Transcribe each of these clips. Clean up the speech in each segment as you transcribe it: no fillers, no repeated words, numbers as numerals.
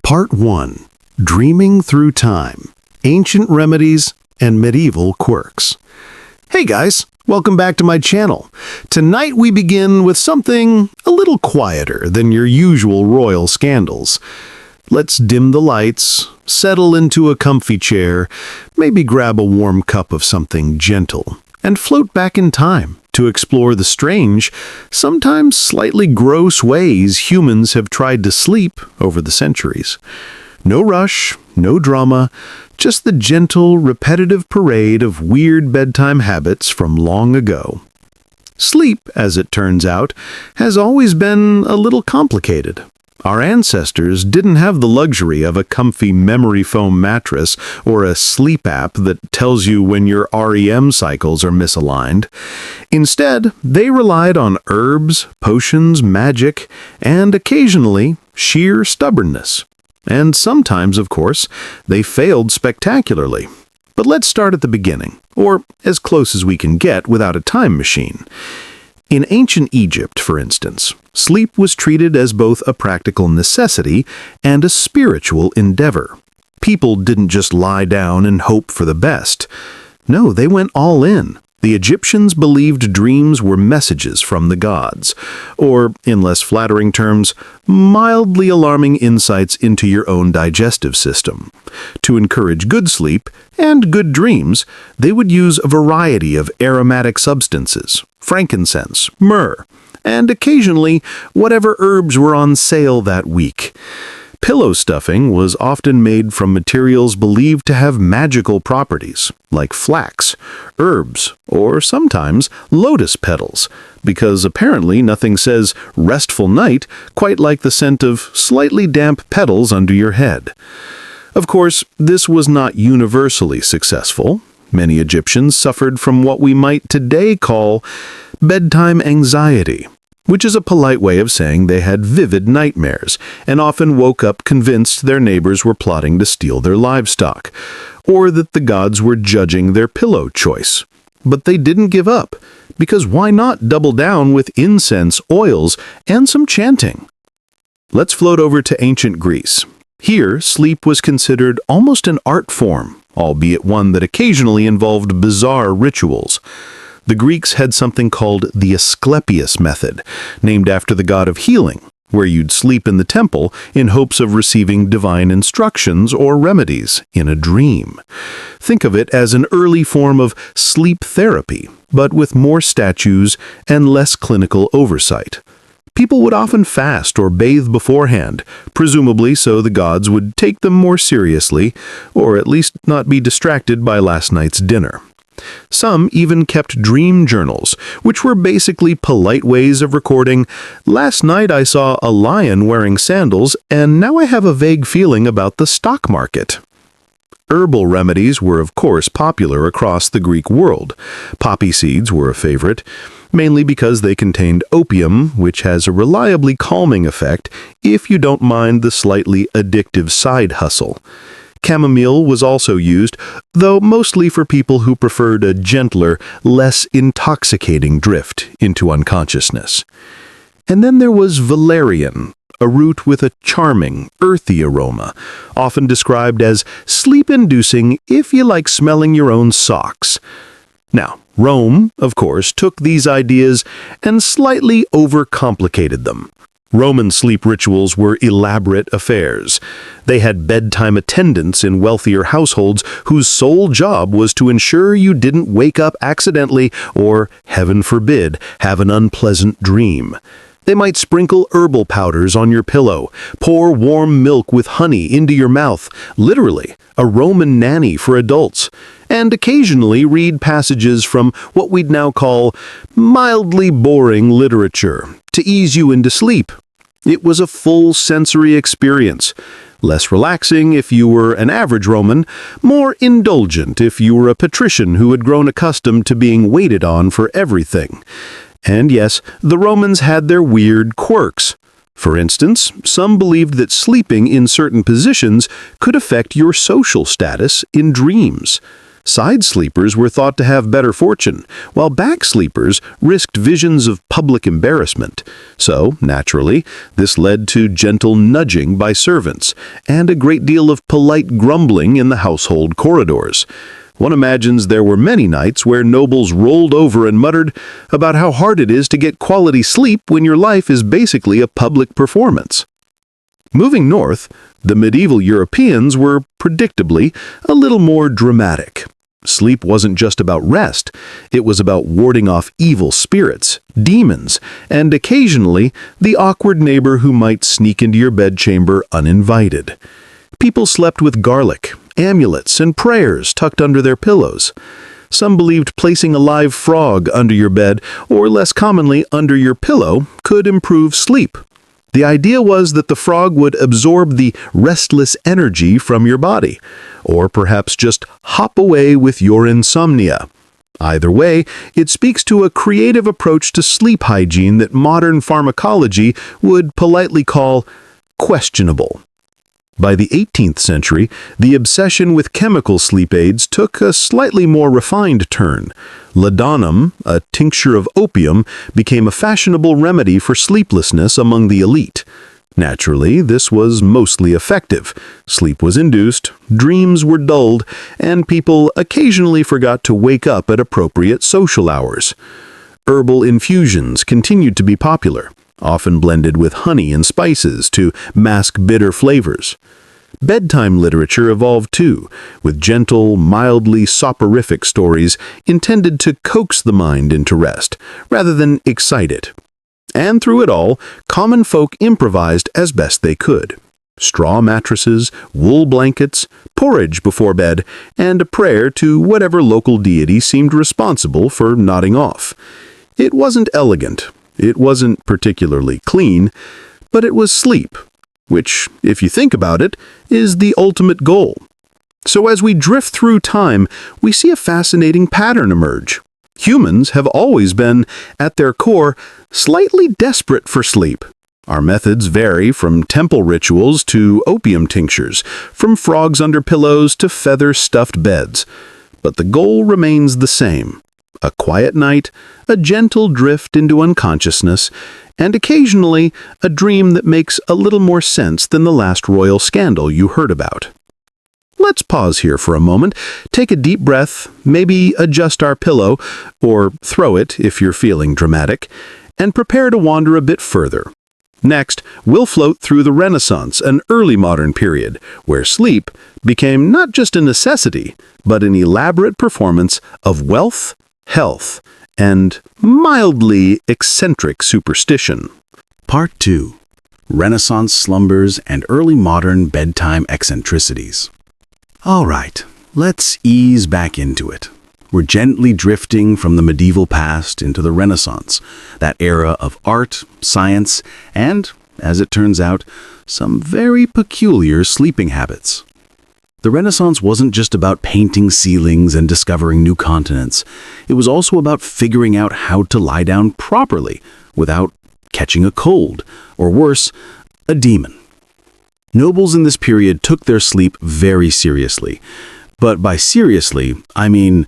Part 1. Dreaming Through Time, Ancient Remedies and Medieval Quirks. Hey guys, welcome back to my channel. Tonight we begin with something a little quieter than your usual royal scandals. Let's dim the lights, settle into a comfy chair, maybe grab a warm cup of something gentle, and float back in time to explore the strange, sometimes slightly gross ways humans have tried to sleep over the centuries. No rush, no drama, just the gentle, repetitive parade of weird bedtime habits from long ago. Sleep, as it turns out, has always been a little complicated. Our ancestors didn't have the luxury of a comfy memory foam mattress or a sleep app that tells you when your REM cycles are misaligned. Instead, they relied on herbs, potions, magic, and occasionally sheer stubbornness. And sometimes, of course, they failed spectacularly. But let's start at the beginning, or as close as we can get without a time machine. In ancient Egypt, for instance, sleep was treated as both a practical necessity and a spiritual endeavor. People didn't just lie down and hope for the best. No, they went all in. The Egyptians believed dreams were messages from the gods, or, in less flattering terms, mildly alarming insights into your own digestive system. To encourage good sleep and good dreams, they would use a variety of aromatic substances, frankincense, myrrh, and occasionally whatever herbs were on sale that week. Pillow stuffing was often made from materials believed to have magical properties, like flax, herbs, or sometimes lotus petals, because apparently nothing says restful night quite like the scent of slightly damp petals under your head. Of course, this was not universally successful. Many Egyptians suffered from what we might today call bedtime anxiety, which is a polite way of saying they had vivid nightmares and often woke up convinced their neighbors were plotting to steal their livestock, or that the gods were judging their pillow choice. But they didn't give up, because why not double down with incense, oils, and some chanting? Let's float over to ancient Greece. Here, sleep was considered almost an art form, albeit one that occasionally involved bizarre rituals. The Greeks had something called the Asclepius method, named after the god of healing, where you'd sleep in the temple in hopes of receiving divine instructions or remedies in a dream. Think of it as an early form of sleep therapy, but with more statues and less clinical oversight. People would often fast or bathe beforehand, presumably so the gods would take them more seriously, or at least not be distracted by last night's dinner. Some even kept dream journals, which were basically polite ways of recording, "Last night I saw a lion wearing sandals, and now I have a vague feeling about the stock market." Herbal remedies were of course popular across the Greek world. Poppy seeds were a favorite, mainly because they contained opium, which has a reliably calming effect if you don't mind the slightly addictive side hustle. Chamomile was also used, though mostly for people who preferred a gentler, less intoxicating drift into unconsciousness. And then there was valerian, a root with a charming, earthy aroma, often described as sleep-inducing if you like smelling your own socks. Now, Rome, of course, took these ideas and slightly overcomplicated them. Roman sleep rituals were elaborate affairs. They had bedtime attendants in wealthier households whose sole job was to ensure you didn't wake up accidentally or, heaven forbid, have an unpleasant dream. They might sprinkle herbal powders on your pillow, pour warm milk with honey into your mouth, literally, a Roman nanny for adults, and occasionally read passages from what we'd now call mildly boring literature to ease you into sleep. It was a full sensory experience, less relaxing if you were an average Roman, more indulgent if you were a patrician who had grown accustomed to being waited on for everything. And yes, the Romans had their weird quirks. For instance, some believed that sleeping in certain positions could affect your social status in dreams. Side sleepers were thought to have better fortune, while back sleepers risked visions of public embarrassment. So, naturally, this led to gentle nudging by servants, and a great deal of polite grumbling in the household corridors. One imagines there were many nights where nobles rolled over and muttered about how hard it is to get quality sleep when your life is basically a public performance. Moving north, the medieval Europeans were, predictably, a little more dramatic. Sleep wasn't just about rest, it was about warding off evil spirits, demons, and occasionally the awkward neighbor who might sneak into your bedchamber uninvited. People slept with garlic, amulets, and prayers tucked under their pillows. Some believed placing a live frog under your bed, or less commonly under your pillow, could improve sleep. The idea was that the frog would absorb the restless energy from your body, or perhaps just hop away with your insomnia. Either way, it speaks to a creative approach to sleep hygiene that modern pharmacology would politely call questionable. By the 18th century, the obsession with chemical sleep aids took a slightly more refined turn. Laudanum, a tincture of opium, became a fashionable remedy for sleeplessness among the elite. Naturally, this was mostly effective. Sleep was induced, dreams were dulled, and people occasionally forgot to wake up at appropriate social hours. Herbal infusions continued to be popular, often blended with honey and spices to mask bitter flavors. Bedtime literature evolved too, with gentle, mildly soporific stories intended to coax the mind into rest, rather than excite it. And through it all, common folk improvised as best they could. Straw mattresses, wool blankets, porridge before bed, and a prayer to whatever local deity seemed responsible for nodding off. It wasn't elegant, it wasn't particularly clean, but it was sleep, which, if you think about it, is the ultimate goal. So as we drift through time, we see a fascinating pattern emerge. Humans have always been, at their core, slightly desperate for sleep. Our methods vary from temple rituals to opium tinctures, from frogs under pillows to feather-stuffed beds. But the goal remains the same. A quiet night, a gentle drift into unconsciousness, and occasionally a dream that makes a little more sense than the last royal scandal you heard about. Let's pause here for a moment, take a deep breath, maybe adjust our pillow, or throw it if you're feeling dramatic, and prepare to wander a bit further. Next, we'll float through the Renaissance, an early modern period, where sleep became not just a necessity, but an elaborate performance of wealth, health, and mildly eccentric superstition. Part 2. Renaissance Slumbers and Early Modern Bedtime Eccentricities. All right, let's ease back into it. We're gently drifting from the medieval past into the Renaissance, that era of art, science, and, as it turns out, some very peculiar sleeping habits. The Renaissance wasn't just about painting ceilings and discovering new continents. It was also about figuring out how to lie down properly without catching a cold, or worse, a demon. Nobles in this period took their sleep very seriously. But by seriously, I mean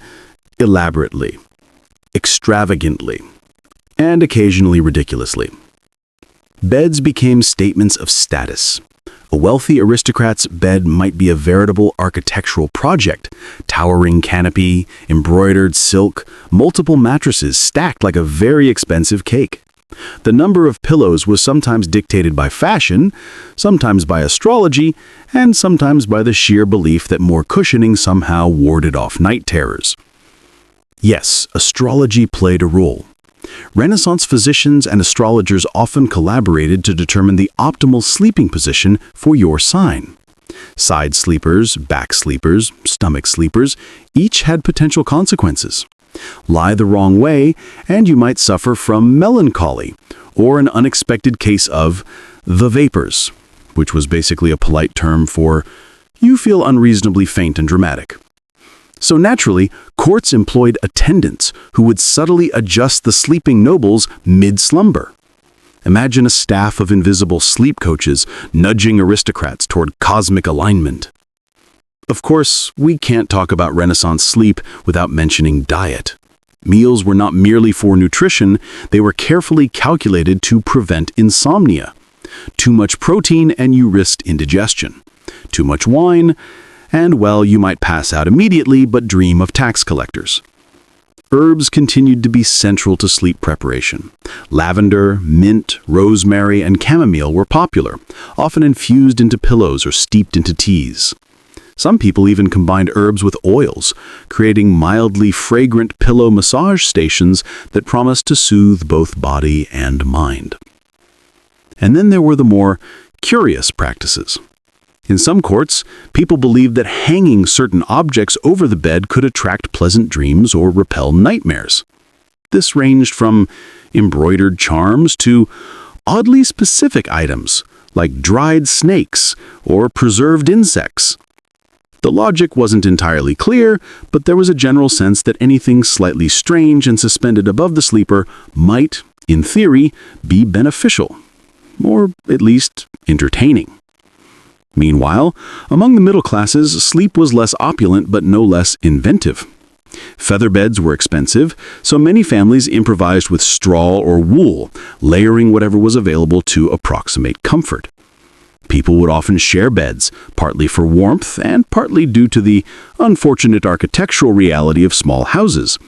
elaborately, extravagantly, and occasionally ridiculously. Beds became statements of status. A wealthy aristocrat's bed might be a veritable architectural project, towering canopy, embroidered silk, multiple mattresses stacked like a very expensive cake. The number of pillows was sometimes dictated by fashion, sometimes by astrology, and sometimes by the sheer belief that more cushioning somehow warded off night terrors. Yes, astrology played a role. Renaissance physicians and astrologers often collaborated to determine the optimal sleeping position for your sign. Side sleepers, back sleepers, stomach sleepers, each had potential consequences. Lie the wrong way, and you might suffer from melancholy, or an unexpected case of the vapors, which was basically a polite term for you feel unreasonably faint and dramatic. So naturally, courts employed attendants who would subtly adjust the sleeping nobles mid-slumber. Imagine a staff of invisible sleep coaches nudging aristocrats toward cosmic alignment. Of course, we can't talk about Renaissance sleep without mentioning diet. Meals were not merely for nutrition, they were carefully calculated to prevent insomnia. Too much protein and you risked indigestion. Too much wine, and well, you might pass out immediately but dream of tax collectors. Herbs continued to be central to sleep preparation. Lavender, mint, rosemary, and chamomile were popular, often infused into pillows or steeped into teas. Some people even combined herbs with oils, creating mildly fragrant pillow massage stations that promised to soothe both body and mind. And then there were the more curious practices. In some courts, people believed that hanging certain objects over the bed could attract pleasant dreams or repel nightmares. This ranged from embroidered charms to oddly specific items like dried snakes or preserved insects. The logic wasn't entirely clear, but there was a general sense that anything slightly strange and suspended above the sleeper might, in theory, be beneficial, or at least entertaining. Meanwhile, among the middle classes, sleep was less opulent but no less inventive. Feather beds were expensive, so many families improvised with straw or wool, layering whatever was available to approximate comfort. People would often share beds, partly for warmth and partly due to the unfortunate architectural reality of small houses.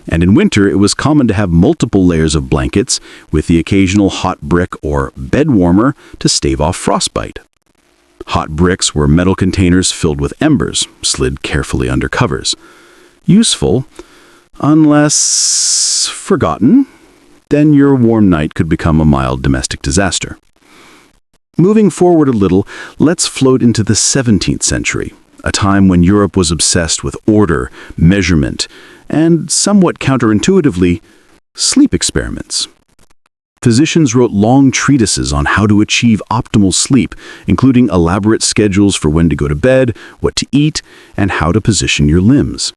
And in winter, it was common to have multiple layers of blankets, with the occasional hot brick or bed warmer to stave off frostbite. Hot bricks were metal containers filled with embers, slid carefully under covers. Useful, unless forgotten, then your warm night could become a mild domestic disaster. Moving forward a little, let's float into the 17th century, a time when Europe was obsessed with order, measurement, and somewhat counterintuitively, sleep experiments. Physicians wrote long treatises on how to achieve optimal sleep, including elaborate schedules for when to go to bed, what to eat, and how to position your limbs.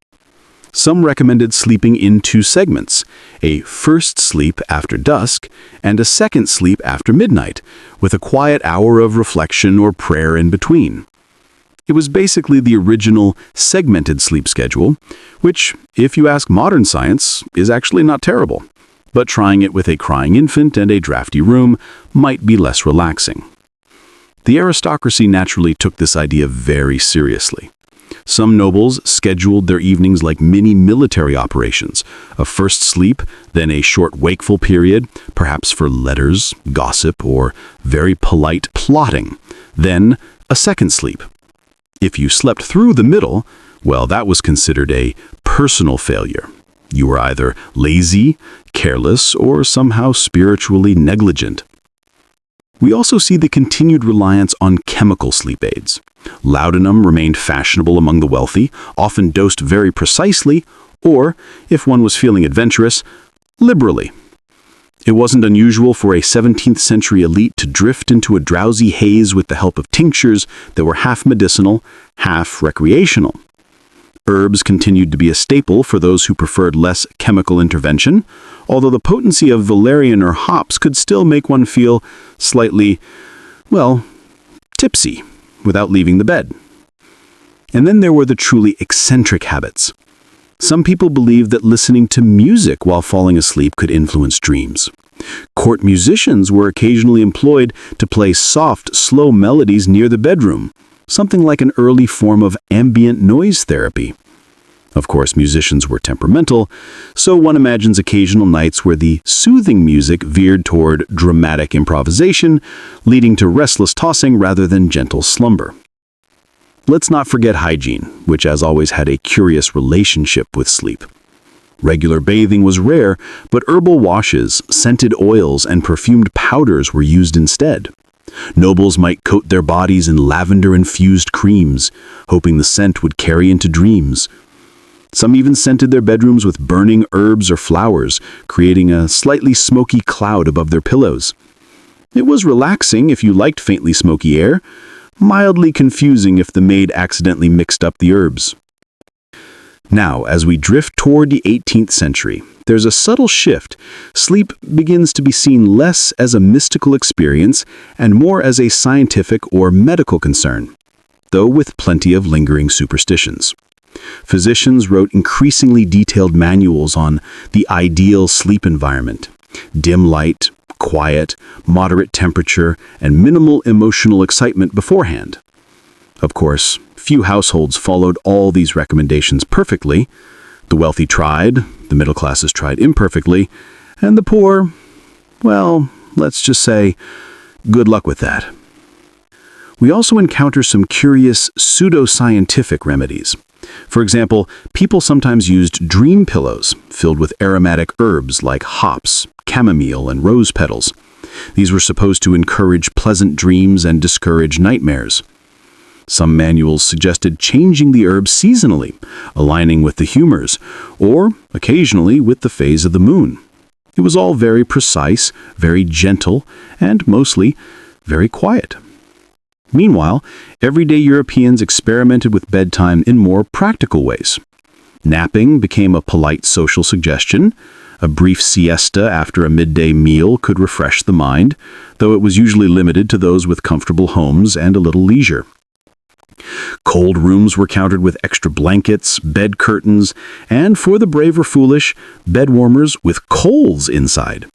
Some recommended sleeping in 2 segments, a first sleep after dusk and a second sleep after midnight, with a quiet hour of reflection or prayer in between. It was basically the original segmented sleep schedule, which, if you ask modern science, is actually not terrible. But trying it with a crying infant and a drafty room might be less relaxing. The aristocracy naturally took this idea very seriously. Some nobles scheduled their evenings like mini military operations, a first sleep, then a short wakeful period, perhaps for letters, gossip, or very polite plotting, then a second sleep. If you slept through the middle, well, that was considered a personal failure. You were either lazy, careless, or somehow spiritually negligent. We also see the continued reliance on chemical sleep aids. Laudanum remained fashionable among the wealthy, often dosed very precisely, or, if one was feeling adventurous, liberally. It wasn't unusual for a 17th century elite to drift into a drowsy haze with the help of tinctures that were half medicinal, half recreational. Herbs continued to be a staple for those who preferred less chemical intervention, although the potency of valerian or hops could still make one feel slightly, well, tipsy without leaving the bed. And then there were the truly eccentric habits. Some people believed that listening to music while falling asleep could influence dreams. Court musicians were occasionally employed to play soft, slow melodies near the bedroom, something like an early form of ambient noise therapy. Of course, musicians were temperamental, so one imagines occasional nights where the soothing music veered toward dramatic improvisation, leading to restless tossing rather than gentle slumber. Let's not forget hygiene, which as always had a curious relationship with sleep. Regular bathing was rare, but herbal washes, scented oils, and perfumed powders were used instead. Nobles might coat their bodies in lavender-infused creams, hoping the scent would carry into dreams. Some even scented their bedrooms with burning herbs or flowers, creating a slightly smoky cloud above their pillows. It was relaxing if you liked faintly smoky air, mildly confusing if the maid accidentally mixed up the herbs. Now, as we drift toward the 18th century, there's a subtle shift. Sleep begins to be seen less as a mystical experience and more as a scientific or medical concern. though with plenty of lingering superstitions. Physicians wrote increasingly detailed manuals on the ideal sleep environment: dim light, quiet, moderate temperature, and minimal emotional excitement beforehand. Of course, few households followed all these recommendations perfectly. The wealthy tried, the middle classes tried imperfectly, and the poor, well, let's just say, good luck with that. We also encounter some curious pseudoscientific remedies. For example, people sometimes used dream pillows filled with aromatic herbs like hops, chamomile, and rose petals. These were supposed to encourage pleasant dreams and discourage nightmares. Some manuals suggested changing the herbs seasonally, aligning with the humors, or occasionally with the phase of the moon. It was all very precise, very gentle, and mostly very quiet. Meanwhile, everyday Europeans experimented with bedtime in more practical ways. Napping became a polite social suggestion. A brief siesta after a midday meal could refresh the mind, though it was usually limited to those with comfortable homes and a little leisure. Cold rooms were countered with extra blankets, bed curtains, and, for the brave or foolish, bed warmers with coals inside.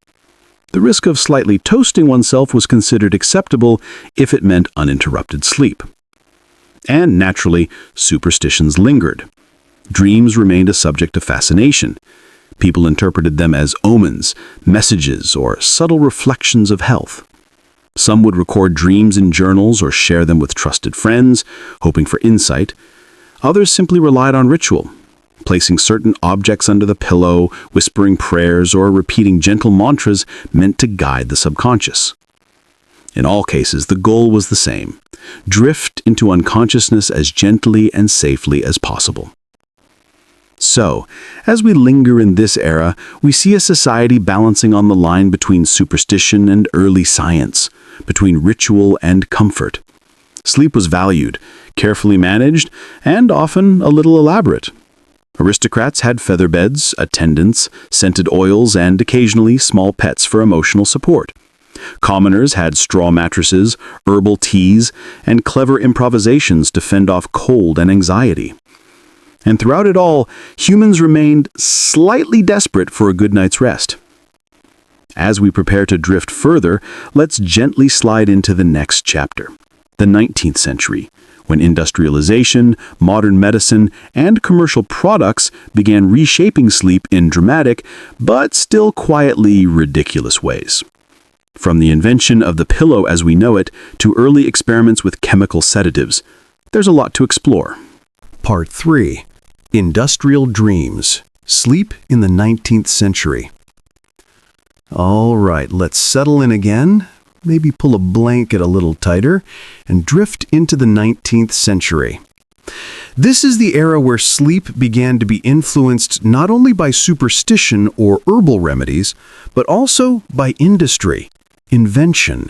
The risk of slightly toasting oneself was considered acceptable if it meant uninterrupted sleep. And naturally, superstitions lingered. Dreams remained a subject of fascination. People interpreted them as omens, messages, or subtle reflections of health. Some would record dreams in journals or share them with trusted friends, hoping for insight. Others simply relied on ritual, placing certain objects under the pillow, whispering prayers, or repeating gentle mantras meant to guide the subconscious. In all cases, the goal was the same: drift into unconsciousness as gently and safely as possible. So, as we linger in this era, we see a society balancing on the line between superstition and early science, between ritual and comfort. Sleep was valued, carefully managed, and often a little elaborate. Aristocrats had feather beds, attendants, scented oils, and occasionally small pets for emotional support. Commoners had straw mattresses, herbal teas, and clever improvisations to fend off cold and anxiety. And throughout it all, humans remained slightly desperate for a good night's rest. As we prepare to drift further, let's gently slide into the next chapter, the 19th century, when industrialization, modern medicine, and commercial products began reshaping sleep in dramatic, but still quietly ridiculous ways. From the invention of the pillow as we know it to early experiments with chemical sedatives, there's a lot to explore. Part 3. Industrial Dreams. Sleep in the 19th Century. All right, let's settle in again, maybe pull a blanket a little tighter, and drift into the 19th century. This is the era where sleep began to be influenced not only by superstition or herbal remedies, but also by industry, invention,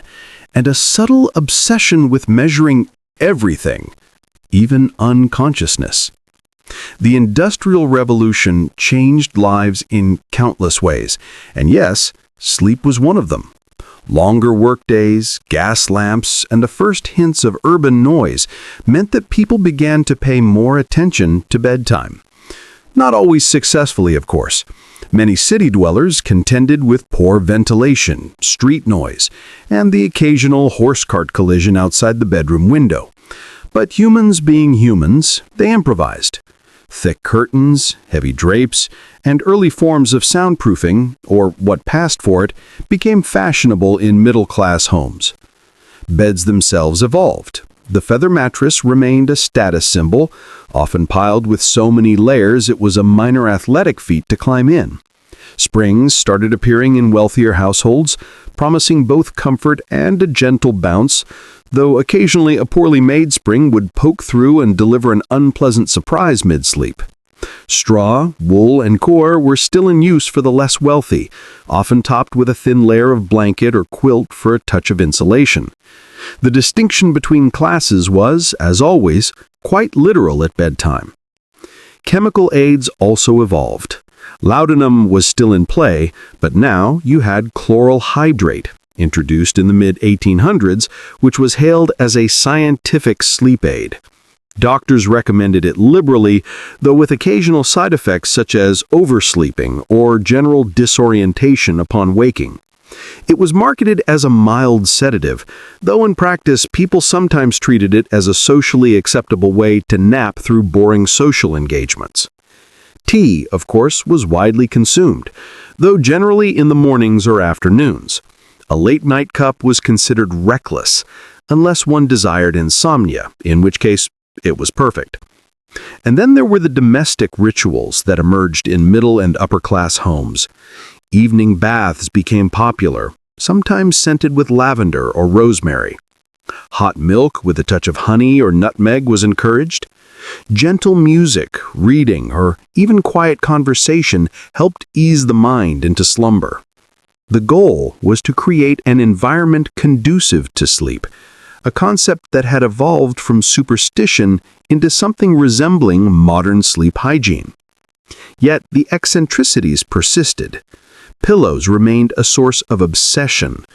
and a subtle obsession with measuring everything, even unconsciousness. The Industrial Revolution changed lives in countless ways, and yes, sleep was one of them. Longer workdays, gas lamps, and the first hints of urban noise meant that people began to pay more attention to bedtime. Not always successfully, of course. Many city dwellers contended with poor ventilation, street noise, and the occasional horse cart collision outside the bedroom window. But humans being humans, they improvised. Thick curtains, heavy drapes, and early forms of soundproofing, or what passed for it, became fashionable in middle-class homes. Beds themselves evolved. The feather mattress remained a status symbol, often piled with so many layers it was a minor athletic feat to climb in. Springs started appearing in wealthier households, promising both comfort and a gentle bounce, though occasionally a poorly made spring would poke through and deliver an unpleasant surprise mid-sleep. Straw, wool, and core were still in use for the less wealthy, often topped with a thin layer of blanket or quilt for a touch of insulation. The distinction between classes was, as always, quite literal at bedtime. Chemical aids also evolved. Laudanum was still in play, but now you had chloral hydrate, introduced in the mid-1800s, which was hailed as a scientific sleep aid. Doctors recommended it liberally, though with occasional side effects such as oversleeping or general disorientation upon waking. It was marketed as a mild sedative, though in practice people sometimes treated it as a socially acceptable way to nap through boring social engagements. Tea, of course, was widely consumed, though generally in the mornings or afternoons. A late-night cup was considered reckless, unless one desired insomnia, in which case it was perfect. And then there were the domestic rituals that emerged in middle and upper-class homes. Evening baths became popular, sometimes scented with lavender or rosemary. Hot milk with a touch of honey or nutmeg was encouraged. Gentle music, reading, or even quiet conversation helped ease the mind into slumber. The goal was to create an environment conducive to sleep, a concept that had evolved from superstition into something resembling modern sleep hygiene. Yet the eccentricities persisted. Pillows remained a source of obsession.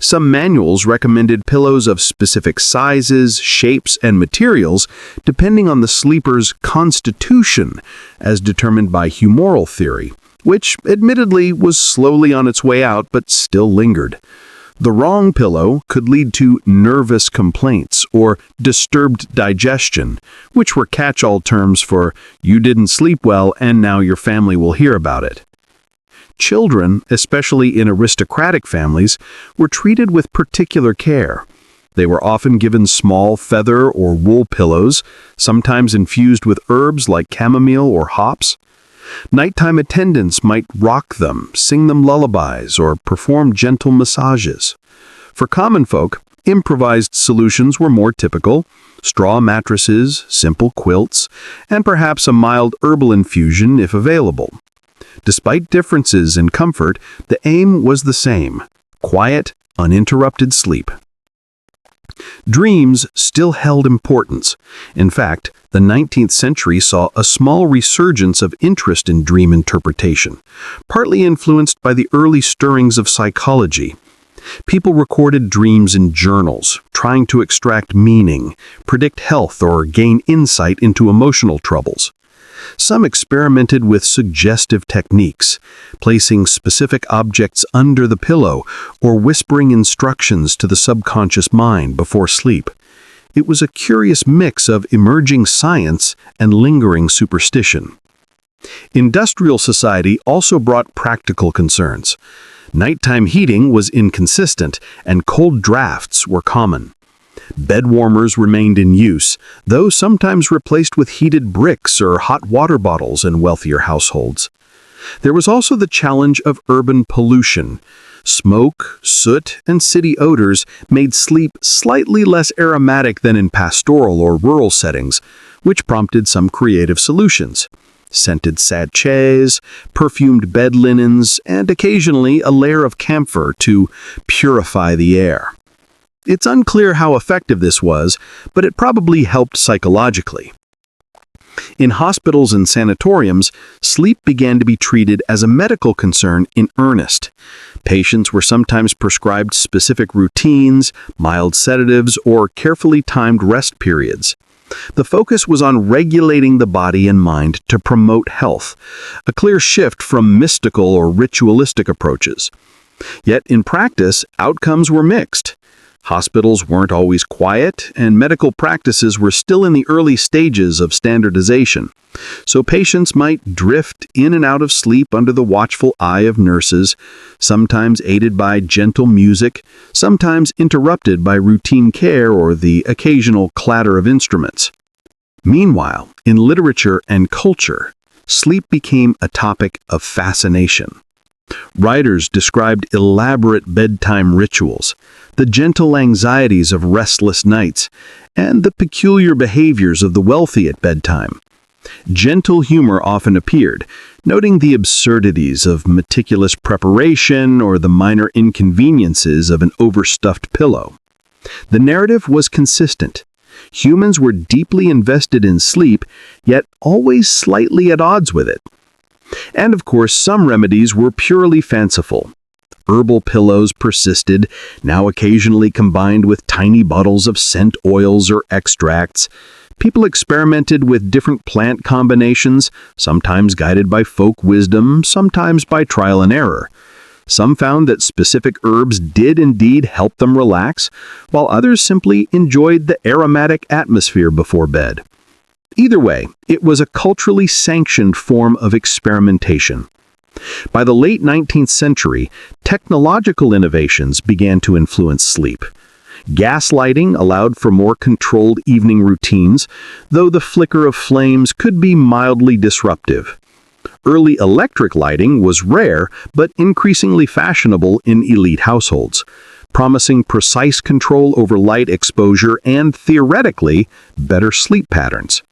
Some manuals recommended pillows of specific sizes, shapes, and materials depending on the sleeper's constitution, as determined by humoral theory, which admittedly was slowly on its way out but still lingered. The wrong pillow could lead to nervous complaints or disturbed digestion, which were catch-all terms for "you didn't sleep well and now your family will hear about it." Children, especially in aristocratic families, were treated with particular care. They were often given small feather or wool pillows, sometimes infused with herbs like chamomile or hops. Nighttime attendants might rock them, sing them lullabies, or perform gentle massages. For common folk, improvised solutions were more typical: straw mattresses, simple quilts, and perhaps a mild herbal infusion if available. Despite differences in comfort, the aim was the same: quiet, uninterrupted sleep. Dreams still held importance. In fact, the 19th century saw a small resurgence of interest in dream interpretation, partly influenced by the early stirrings of psychology. People recorded dreams in journals, trying to extract meaning, predict health, or gain insight into emotional troubles. Some experimented with suggestive techniques, placing specific objects under the pillow or whispering instructions to the subconscious mind before sleep. It was a curious mix of emerging science and lingering superstition. Industrial society also brought practical concerns. Nighttime heating was inconsistent, and cold drafts were common. Bed warmers remained in use, though sometimes replaced with heated bricks or hot water bottles in wealthier households. There was also the challenge of urban pollution. Smoke, soot, and city odors made sleep slightly less aromatic than in pastoral or rural settings, which prompted some creative solutions. Scented sachets, perfumed bed linens, and occasionally a layer of camphor to purify the air. It's unclear how effective this was, but it probably helped psychologically. In hospitals and sanatoriums, sleep began to be treated as a medical concern in earnest. Patients were sometimes prescribed specific routines, mild sedatives, or carefully timed rest periods. The focus was on regulating the body and mind to promote health, a clear shift from mystical or ritualistic approaches. Yet in practice, outcomes were mixed. Hospitals weren't always quiet, and medical practices were still in the early stages of standardization. So patients might drift in and out of sleep under the watchful eye of nurses, sometimes aided by gentle music, sometimes interrupted by routine care or the occasional clatter of instruments. Meanwhile, in literature and culture, sleep became a topic of fascination. Writers described elaborate bedtime rituals, the gentle anxieties of restless nights, and the peculiar behaviors of the wealthy at bedtime. Gentle humor often appeared, noting the absurdities of meticulous preparation or the minor inconveniences of an overstuffed pillow. The narrative was consistent. Humans were deeply invested in sleep, yet always slightly at odds with it. And of course, some remedies were purely fanciful. herbal pillows persisted, now occasionally combined with tiny bottles of scent oils or extracts. People experimented with different plant combinations, sometimes guided by folk wisdom, sometimes by trial and error. Some found that specific herbs did indeed help them relax, while others simply enjoyed the aromatic atmosphere before bed. Either way, it was a culturally sanctioned form of experimentation. By the late 19th century, technological innovations began to influence sleep. Gas lighting allowed for more controlled evening routines, though the flicker of flames could be mildly disruptive. Early electric lighting was rare but increasingly fashionable in elite households, promising precise control over light exposure and, theoretically, better sleep patterns.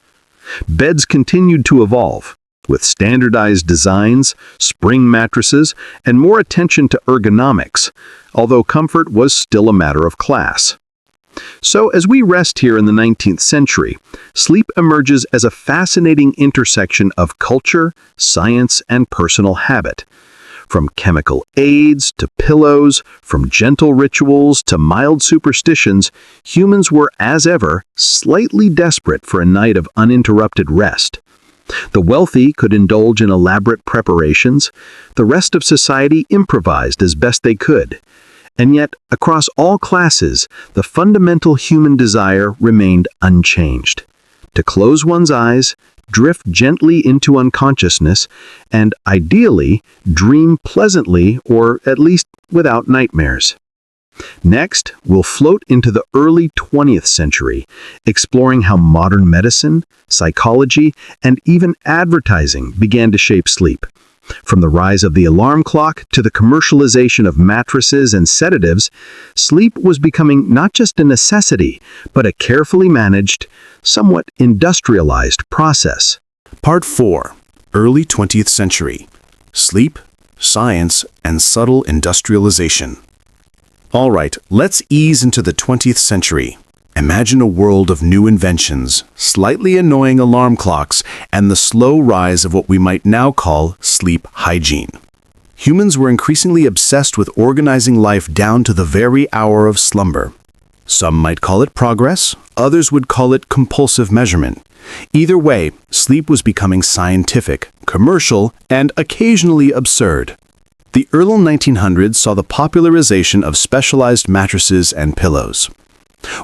Beds continued to evolve, with standardized designs, spring mattresses, and more attention to ergonomics, although comfort was still a matter of class. So as we rest here in the 19th century, sleep emerges as a fascinating intersection of culture, science, and personal habit. From chemical aids to pillows, from gentle rituals to mild superstitions, humans were, as ever, slightly desperate for a night of uninterrupted rest. The wealthy could indulge in elaborate preparations, the rest of society improvised as best they could. And yet, across all classes, the fundamental human desire remained unchanged: to close one's eyes, drift gently into unconsciousness, and ideally, dream pleasantly or at least without nightmares. Next, we'll float into the early 20th century, exploring how modern medicine, psychology, and even advertising began to shape sleep. From the rise of the alarm clock to the commercialization of mattresses and sedatives, sleep was becoming not just a necessity, but a carefully managed, somewhat industrialized process. Part 4. Early 20th Century. Sleep, Science, and Subtle Industrialization. All right, let's ease into the 20th century. Imagine a world of new inventions, slightly annoying alarm clocks, and the slow rise of what we might now call sleep hygiene. Humans were increasingly obsessed with organizing life down to the very hour of slumber. Some might call it progress, others would call it compulsive measurement. Either way, sleep was becoming scientific, commercial, and occasionally absurd. The early 1900s saw the popularization of specialized mattresses and pillows.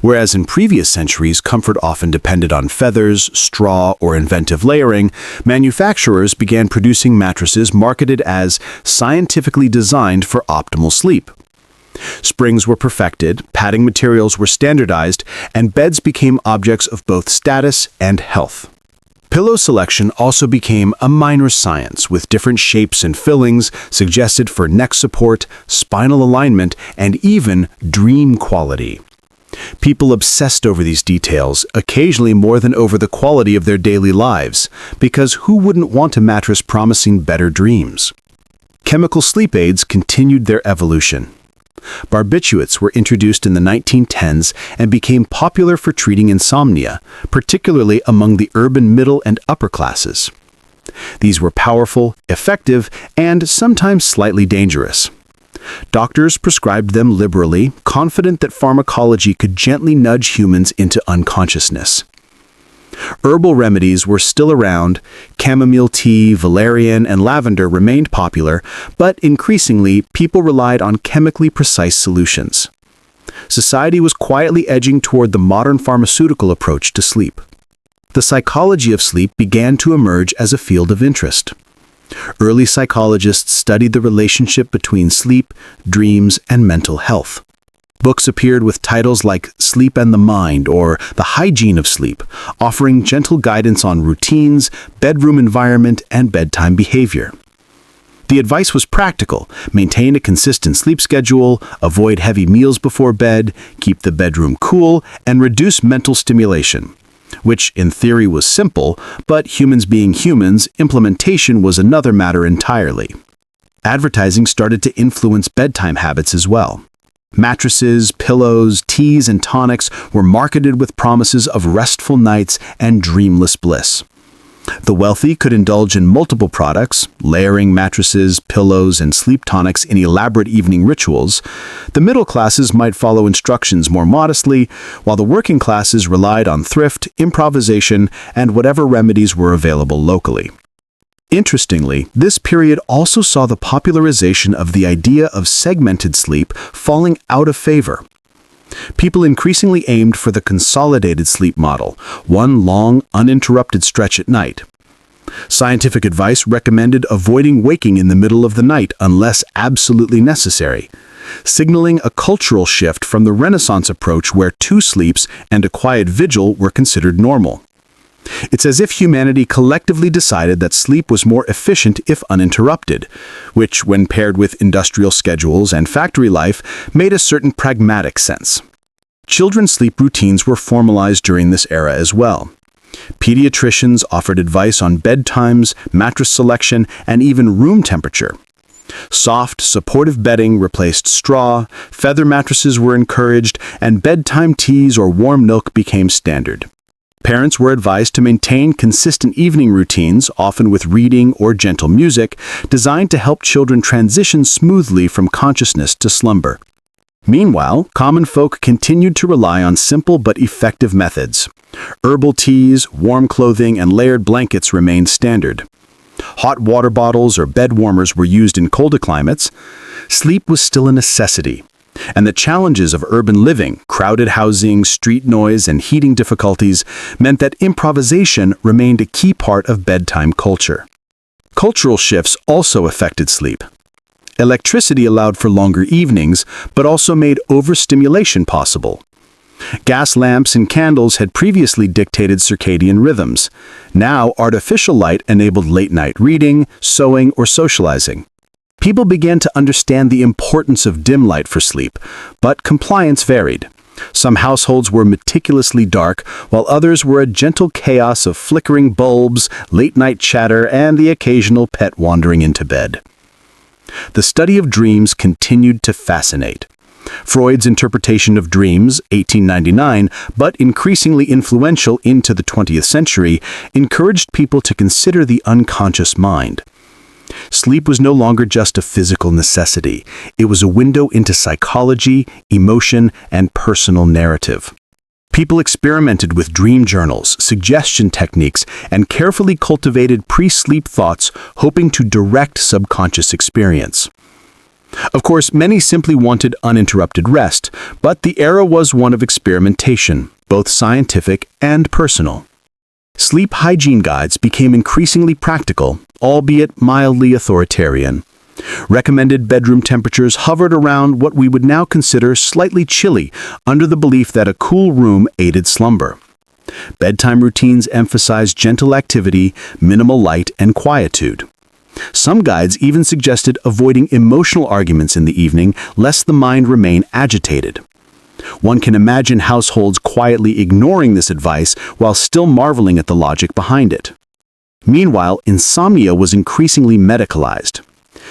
Whereas in previous centuries, comfort often depended on feathers, straw, or inventive layering, manufacturers began producing mattresses marketed as scientifically designed for optimal sleep. Springs were perfected, padding materials were standardized, and beds became objects of both status and health. Pillow selection also became a minor science, with different shapes and fillings suggested for neck support, spinal alignment, and even dream quality. People obsessed over these details, occasionally more than over the quality of their daily lives, because who wouldn't want a mattress promising better dreams? Chemical sleep aids continued their evolution. Barbiturates were introduced in the 1910s and became popular for treating insomnia, particularly among the urban middle and upper classes. These were powerful, effective, and sometimes slightly dangerous. Doctors prescribed them liberally, confident that pharmacology could gently nudge humans into unconsciousness. Herbal remedies were still around. Chamomile tea, valerian, and lavender remained popular, but increasingly, people relied on chemically precise solutions. Society was quietly edging toward the modern pharmaceutical approach to sleep. The psychology of sleep began to emerge as a field of interest. Early psychologists studied the relationship between sleep, dreams, and mental health. Books appeared with titles like Sleep and the Mind or The Hygiene of Sleep, offering gentle guidance on routines, bedroom environment, and bedtime behavior. The advice was practical: maintain a consistent sleep schedule, avoid heavy meals before bed, keep the bedroom cool, and reduce mental stimulation. Which, in theory, was simple, but humans being humans, implementation was another matter entirely. Advertising started to influence bedtime habits as well. Mattresses, pillows, teas, and tonics were marketed with promises of restful nights and dreamless bliss. The wealthy could indulge in multiple products, layering mattresses, pillows, and sleep tonics in elaborate evening rituals. The middle classes might follow instructions more modestly, while the working classes relied on thrift, improvisation, and whatever remedies were available locally. Interestingly, this period also saw the popularization of the idea of segmented sleep falling out of favor. People increasingly aimed for the consolidated sleep model, one long, uninterrupted stretch at night. Scientific advice recommended avoiding waking in the middle of the night unless absolutely necessary, signaling a cultural shift from the Renaissance approach where 2 sleeps and a quiet vigil were considered normal. It's as if humanity collectively decided that sleep was more efficient if uninterrupted, which, when paired with industrial schedules and factory life, made a certain pragmatic sense. Children's sleep routines were formalized during this era as well. Pediatricians offered advice on bedtimes, mattress selection, and even room temperature. Soft, supportive bedding replaced straw, feather mattresses were encouraged, and bedtime teas or warm milk became standard. Parents were advised to maintain consistent evening routines, often with reading or gentle music, designed to help children transition smoothly from consciousness to slumber. Meanwhile, common folk continued to rely on simple but effective methods. Herbal teas, warm clothing, and layered blankets remained standard. Hot water bottles or bed warmers were used in colder climates. Sleep was still a necessity. And the challenges of urban living, crowded housing, street noise, and heating difficulties meant that improvisation remained a key part of bedtime culture. Cultural shifts also affected sleep. Electricity allowed for longer evenings, but also made overstimulation possible. Gas lamps and candles had previously dictated circadian rhythms. Now, artificial light enabled late-night reading, sewing, or socializing. People began to understand the importance of dim light for sleep, but compliance varied. Some households were meticulously dark, while others were a gentle chaos of flickering bulbs, late-night chatter, and the occasional pet wandering into bed. The study of dreams continued to fascinate. Freud's interpretation of dreams, 1899, but increasingly influential into the 20th century, encouraged people to consider the unconscious mind. Sleep was no longer just a physical necessity. It was a window into psychology, emotion, and personal narrative. People experimented with dream journals, suggestion techniques, and carefully cultivated pre-sleep thoughts, hoping to direct subconscious experience. Of course, many simply wanted uninterrupted rest, but the era was one of experimentation, both scientific and personal. Sleep hygiene guides became increasingly practical, albeit mildly authoritarian. Recommended bedroom temperatures hovered around what we would now consider slightly chilly, under the belief that a cool room aided slumber. Bedtime routines emphasized gentle activity, minimal light, and quietude. Some guides even suggested avoiding emotional arguments in the evening, lest the mind remain agitated. One can imagine households quietly ignoring this advice while still marveling at the logic behind it. Meanwhile, insomnia was increasingly medicalized.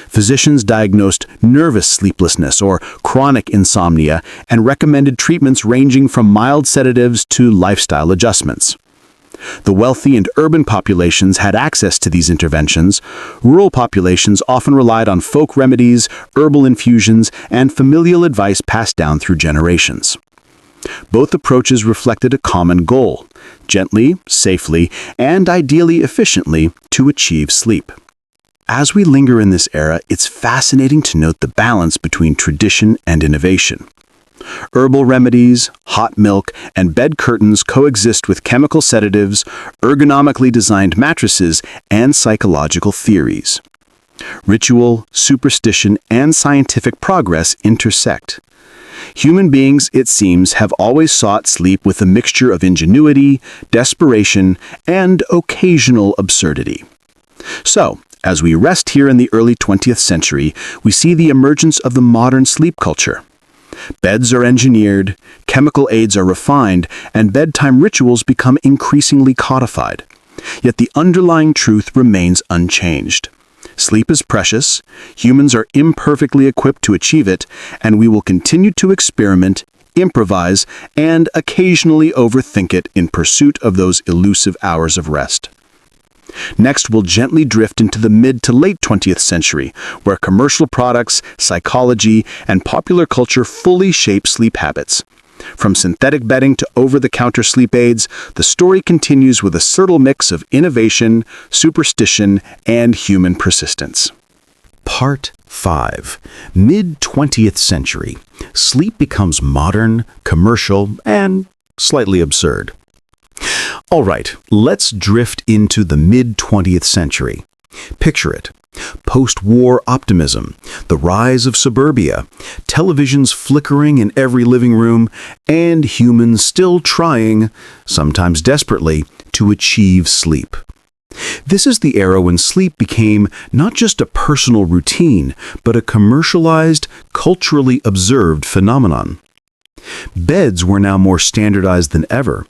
Physicians diagnosed nervous sleeplessness or chronic insomnia and recommended treatments ranging from mild sedatives to lifestyle adjustments. The wealthy and urban populations had access to these interventions. Rural populations often relied on folk remedies, herbal infusions, and familial advice passed down through generations. Both approaches reflected a common goal: gently, safely, and ideally efficiently to achieve sleep. As we linger in this era, it's fascinating to note the balance between tradition and innovation. Herbal remedies, hot milk, and bed curtains coexist with chemical sedatives, ergonomically designed mattresses, and psychological theories. Ritual, superstition, and scientific progress intersect. Human beings, it seems, have always sought sleep with a mixture of ingenuity, desperation, and occasional absurdity. So, as we rest here in the early 20th century, we see the emergence of the modern sleep culture. Beds are engineered, chemical aids are refined, and bedtime rituals become increasingly codified. Yet the underlying truth remains unchanged. Sleep is precious, humans are imperfectly equipped to achieve it, and we will continue to experiment, improvise, and occasionally overthink it in pursuit of those elusive hours of rest. Next, we'll gently drift into the mid to late 20th century, where commercial products, psychology, and popular culture fully shape sleep habits. From synthetic bedding to over-the-counter sleep aids, the story continues with a subtle mix of innovation, superstition, and human persistence. Part 5. Mid-20th century. Sleep becomes modern, commercial, and slightly absurd. All right, let's drift into the mid-20th century. Picture it. Post-war optimism, the rise of suburbia, televisions flickering in every living room, and humans still trying, sometimes desperately, to achieve sleep. This is the era when sleep became not just a personal routine, but a commercialized, culturally observed phenomenon. Beds were now more standardized than ever.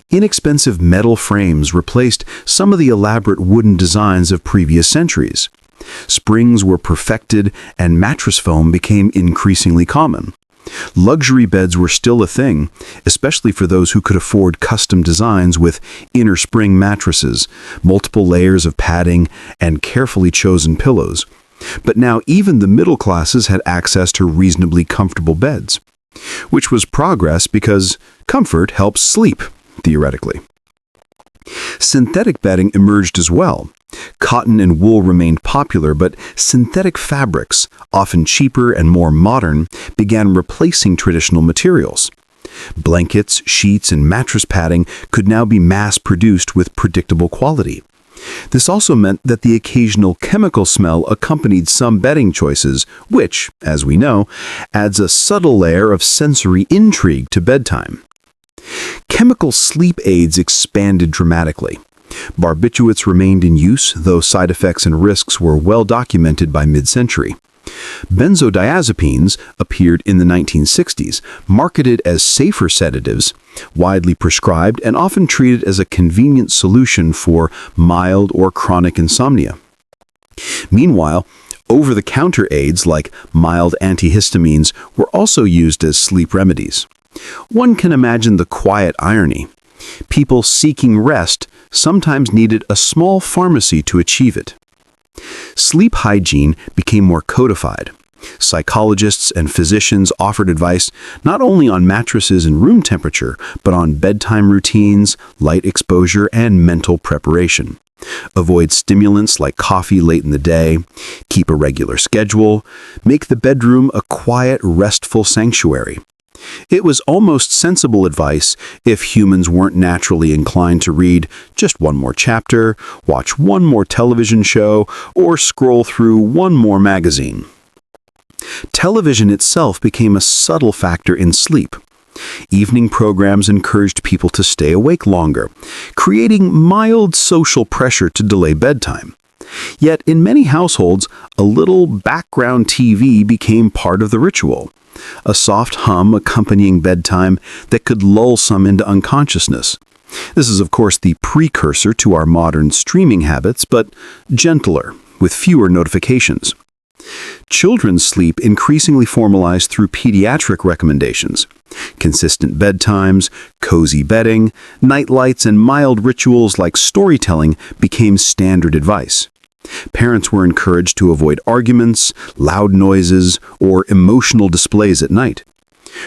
Inexpensive metal frames replaced some of the elaborate wooden designs of previous centuries. Springs were perfected, and mattress foam became increasingly common. Luxury beds were still a thing, especially for those who could afford custom designs with inner spring mattresses, multiple layers of padding, and carefully chosen pillows. But now even the middle classes had access to reasonably comfortable beds, which was progress because comfort helps sleep, theoretically. Synthetic bedding emerged as well. Cotton and wool remained popular, but synthetic fabrics, often cheaper and more modern, began replacing traditional materials. Blankets, sheets, and mattress padding could now be mass-produced with predictable quality. This also meant that the occasional chemical smell accompanied some bedding choices, which, as we know, adds a subtle layer of sensory intrigue to bedtime. Chemical sleep aids expanded dramatically. Barbiturates remained in use, though side effects and risks were well documented by mid-century. Benzodiazepines appeared in the 1960s, marketed as safer sedatives, widely prescribed and often treated as a convenient solution for mild or chronic insomnia. Meanwhile, over-the-counter aids like mild antihistamines were also used as sleep remedies. One can imagine the quiet irony. People seeking rest sometimes needed a small pharmacy to achieve it. Sleep hygiene became more codified. Psychologists and physicians offered advice not only on mattresses and room temperature, but on bedtime routines, light exposure, and mental preparation. Avoid stimulants like coffee late in the day, keep a regular schedule, make the bedroom a quiet, restful sanctuary. It was almost sensible advice if humans weren't naturally inclined to read just one more chapter, watch one more television show, or scroll through one more magazine. Television itself became a subtle factor in sleep. Evening programs encouraged people to stay awake longer, creating mild social pressure to delay bedtime. Yet in many households, a little background TV became part of the ritual. A soft hum accompanying bedtime that could lull some into unconsciousness. This is, of course, the precursor to our modern streaming habits, but gentler, with fewer notifications. Children's sleep increasingly formalized through pediatric recommendations. Consistent bedtimes, cozy bedding, night lights, and mild rituals like storytelling became standard advice. Parents were encouraged to avoid arguments, loud noises, or emotional displays at night.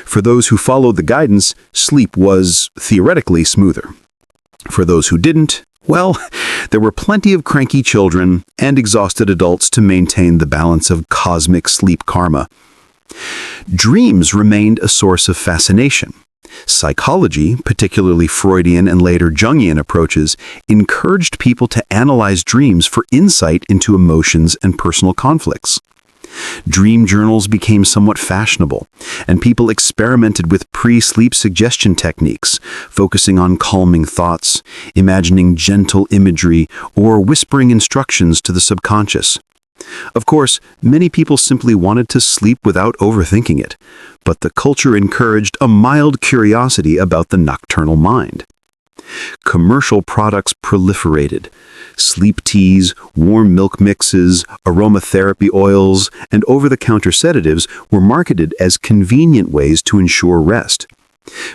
For those who followed the guidance, sleep was theoretically smoother. For those who didn't, well, there were plenty of cranky children and exhausted adults to maintain the balance of cosmic sleep karma. Dreams remained a source of fascination. Psychology, particularly Freudian and later Jungian approaches, encouraged people to analyze dreams for insight into emotions and personal conflicts. Dream journals became somewhat fashionable, and people experimented with pre-sleep suggestion techniques, focusing on calming thoughts, imagining gentle imagery, or whispering instructions to the subconscious. Of course, many people simply wanted to sleep without overthinking it, but the culture encouraged a mild curiosity about the nocturnal mind. Commercial products proliferated. Sleep teas, warm milk mixes, aromatherapy oils, and over-the-counter sedatives were marketed as convenient ways to ensure rest.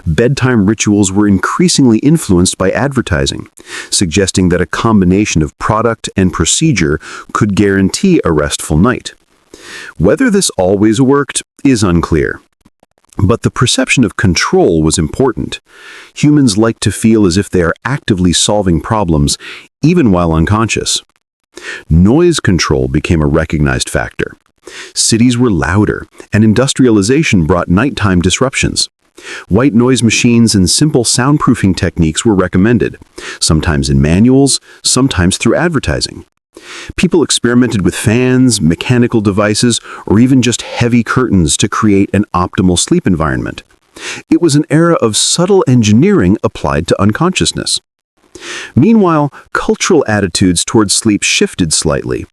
Bedtime rituals were increasingly influenced by advertising. suggesting that a combination of product and procedure could guarantee a restful night. Whether this always worked is unclear. But the perception of control was important. Humans like to feel as if they are actively solving problems, even while unconscious. Noise control became a recognized factor. Cities were louder, and industrialization brought nighttime disruptions. White noise machines and simple soundproofing techniques were recommended, sometimes in manuals, sometimes through advertising. People experimented with fans, mechanical devices, or even just heavy curtains to create an optimal sleep environment. It was an era of subtle engineering applied to unconsciousness. Meanwhile, cultural attitudes towards sleep shifted slightly.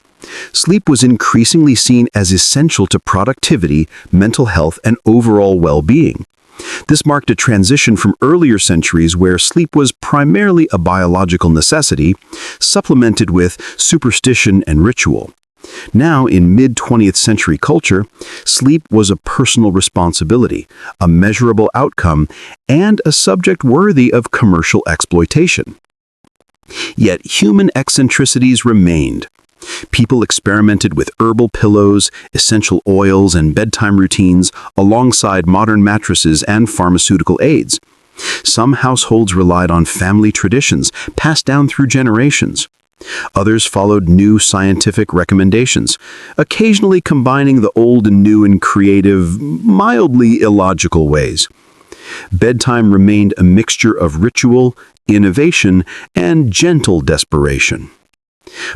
Sleep was increasingly seen as essential to productivity, mental health, and overall well-being. This marked a transition from earlier centuries where sleep was primarily a biological necessity, supplemented with superstition and ritual. Now, in mid-20th century culture, sleep was a personal responsibility, a measurable outcome, and a subject worthy of commercial exploitation. Yet human eccentricities remained. People experimented with herbal pillows, essential oils, and bedtime routines alongside modern mattresses and pharmaceutical aids. Some households relied on family traditions passed down through generations. Others followed new scientific recommendations, occasionally combining the old and new in creative, mildly illogical ways. Bedtime remained a mixture of ritual, innovation, and gentle desperation.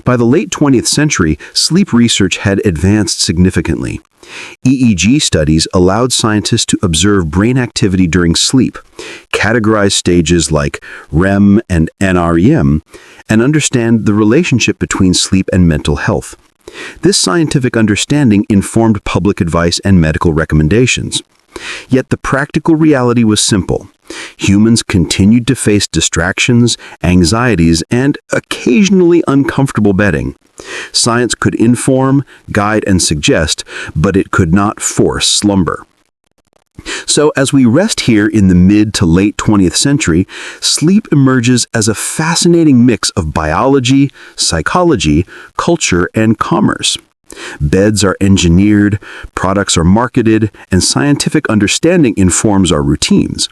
By the late 20th century, sleep research had advanced significantly. EEG studies allowed scientists to observe brain activity during sleep, categorize stages like REM and NREM, and understand the relationship between sleep and mental health. This scientific understanding informed public advice and medical recommendations. Yet the practical reality was simple. Humans continued to face distractions, anxieties, and occasionally uncomfortable bedding. Science could inform, guide, and suggest, but it could not force slumber. So as we rest here in the mid to late 20th century, sleep emerges as a fascinating mix of biology, psychology, culture, and commerce. Beds are engineered, products are marketed, and scientific understanding informs our routines.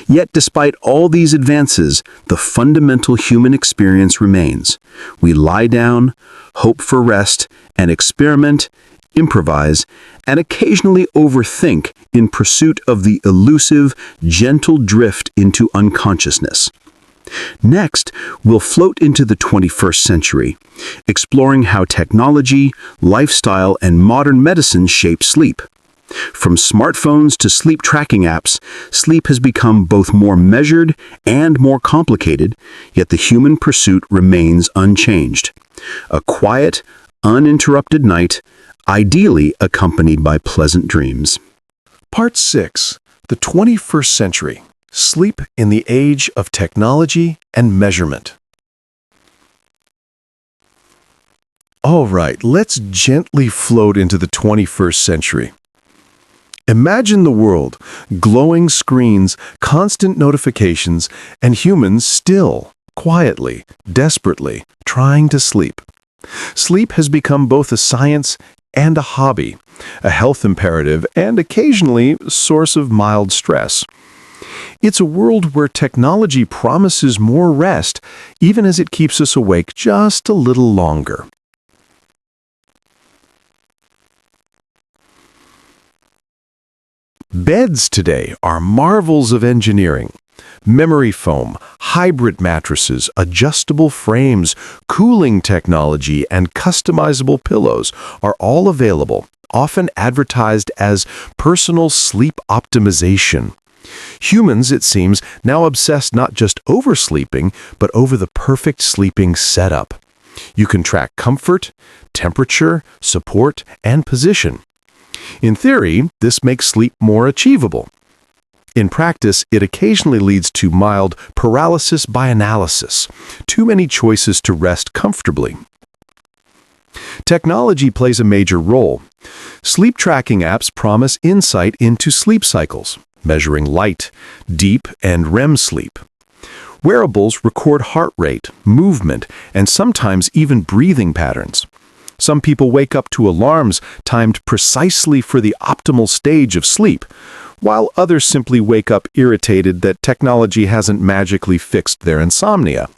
Yet despite all these advances, the fundamental human experience remains. We lie down, hope for rest, and experiment, improvise, and occasionally overthink in pursuit of the elusive, gentle drift into unconsciousness. Next, we'll float into the 21st century, exploring how technology, lifestyle, and modern medicine shape sleep. From smartphones to sleep tracking apps, sleep has become both more measured and more complicated, yet the human pursuit remains unchanged. A quiet, uninterrupted night, ideally accompanied by pleasant dreams. Part 6. The 21st Century. Sleep in the Age of Technology and Measurement. All right, let's gently float into the 21st century. Imagine the world, glowing screens, constant notifications, and humans still, quietly, desperately, trying to sleep. Sleep has become both a science and a hobby, a health imperative, and occasionally a source of mild stress. It's a world where technology promises more rest, even as it keeps us awake just a little longer. Beds today are marvels of engineering. Memory foam, hybrid mattresses, adjustable frames, cooling technology, and customizable pillows are all available, often advertised as personal sleep optimization. Humans, it seems, now obsess not just over sleeping, but over the perfect sleeping setup. You can track comfort, temperature, support, and position. In theory, this makes sleep more achievable. In practice, it occasionally leads to mild paralysis by analysis, too many choices to rest comfortably. Technology plays a major role. Sleep tracking apps promise insight into sleep cycles, measuring light, deep, and REM sleep. Wearables record heart rate, movement, and sometimes even breathing patterns. Some people wake up to alarms timed precisely for the optimal stage of sleep, while others simply wake up irritated that technology hasn't magically fixed their insomnia.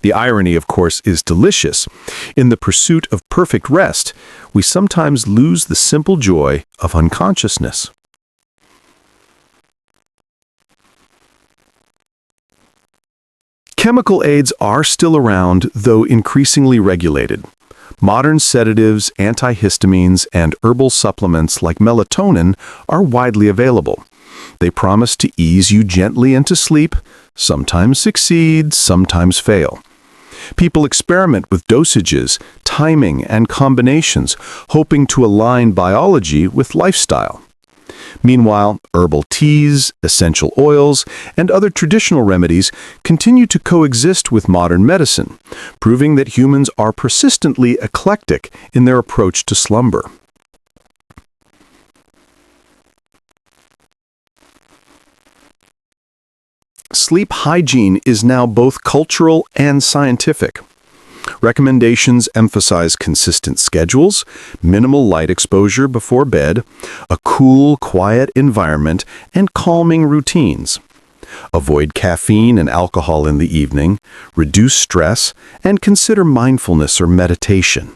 The irony, of course, is delicious. In the pursuit of perfect rest, we sometimes lose the simple joy of unconsciousness. Chemical aids are still around, though increasingly regulated. Modern sedatives, antihistamines, and herbal supplements like melatonin are widely available. They promise to ease you gently into sleep, sometimes succeed, sometimes fail. People experiment with dosages, timing, and combinations, hoping to align biology with lifestyle. Meanwhile, herbal teas, essential oils, and other traditional remedies continue to coexist with modern medicine, proving that humans are persistently eclectic in their approach to slumber. Sleep hygiene is now both cultural and scientific. Recommendations emphasize consistent schedules, minimal light exposure before bed, a cool, quiet environment, and calming routines. Avoid caffeine and alcohol in the evening, reduce stress, and consider mindfulness or meditation.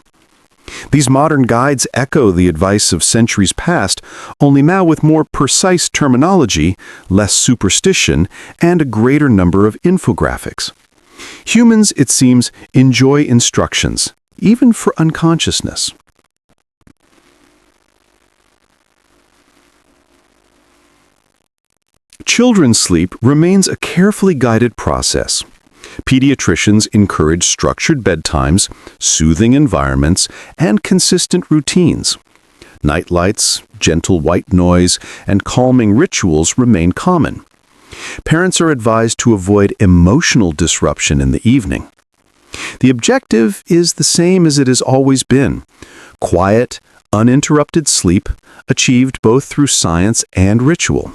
These modern guides echo the advice of centuries past, only now with more precise terminology, less superstition, and a greater number of infographics. Humans, it seems, enjoy instructions, even for unconsciousness. Children's sleep remains a carefully guided process. Pediatricians encourage structured bedtimes, soothing environments, and consistent routines. Nightlights, gentle white noise, and calming rituals remain common. Parents are advised to avoid emotional disruption in the evening. The objective is the same as it has always been: quiet, uninterrupted sleep, achieved both through science and ritual.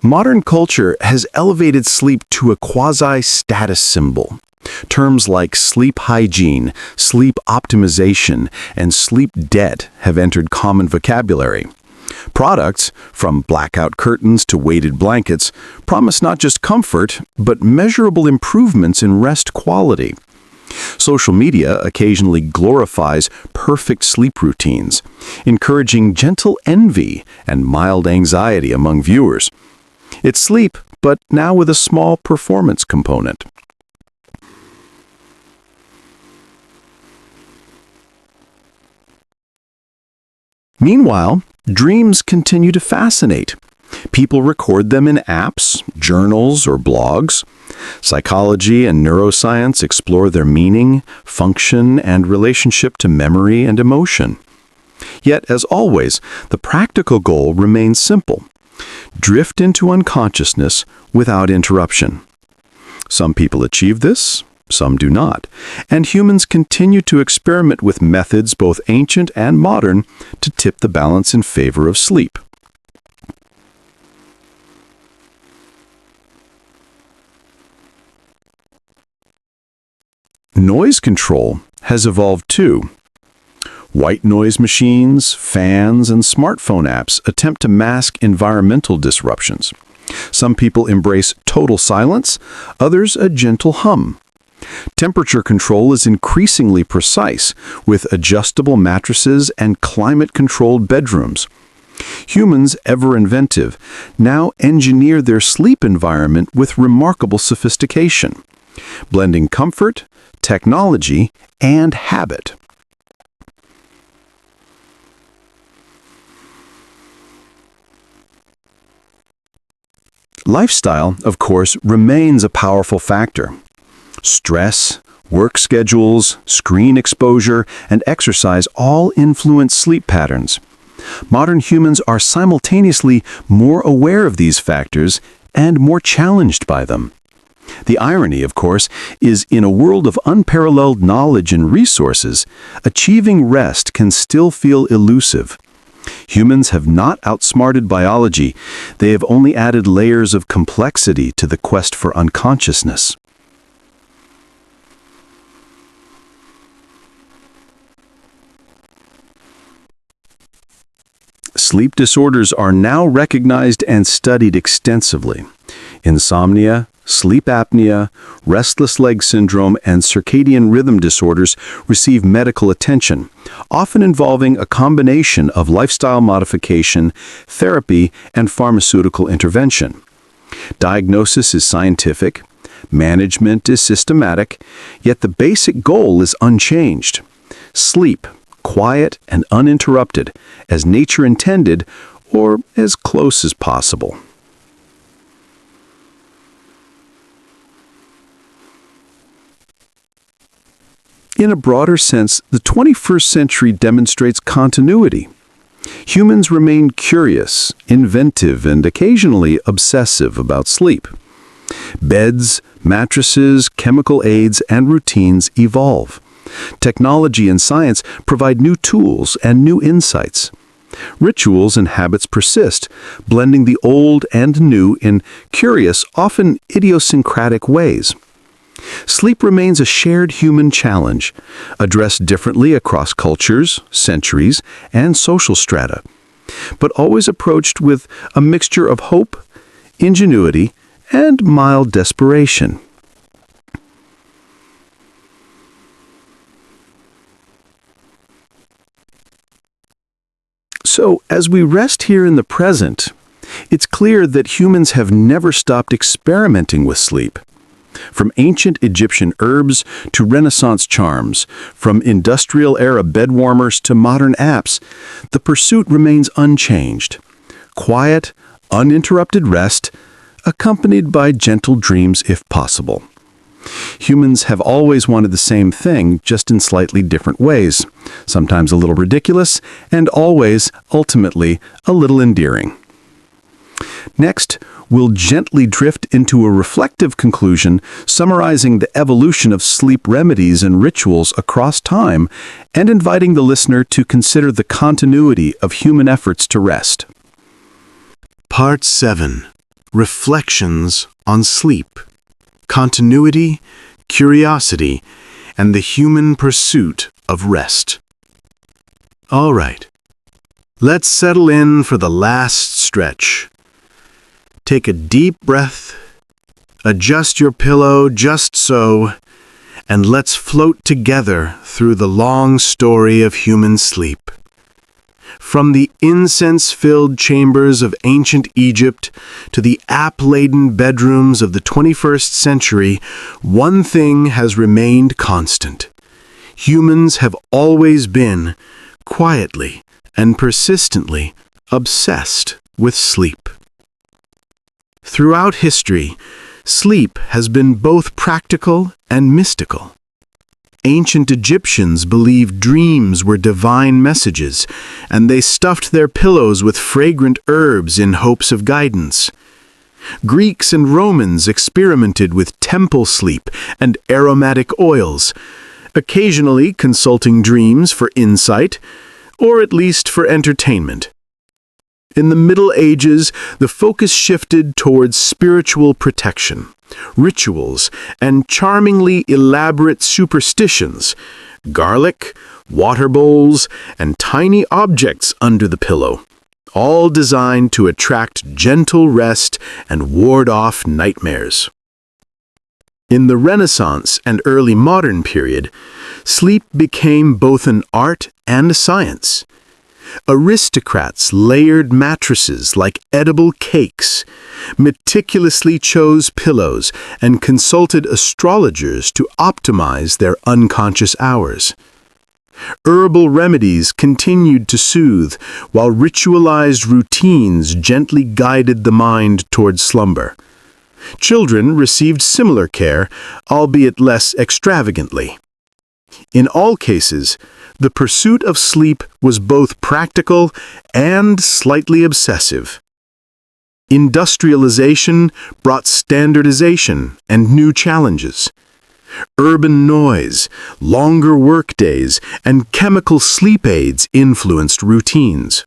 Modern culture has elevated sleep to a quasi-status symbol. Terms like sleep hygiene, sleep optimization, and sleep debt have entered common vocabulary. Products, from blackout curtains to weighted blankets, promise not just comfort, but measurable improvements in rest quality. Social media occasionally glorifies perfect sleep routines, encouraging gentle envy and mild anxiety among viewers. It's sleep, but now with a small performance component. Meanwhile, dreams continue to fascinate. People record them in apps, journals, or blogs. Psychology and neuroscience explore their meaning, function, and relationship to memory and emotion. Yet, as always, the practical goal remains simple: drift into unconsciousness without interruption. Some people achieve this, some do not, and humans continue to experiment with methods both ancient and modern to tip the balance in favor of sleep. Noise control has evolved too. White noise machines, fans, and smartphone apps attempt to mask environmental disruptions. Some people embrace total silence, others a gentle hum. Temperature control is increasingly precise, with adjustable mattresses and climate-controlled bedrooms. Humans, ever inventive, now engineer their sleep environment with remarkable sophistication, blending comfort, technology, and habit. Lifestyle, of course, remains a powerful factor. Stress, work schedules, screen exposure, and exercise all influence sleep patterns. Modern humans are simultaneously more aware of these factors and more challenged by them. The irony, of course, is in a world of unparalleled knowledge and resources, achieving rest can still feel elusive. Humans have not outsmarted biology. They have only added layers of complexity to the quest for unconsciousness. Sleep disorders are now recognized and studied extensively. Insomnia, sleep apnea, restless leg syndrome, and circadian rhythm disorders receive medical attention, often involving a combination of lifestyle modification, therapy, and pharmaceutical intervention. Diagnosis is scientific, management is systematic, yet the basic goal is unchanged. Sleep, quiet and uninterrupted, as nature intended, or as close as possible. In a broader sense, the 21st century demonstrates continuity. Humans remain curious, inventive, and occasionally obsessive about sleep. Beds, mattresses, chemical aids, and routines evolve. Technology and science provide new tools and new insights. Rituals and habits persist, blending the old and new in curious, often idiosyncratic ways. Sleep remains a shared human challenge, addressed differently across cultures, centuries, and social strata, but always approached with a mixture of hope, ingenuity, and mild desperation. So, as we rest here in the present, it's clear that humans have never stopped experimenting with sleep. From ancient Egyptian herbs to Renaissance charms, from industrial-era bed warmers to modern apps, the pursuit remains unchanged. Quiet, uninterrupted rest, accompanied by gentle dreams if possible. Humans have always wanted the same thing, just in slightly different ways, sometimes a little ridiculous, and always, ultimately, a little endearing. Next, we'll gently drift into a reflective conclusion summarizing the evolution of sleep remedies and rituals across time and inviting the listener to consider the continuity of human efforts to rest. Part 7. Reflections on Sleep. Continuity, Curiosity, and the Human Pursuit of Rest. All right. Let's settle in for the last stretch. Take a deep breath, adjust your pillow just so, and let's float together through the long story of human sleep. From the incense-filled chambers of ancient Egypt to the app-laden bedrooms of the 21st century, one thing has remained constant. Humans have always been, quietly and persistently, obsessed with sleep. Throughout history, sleep has been both practical and mystical. Ancient Egyptians believed dreams were divine messages, and they stuffed their pillows with fragrant herbs in hopes of guidance. Greeks and Romans experimented with temple sleep and aromatic oils, occasionally consulting dreams for insight, or at least for entertainment. In the Middle Ages, the focus shifted towards spiritual protection, rituals, and charmingly elaborate superstitions, garlic, water bowls, and tiny objects under the pillow, all designed to attract gentle rest and ward off nightmares. In the Renaissance and early modern period, sleep became both an art and a science. Aristocrats layered mattresses like edible cakes, meticulously chose pillows, and consulted astrologers to optimize their unconscious hours. Herbal remedies continued to soothe, while ritualized routines gently guided the mind toward slumber. Children received similar care, albeit less extravagantly. In all cases, the pursuit of sleep was both practical and slightly obsessive. Industrialization brought standardization and new challenges. Urban noise, longer workdays, and chemical sleep aids influenced routines.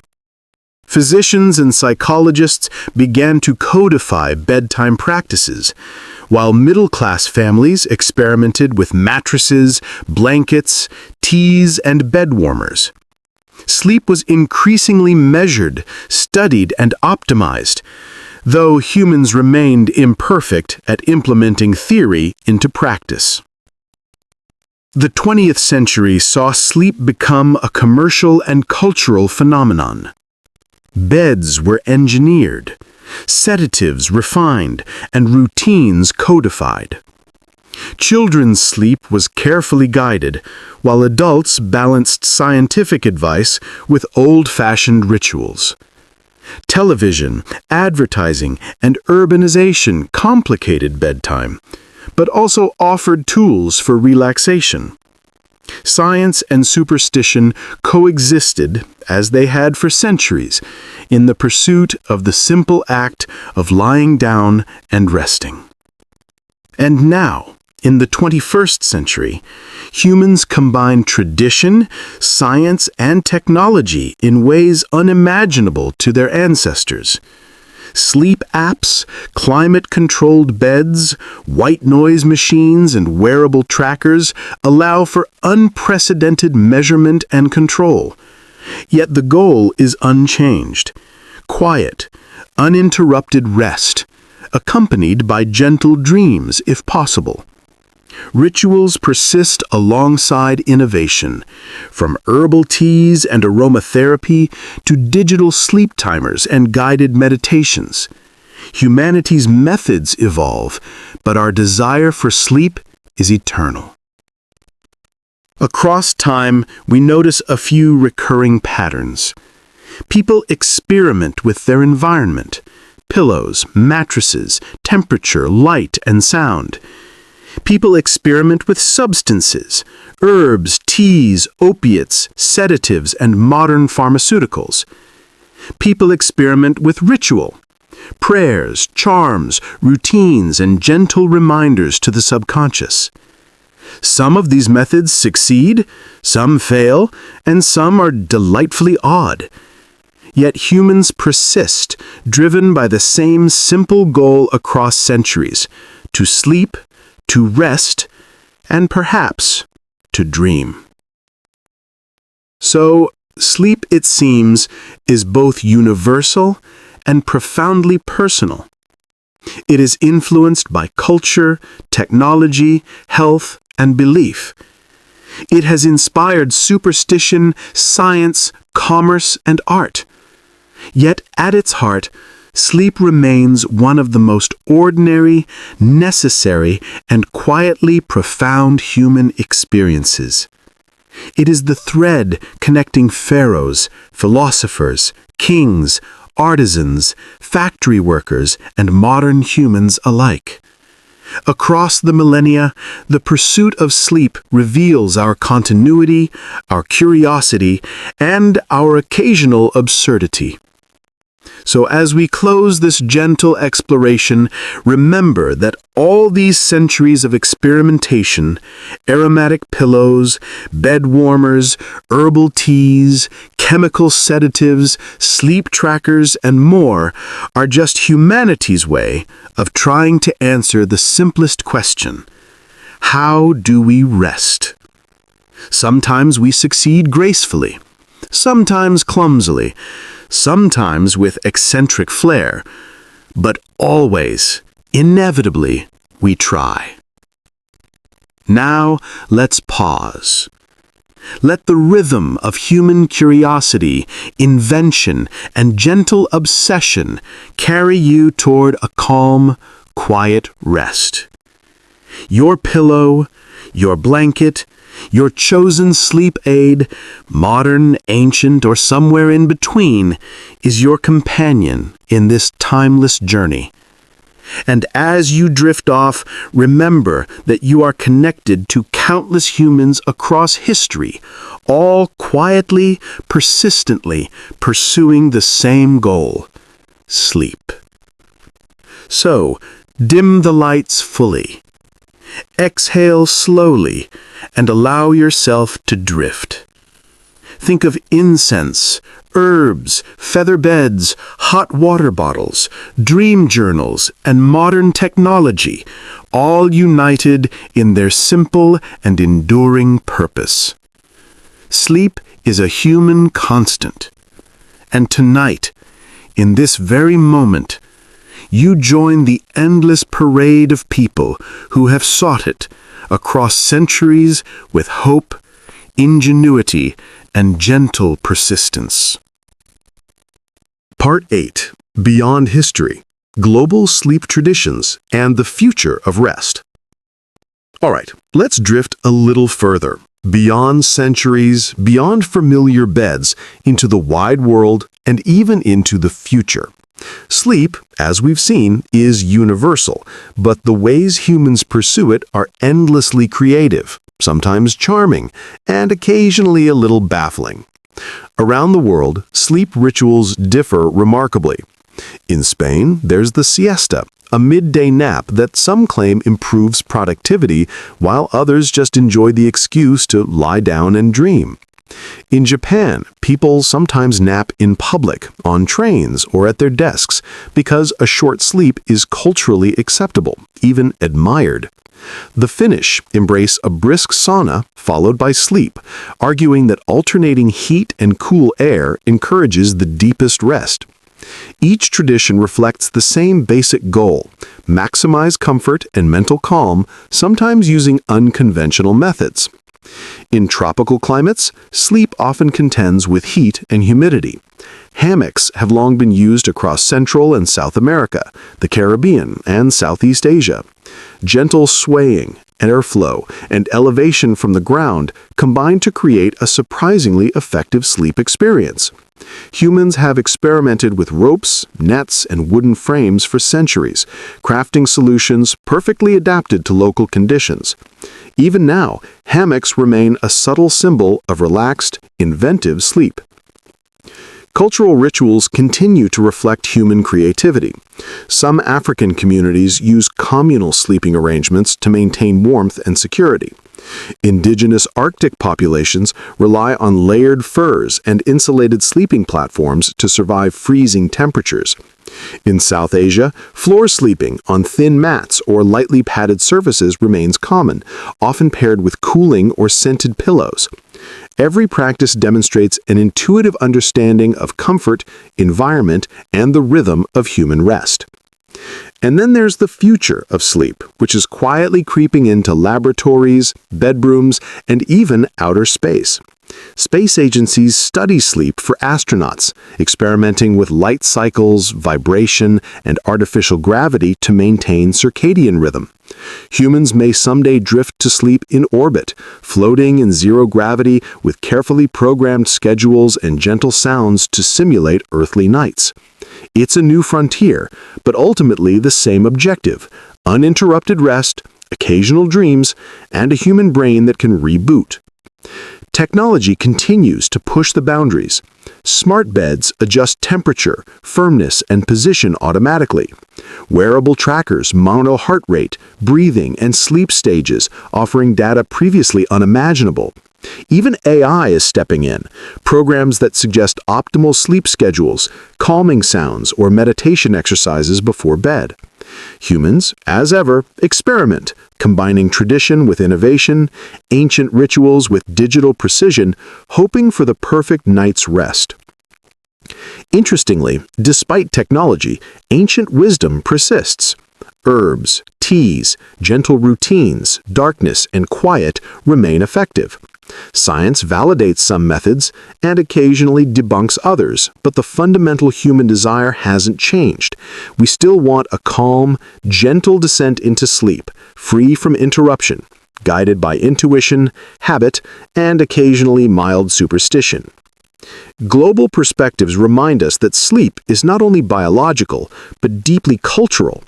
Physicians and psychologists began to codify bedtime practices, while middle-class families experimented with mattresses, blankets, teas, and bed warmers. Sleep was increasingly measured, studied, and optimized, though humans remained imperfect at implementing theory into practice. The 20th century saw sleep become a commercial and cultural phenomenon. Beds were engineered, sedatives refined, and routines codified. Children's sleep was carefully guided, while adults balanced scientific advice with old-fashioned rituals. Television, advertising, and urbanization complicated bedtime, but also offered tools for relaxation. Science and superstition coexisted, as they had for centuries, in the pursuit of the simple act of lying down and resting. And now, in the 21st century, humans combine tradition, science, and technology in ways unimaginable to their ancestors. Sleep apps, climate-controlled beds, white noise machines, and wearable trackers allow for unprecedented measurement and control. Yet the goal is unchanged: quiet, uninterrupted rest, accompanied by gentle dreams if possible. Rituals persist alongside innovation, from herbal teas and aromatherapy to digital sleep timers and guided meditations. Humanity's methods evolve, but our desire for sleep is eternal. Across time, we notice a few recurring patterns. People experiment with their environment: pillows, mattresses, temperature, light, and sound. People experiment with substances: herbs, teas, opiates, sedatives, and modern pharmaceuticals. People experiment with ritual: prayers, charms, routines, and gentle reminders to the subconscious. Some of these methods succeed, some fail, and some are delightfully odd. Yet humans persist, driven by the same simple goal across centuries: to sleep, to rest, and perhaps to dream. So, sleep, it seems, is both universal and profoundly personal. It is influenced by culture, technology, health, and belief. It has inspired superstition, science, commerce, and art. Yet at its heart, sleep remains one of the most ordinary, necessary, and quietly profound human experiences. It is the thread connecting pharaohs, philosophers, kings, artisans, factory workers, and modern humans alike. Across the millennia, the pursuit of sleep reveals our continuity, our curiosity, and our occasional absurdity. So as we close this gentle exploration, remember that all these centuries of experimentation, aromatic pillows, bed warmers, herbal teas, chemical sedatives, sleep trackers, and more, are just humanity's way of trying to answer the simplest question: how do we rest? Sometimes we succeed gracefully, sometimes clumsily, sometimes with eccentric flair, but always, inevitably, we try. Now, let's pause. Let the rhythm of human curiosity, invention, and gentle obsession carry you toward a calm, quiet rest. Your pillow, your blanket, your chosen sleep aid, modern, ancient, or somewhere in between, is your companion in this timeless journey. And as you drift off, remember that you are connected to countless humans across history, all quietly, persistently pursuing the same goal: sleep. So, dim the lights fully. Exhale slowly and allow yourself to drift. Think of incense, herbs, feather beds, hot water bottles, dream journals, and modern technology, all united in their simple and enduring purpose. Sleep is a human constant. And tonight, in this very moment, you join the endless parade of people who have sought it across centuries with hope, ingenuity, and gentle persistence. Part 8. Beyond History, Global Sleep Traditions and the Future of Rest. All right, let's drift a little further, beyond centuries, beyond familiar beds, into the wide world and even into the future. Sleep, as we've seen, is universal, but the ways humans pursue it are endlessly creative, sometimes charming, and occasionally a little baffling. Around the world, sleep rituals differ remarkably. In Spain, there's the siesta, a midday nap that some claim improves productivity, while others just enjoy the excuse to lie down and dream. In Japan, people sometimes nap in public, on trains, or at their desks, because a short sleep is culturally acceptable, even admired. The Finnish embrace a brisk sauna followed by sleep, arguing that alternating heat and cool air encourages the deepest rest. Each tradition reflects the same basic goal: maximize comfort and mental calm, sometimes using unconventional methods. In tropical climates, sleep often contends with heat and humidity. Hammocks have long been used across Central and South America, the Caribbean, and Southeast Asia. Gentle swaying, airflow, and elevation from the ground combine to create a surprisingly effective sleep experience. Humans have experimented with ropes, nets, and wooden frames for centuries, crafting solutions perfectly adapted to local conditions. Even now, hammocks remain a subtle symbol of relaxed, inventive sleep. Cultural rituals continue to reflect human creativity. Some African communities use communal sleeping arrangements to maintain warmth and security. Indigenous Arctic populations rely on layered furs and insulated sleeping platforms to survive freezing temperatures. In South Asia, floor sleeping on thin mats or lightly padded surfaces remains common, often paired with cooling or scented pillows. Every practice demonstrates an intuitive understanding of comfort, environment, and the rhythm of human rest. And then there's the future of sleep, which is quietly creeping into laboratories, bedrooms, and even outer space. Space agencies study sleep for astronauts, experimenting with light cycles, vibration, and artificial gravity to maintain circadian rhythm. Humans may someday drift to sleep in orbit, floating in zero gravity with carefully programmed schedules and gentle sounds to simulate earthly nights. It's a new frontier, but ultimately the same objective: uninterrupted rest, occasional dreams, and a human brain that can reboot. Technology continues to push the boundaries. Smart beds adjust temperature, firmness, and position automatically. Wearable trackers monitor heart rate, breathing, and sleep stages, offering data previously unimaginable. Even AI is stepping in. Programs that suggest optimal sleep schedules, calming sounds, or meditation exercises before bed. Humans, as ever, experiment, combining tradition with innovation, ancient rituals with digital precision, hoping for the perfect night's rest. Interestingly, despite technology, ancient wisdom persists. Herbs, teas, gentle routines, darkness, and quiet remain effective. Science validates some methods and occasionally debunks others, but the fundamental human desire hasn't changed. We still want a calm, gentle descent into sleep, free from interruption, guided by intuition, habit, and occasionally mild superstition. Global perspectives remind us that sleep is not only biological, but deeply cultural.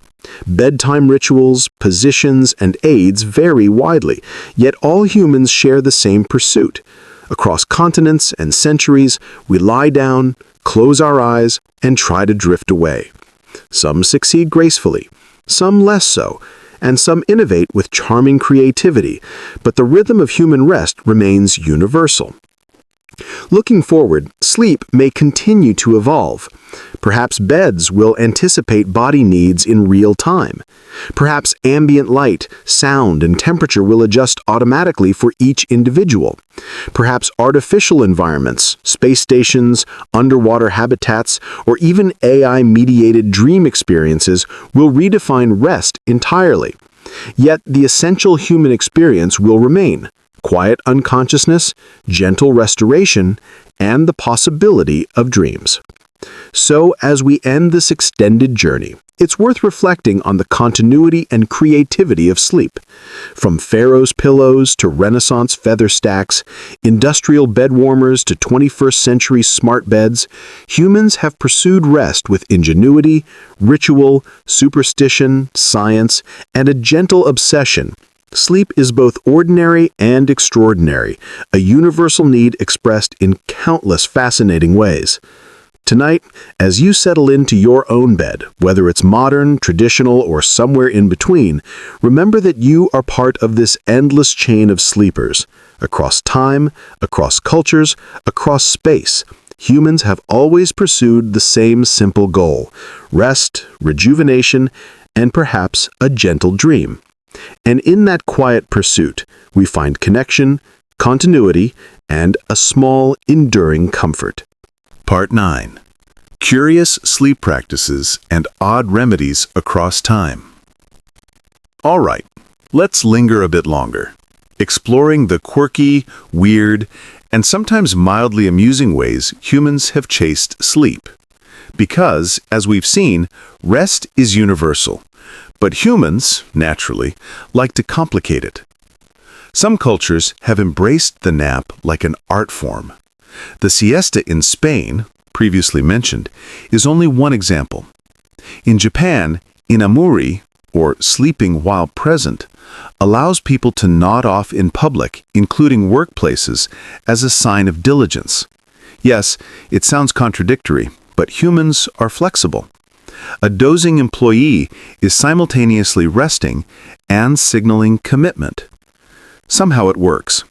Bedtime rituals, positions, and aids vary widely, yet all humans share the same pursuit. Across continents and centuries, we lie down, close our eyes, and try to drift away. Some succeed gracefully, some less so, and some innovate with charming creativity, but the rhythm of human rest remains universal. Looking forward, sleep may continue to evolve. Perhaps beds will anticipate body needs in real time. Perhaps ambient light, sound, and temperature will adjust automatically for each individual. Perhaps artificial environments, space stations, underwater habitats, or even AI-mediated dream experiences will redefine rest entirely. Yet the essential human experience will remain: quiet unconsciousness, gentle restoration, and the possibility of dreams. So, as we end this extended journey, it's worth reflecting on the continuity and creativity of sleep. From pharaohs' pillows to Renaissance feather stacks, industrial bed warmers to 21st century smart beds, humans have pursued rest with ingenuity, ritual, superstition, science, and a gentle obsession. Sleep is both ordinary and extraordinary, a universal need expressed in countless fascinating ways. Tonight, as you settle into your own bed, whether it's modern, traditional, or somewhere in between, remember that you are part of this endless chain of sleepers. Across time, across cultures, across space, humans have always pursued the same simple goal: rest, rejuvenation, and perhaps a gentle dream. And in that quiet pursuit, we find connection, continuity, and a small, enduring comfort. Part 9. Curious sleep practices and odd remedies across time. All right, let's linger a bit longer, exploring the quirky, weird, and sometimes mildly amusing ways humans have chased sleep. Because, as we've seen, rest is universal. But humans, naturally, like to complicate it. Some cultures have embraced the nap like an art form. The siesta in Spain, previously mentioned, is only one example. In Japan, inamuri, or sleeping while present, allows people to nod off in public, including workplaces, as a sign of diligence. Yes, it sounds contradictory, but humans are flexible. A dozing employee is simultaneously resting and signaling commitment. Somehow it works.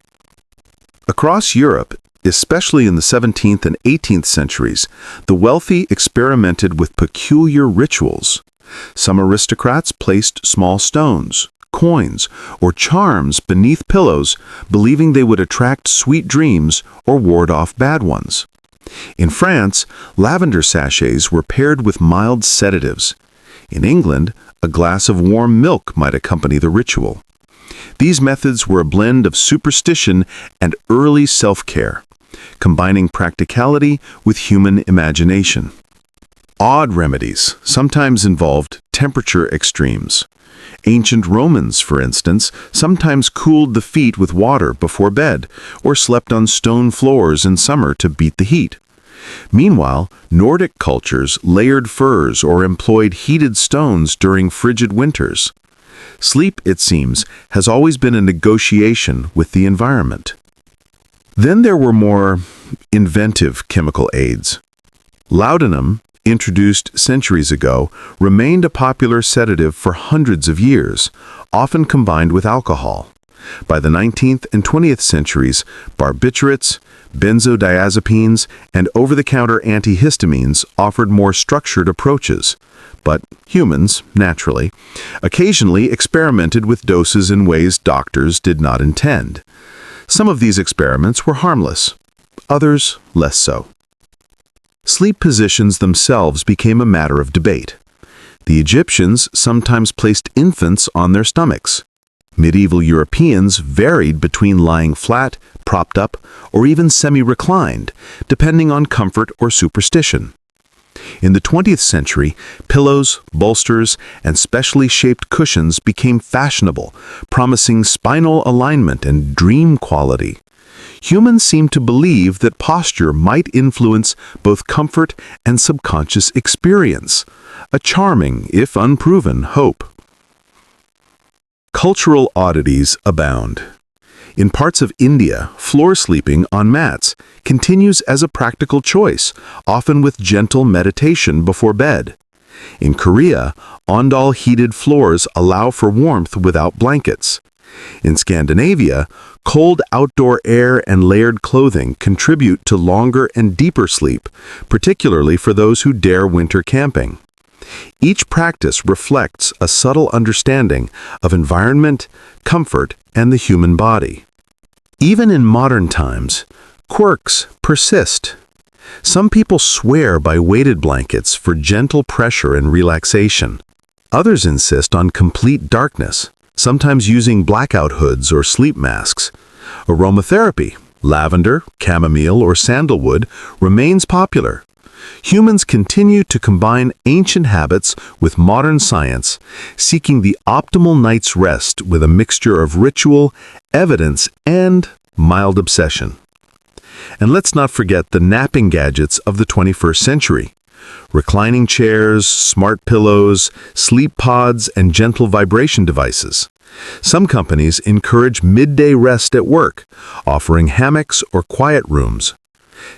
Across Europe, especially in the 17th and 18th centuries, the wealthy experimented with peculiar rituals. Some aristocrats placed small stones, coins, or charms beneath pillows, believing they would attract sweet dreams or ward off bad ones. In France, lavender sachets were paired with mild sedatives. In England, a glass of warm milk might accompany the ritual. These methods were a blend of superstition and early self-care, combining practicality with human imagination. Odd remedies sometimes involved temperature extremes. Ancient Romans, for instance, sometimes cooled the feet with water before bed, or slept on stone floors in summer to beat the heat. Meanwhile, Nordic cultures layered furs or employed heated stones during frigid winters. Sleep, it seems, has always been a negotiation with the environment. Then there were more inventive chemical aids. Laudanum, introduced centuries ago, remained a popular sedative for hundreds of years, often combined with alcohol. By the 19th and 20th centuries, barbiturates, benzodiazepines, and over-the-counter antihistamines offered more structured approaches. But humans, naturally, occasionally experimented with doses in ways doctors did not intend. Some of these experiments were harmless, others less so. Sleep positions themselves became a matter of debate. The Egyptians sometimes placed infants on their stomachs. Medieval Europeans varied between lying flat, propped up, or even semi-reclined, depending on comfort or superstition. In the 20th century, pillows, bolsters, and specially shaped cushions became fashionable, promising spinal alignment and dream quality. Humans seem to believe that posture might influence both comfort and subconscious experience, a charming, if unproven, hope. Cultural oddities abound. In parts of India, floor sleeping on mats continues as a practical choice, often with gentle meditation before bed. In Korea, ondol heated floors allow for warmth without blankets. In Scandinavia, cold outdoor air and layered clothing contribute to longer and deeper sleep, particularly for those who dare winter camping. Each practice reflects a subtle understanding of environment, comfort, and the human body. Even in modern times, quirks persist. Some people swear by weighted blankets for gentle pressure and relaxation. Others insist on complete darkness, sometimes using blackout hoods or sleep masks. Aromatherapy, lavender, chamomile, or sandalwood, remains popular. Humans continue to combine ancient habits with modern science, seeking the optimal night's rest with a mixture of ritual, evidence, and mild obsession. And let's not forget the napping gadgets of the 21st century. Reclining chairs, smart pillows, sleep pods, and gentle vibration devices. Some companies encourage midday rest at work, offering hammocks or quiet rooms.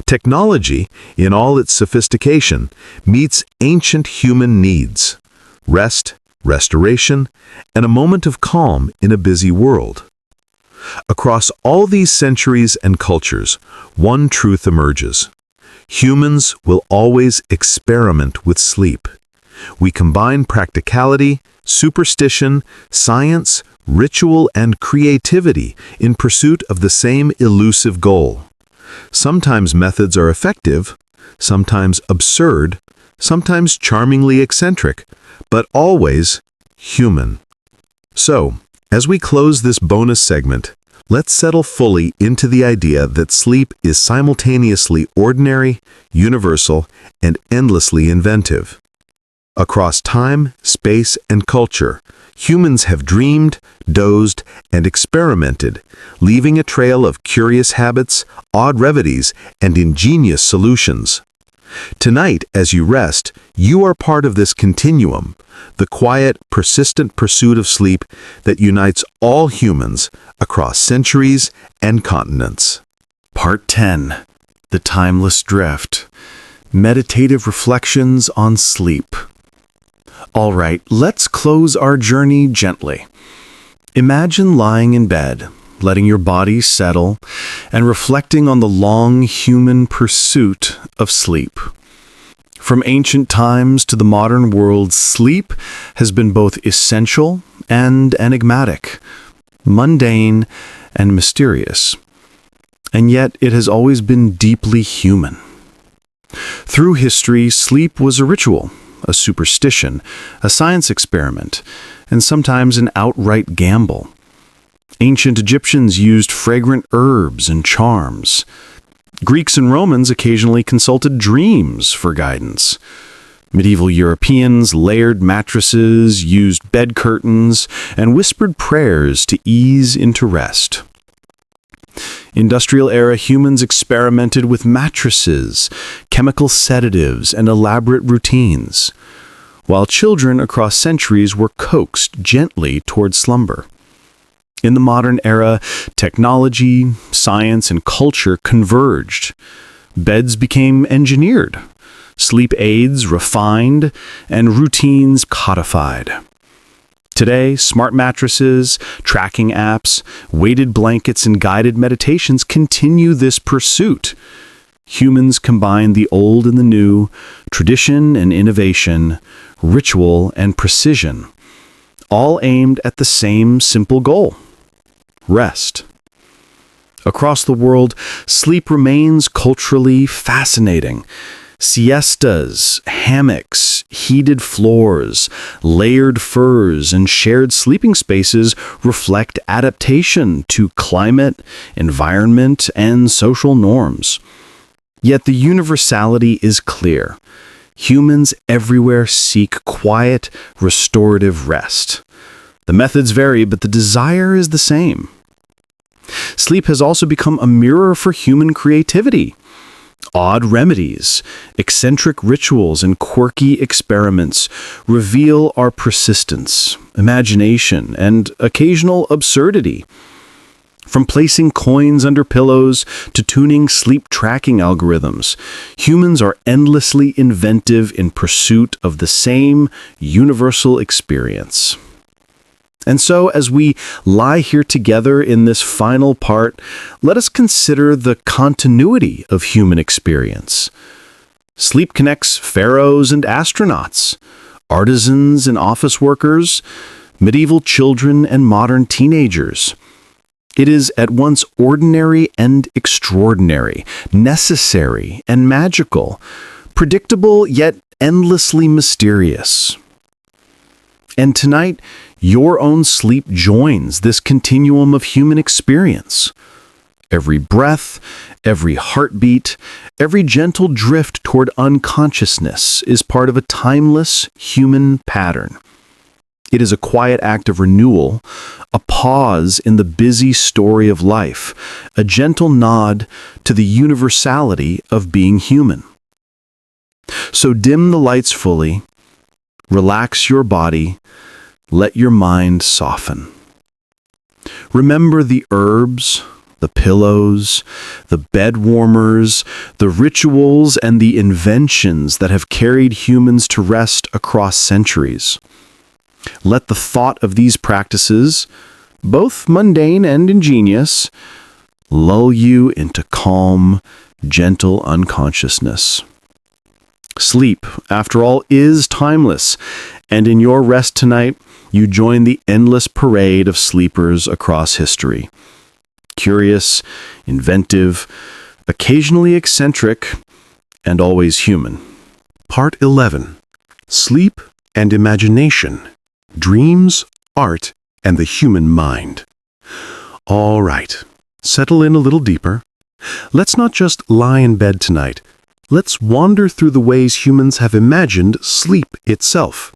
Technology, in all its sophistication, meets ancient human needs: rest, restoration, and a moment of calm in a busy world. Across all these centuries and cultures, one truth emerges. Humans will always experiment with sleep. We combine practicality, superstition, science, ritual, and creativity in pursuit of the same elusive goal. Sometimes methods are effective, sometimes absurd, sometimes charmingly eccentric, but always human. So, as we close this bonus segment, let's settle fully into the idea that sleep is simultaneously ordinary, universal, and endlessly inventive. Across time, space, and culture, humans have dreamed, dozed, and experimented, leaving a trail of curious habits, odd remedies, and ingenious solutions. Tonight, as you rest, you are part of this continuum, the quiet, persistent pursuit of sleep that unites all humans across centuries and continents. Part 10. The Timeless Drift. Meditative Reflections on Sleep. All right, let's close our journey gently. Imagine lying in bed, letting your body settle, and reflecting on the long human pursuit of sleep. From ancient times to the modern world, sleep has been both essential and enigmatic, mundane and mysterious. And yet it has always been deeply human. Through history, sleep was a ritual, a superstition, a science experiment, and sometimes an outright gamble. Ancient Egyptians used fragrant herbs and charms. Greeks and Romans occasionally consulted dreams for guidance. Medieval Europeans layered mattresses, used bed curtains, and whispered prayers to ease into rest. Industrial-era humans experimented with mattresses, chemical sedatives, and elaborate routines, while children across centuries were coaxed gently toward slumber. In the modern era, technology, science, and culture converged. Beds became engineered, sleep aids refined, and routines codified. Today, smart mattresses, tracking apps, weighted blankets, and guided meditations continue this pursuit. Humans combine the old and the new, tradition and innovation, ritual and precision, all aimed at the same simple goal: rest. Across the world, sleep remains culturally fascinating. Siestas, hammocks, heated floors, layered furs, and shared sleeping spaces reflect adaptation to climate, environment, and social norms. Yet the universality is clear. Humans everywhere seek quiet, restorative rest. The methods vary, but the desire is the same. Sleep has also become a mirror for human creativity. Odd remedies, eccentric rituals, and quirky experiments reveal our persistence, imagination, and occasional absurdity. From placing coins under pillows to tuning sleep tracking algorithms, humans are endlessly inventive in pursuit of the same universal experience. And so, as we lie here together in this final part, let us consider the continuity of human experience. Sleep connects pharaohs and astronauts, artisans and office workers, medieval children and modern teenagers. It is at once ordinary and extraordinary, necessary and magical, predictable yet endlessly mysterious. And tonight, your own sleep joins this continuum of human experience. Every breath, every heartbeat, every gentle drift toward unconsciousness is part of a timeless human pattern. It is a quiet act of renewal, a pause in the busy story of life, a gentle nod to the universality of being human. So dim the lights fully, relax your body, let your mind soften. Remember the herbs, the pillows, the bed warmers, the rituals, and the inventions that have carried humans to rest across centuries. Let the thought of these practices, both mundane and ingenious, lull you into calm, gentle unconsciousness. Sleep, after all, is timeless, and in your rest tonight, you join the endless parade of sleepers across history. Curious, inventive, occasionally eccentric, and always human. Part 11. Sleep and Imagination. Dreams, Art, and the Human Mind. All right, settle in a little deeper. Let's not just lie in bed tonight. Let's wander through the ways humans have imagined sleep itself.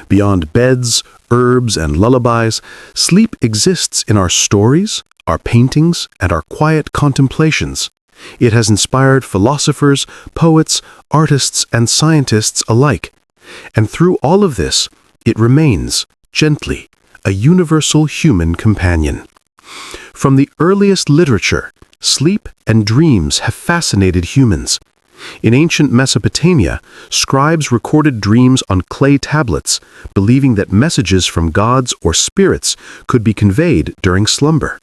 Beyond beds, herbs, and lullabies, sleep exists in our stories, our paintings, and our quiet contemplations. It has inspired philosophers, poets, artists, and scientists alike. And through all of this, it remains, gently, a universal human companion. From the earliest literature, sleep and dreams have fascinated humans. In ancient Mesopotamia, scribes recorded dreams on clay tablets, believing that messages from gods or spirits could be conveyed during slumber.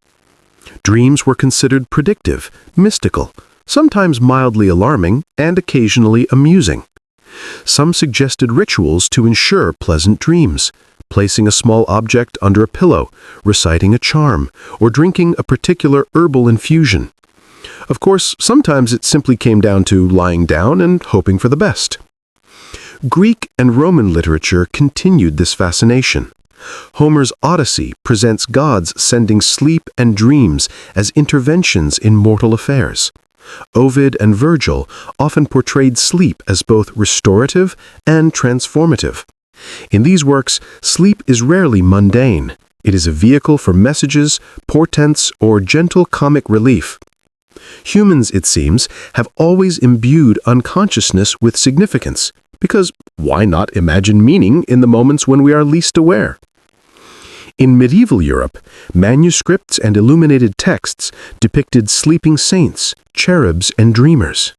Dreams were considered predictive, mystical, sometimes mildly alarming, and occasionally amusing. Some suggested rituals to ensure pleasant dreams, placing a small object under a pillow, reciting a charm, or drinking a particular herbal infusion. Of course, sometimes it simply came down to lying down and hoping for the best. Greek and Roman literature continued this fascination. Homer's Odyssey presents gods sending sleep and dreams as interventions in mortal affairs. Ovid and Virgil often portrayed sleep as both restorative and transformative. In these works, sleep is rarely mundane. It is a vehicle for messages, portents, or gentle comic relief. Humans, it seems, have always imbued unconsciousness with significance, because why not imagine meaning in the moments when we are least aware? In medieval Europe, manuscripts and illuminated texts depicted sleeping saints, cherubs, and dreamers.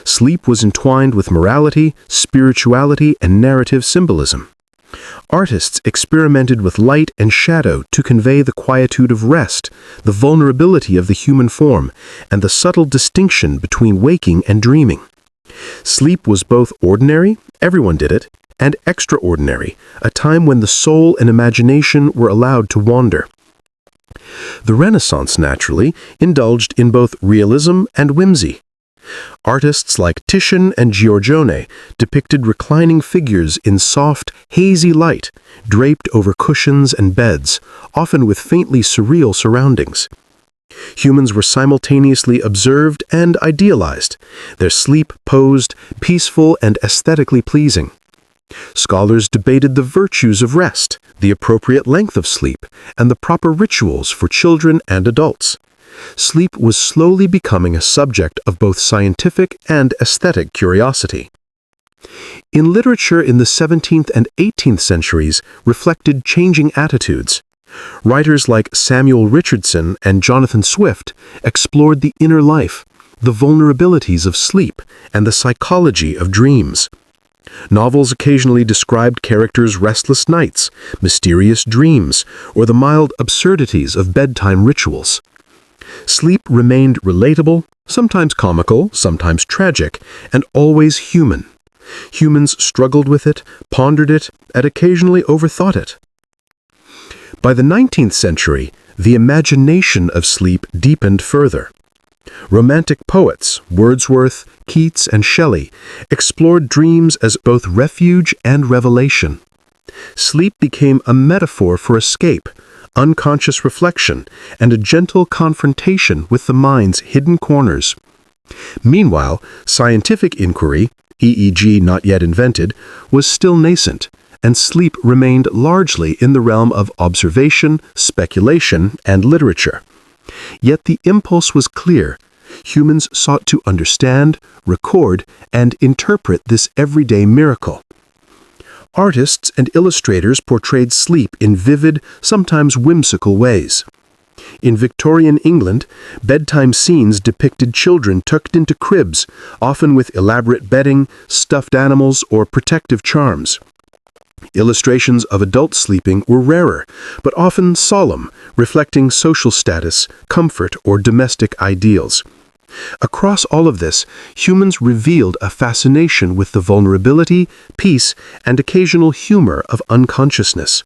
Sleep was entwined with morality, spirituality, and narrative symbolism. Artists experimented with light and shadow to convey the quietude of rest, the vulnerability of the human form, and the subtle distinction between waking and dreaming. Sleep was both ordinary, everyone did it, and extraordinary, a time when the soul and imagination were allowed to wander. The Renaissance, naturally, indulged in both realism and whimsy. Artists like Titian and Giorgione depicted reclining figures in soft, hazy light, draped over cushions and beds, often with faintly surreal surroundings. Humans were simultaneously observed and idealized, their sleep posed, peaceful and aesthetically pleasing. Scholars debated the virtues of rest, the appropriate length of sleep, and the proper rituals for children and adults. Sleep was slowly becoming a subject of both scientific and aesthetic curiosity. In literature in the 17th and 18th centuries reflected changing attitudes. Writers like Samuel Richardson and Jonathan Swift explored the inner life, the vulnerabilities of sleep, and the psychology of dreams. Novels occasionally described characters' restless nights, mysterious dreams, or the mild absurdities of bedtime rituals. Sleep remained relatable, sometimes comical, sometimes tragic, and always human. Humans struggled with it, pondered it, and occasionally overthought it. By the 19th century, the imagination of sleep deepened further. Romantic poets, Wordsworth, Keats, and Shelley, explored dreams as both refuge and revelation. Sleep became a metaphor for escape, unconscious reflection, and a gentle confrontation with the mind's hidden corners. Meanwhile, scientific inquiry, EEG not yet invented, was still nascent, and sleep remained largely in the realm of observation, speculation, and literature. Yet the impulse was clear. Humans sought to understand, record, and interpret this everyday miracle. Artists and illustrators portrayed sleep in vivid, sometimes whimsical ways. In Victorian England, bedtime scenes depicted children tucked into cribs, often with elaborate bedding, stuffed animals, or protective charms. Illustrations of adult sleeping were rarer, but often solemn, reflecting social status, comfort, or domestic ideals. Across all of this, humans revealed a fascination with the vulnerability, peace, and occasional humor of unconsciousness.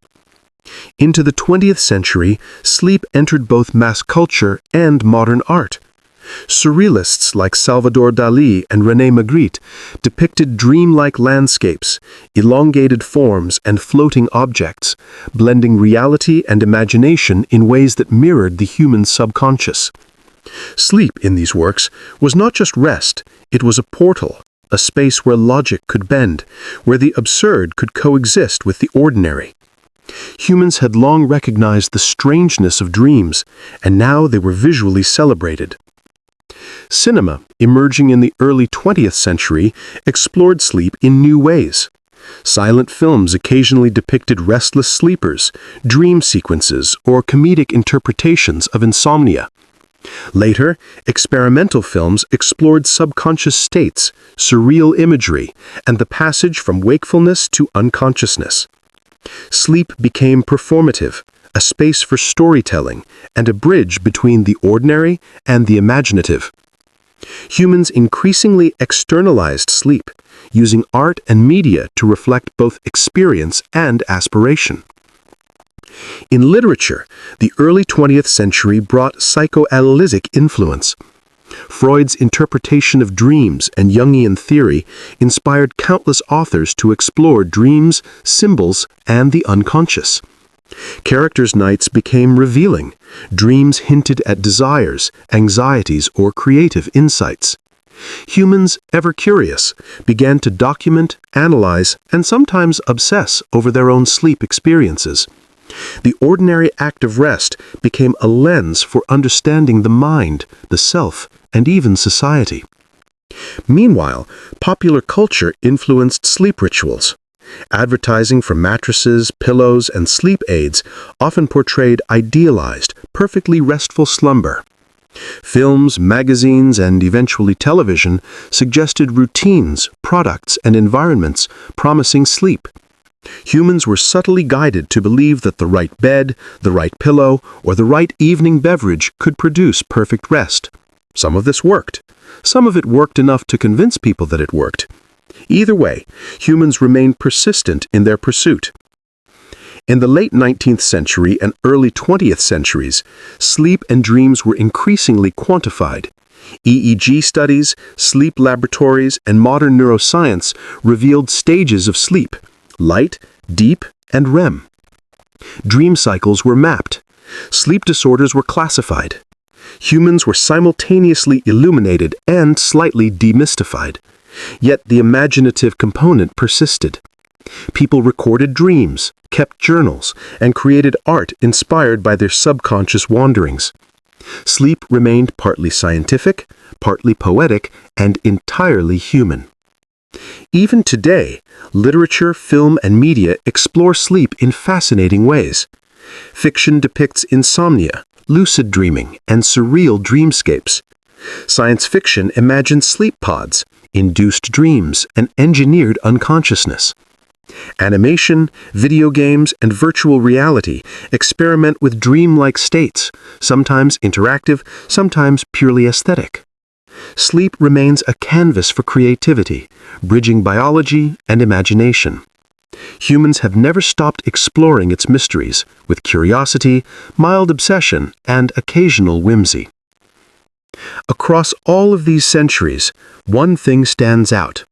Into the 20th century, sleep entered both mass culture and modern art. Surrealists like Salvador Dalí and René Magritte depicted dreamlike landscapes, elongated forms, and floating objects, blending reality and imagination in ways that mirrored the human subconscious. Sleep, in these works, was not just rest, it was a portal, a space where logic could bend, where the absurd could coexist with the ordinary. Humans had long recognized the strangeness of dreams, and now they were visually celebrated. Cinema, emerging in the early 20th century, explored sleep in new ways. Silent films occasionally depicted restless sleepers, dream sequences, or comedic interpretations of insomnia. Later, experimental films explored subconscious states, surreal imagery, and the passage from wakefulness to unconsciousness. Sleep became performative, a space for storytelling, and a bridge between the ordinary and the imaginative. Humans increasingly externalized sleep, using art and media to reflect both experience and aspiration. In literature, the early 20th century brought psychoanalytic influence. Freud's interpretation of dreams and Jungian theory inspired countless authors to explore dreams, symbols, and the unconscious. Characters' nights became revealing. Dreams hinted at desires, anxieties, or creative insights. Humans, ever curious, began to document, analyze, and sometimes obsess over their own sleep experiences. The ordinary act of rest became a lens for understanding the mind, the self, and even society. Meanwhile, popular culture influenced sleep rituals. Advertising for mattresses, pillows, and sleep aids often portrayed idealized, perfectly restful slumber. Films, magazines, and eventually television suggested routines, products, and environments promising sleep. Humans were subtly guided to believe that the right bed, the right pillow, or the right evening beverage could produce perfect rest. Some of this worked. Some of it worked enough to convince people that it worked. Either way, humans remained persistent in their pursuit. In the late 19th century and early 20th centuries, sleep and dreams were increasingly quantified. EEG studies, sleep laboratories, and modern neuroscience revealed stages of sleep: light, deep, and REM. Dream cycles were mapped. Sleep disorders were classified. Humans were simultaneously illuminated and slightly demystified. Yet the imaginative component persisted. People recorded dreams, kept journals, and created art inspired by their subconscious wanderings. Sleep remained partly scientific, partly poetic, and entirely human. Even today, literature, film, and media explore sleep in fascinating ways. Fiction depicts insomnia, lucid dreaming, and surreal dreamscapes. Science fiction imagines sleep pods, induced dreams, and engineered unconsciousness. Animation, video games, and virtual reality experiment with dreamlike states, sometimes interactive, sometimes purely aesthetic. Sleep remains a canvas for creativity, bridging biology and imagination. Humans have never stopped exploring its mysteries, with curiosity, mild obsession, and occasional whimsy. Across all of these centuries, one thing stands out.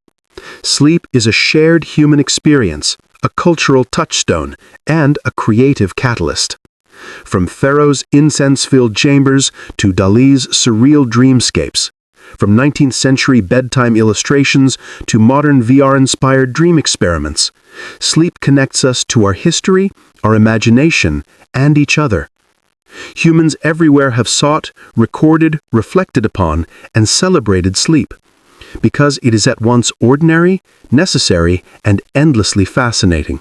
Sleep is a shared human experience, a cultural touchstone, and a creative catalyst. From pharaohs' incense-filled chambers to Dali's surreal dreamscapes, from 19th century bedtime illustrations to modern VR-inspired dream experiments, sleep connects us to our history, our imagination, and each other. Humans everywhere have sought, recorded, reflected upon, and celebrated sleep, because it is at once ordinary, necessary, and endlessly fascinating.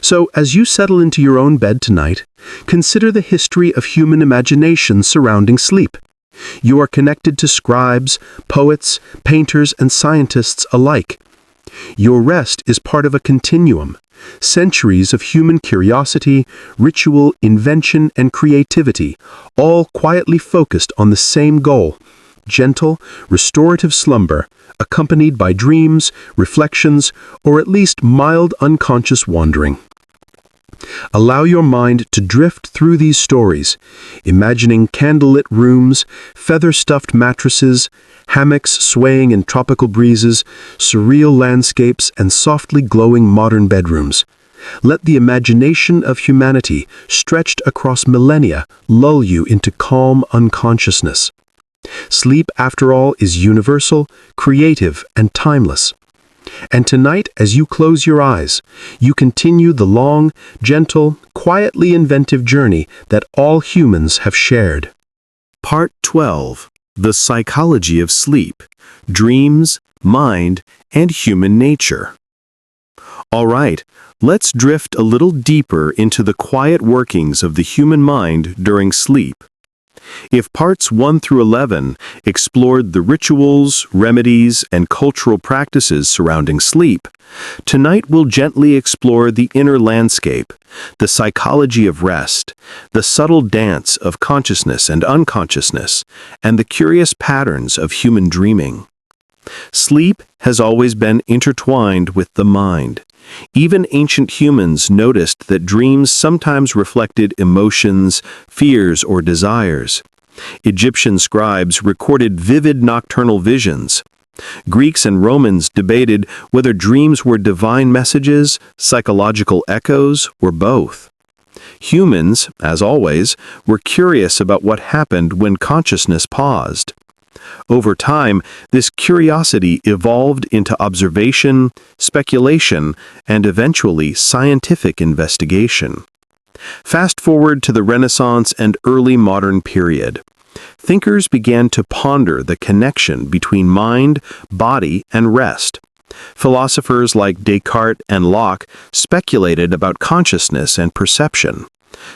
So, as you settle into your own bed tonight, consider the history of human imagination surrounding sleep. You are connected to scribes, poets, painters, and scientists alike. Your rest is part of a continuum, centuries of human curiosity, ritual, invention, and creativity, all quietly focused on the same goal: gentle, restorative slumber, accompanied by dreams, reflections, or at least mild unconscious wandering. Allow your mind to drift through these stories, imagining candlelit rooms, feather-stuffed mattresses, hammocks swaying in tropical breezes, surreal landscapes, and softly glowing modern bedrooms. Let the imagination of humanity, stretched across millennia, lull you into calm unconsciousness. Sleep, after all, is universal, creative, and timeless. And tonight, as you close your eyes, you continue the long, gentle, quietly inventive journey that all humans have shared. Part 12. The Psychology of Sleep, Dreams, Mind, and Human Nature. All right, let's drift a little deeper into the quiet workings of the human mind during sleep. If parts 1 through 11 explored the rituals, remedies, and cultural practices surrounding sleep, tonight we'll gently explore the inner landscape, the psychology of rest, the subtle dance of consciousness and unconsciousness, and the curious patterns of human dreaming. Sleep has always been intertwined with the mind. Even ancient humans noticed that dreams sometimes reflected emotions, fears, or desires. Egyptian scribes recorded vivid nocturnal visions. Greeks and Romans debated whether dreams were divine messages, psychological echoes, or both. Humans, as always, were curious about what happened when consciousness paused. Over time, this curiosity evolved into observation, speculation, and eventually scientific investigation. Fast forward to the Renaissance and early modern period. Thinkers began to ponder the connection between mind, body, and rest. Philosophers like Descartes and Locke speculated about consciousness and perception.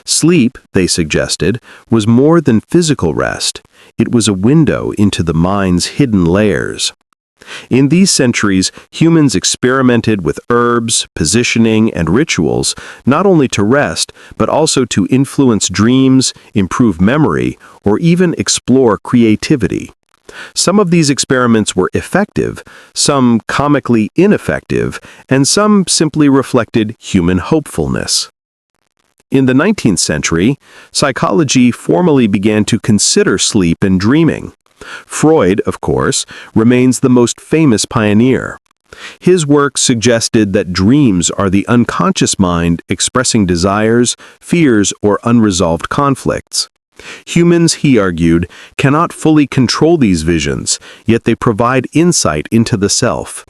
Sleep, they suggested, was more than physical rest. It was a window into the mind's hidden layers. In these centuries, humans experimented with herbs, positioning, and rituals, not only to rest, but also to influence dreams, improve memory, or even explore creativity. Some of these experiments were effective, some comically ineffective, and some simply reflected human hopefulness. In the 19th century, psychology formally began to consider sleep and dreaming. Freud, of course, remains the most famous pioneer. His work suggested that dreams are the unconscious mind expressing desires, fears, or unresolved conflicts. Humans, he argued, cannot fully control these visions, yet they provide insight into the self.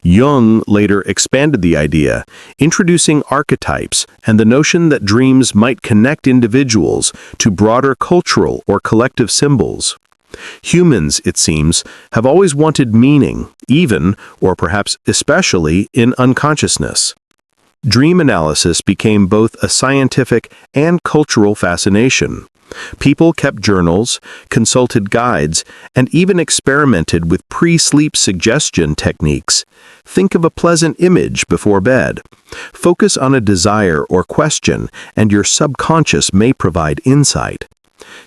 Jung later expanded the idea, introducing archetypes and the notion that dreams might connect individuals to broader cultural or collective symbols. Humans, it seems, have always wanted meaning, even, or perhaps especially, in unconsciousness. Dream analysis became both a scientific and cultural fascination. People kept journals, consulted guides, and even experimented with pre-sleep suggestion techniques. Think of a pleasant image before bed. Focus on a desire or question, and your subconscious may provide insight.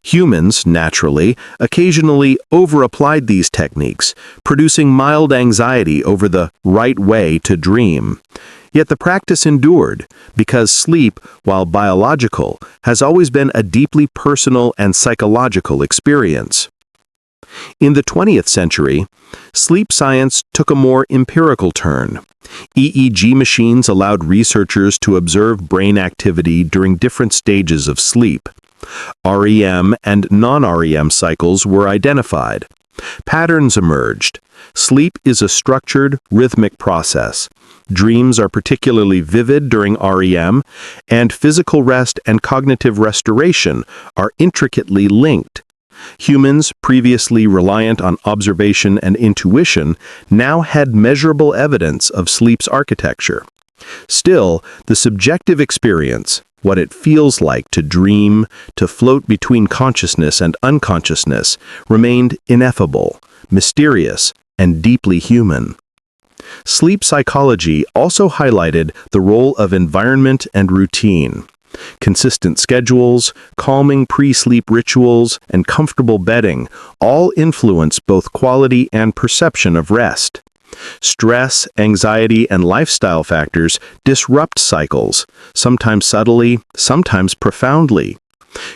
Humans, naturally, occasionally over-applied these techniques, producing mild anxiety over the right way to dream. Yet the practice endured, because sleep, while biological, has always been a deeply personal and psychological experience. In the 20th century, sleep science took a more empirical turn. EEG machines allowed researchers to observe brain activity during different stages of sleep. REM and non-REM cycles were identified. Patterns emerged. Sleep is a structured, rhythmic process. Dreams are particularly vivid during REM, and physical rest and cognitive restoration are intricately linked. Humans, previously reliant on observation and intuition, now had measurable evidence of sleep's architecture. Still, the subjective experience, what it feels like to dream, to float between consciousness and unconsciousness, remained ineffable, mysterious, and deeply human. Sleep psychology also highlighted the role of environment and routine. Consistent schedules, calming pre-sleep rituals, and comfortable bedding all influence both quality and perception of rest. Stress, anxiety, and lifestyle factors disrupt cycles, sometimes subtly, sometimes profoundly.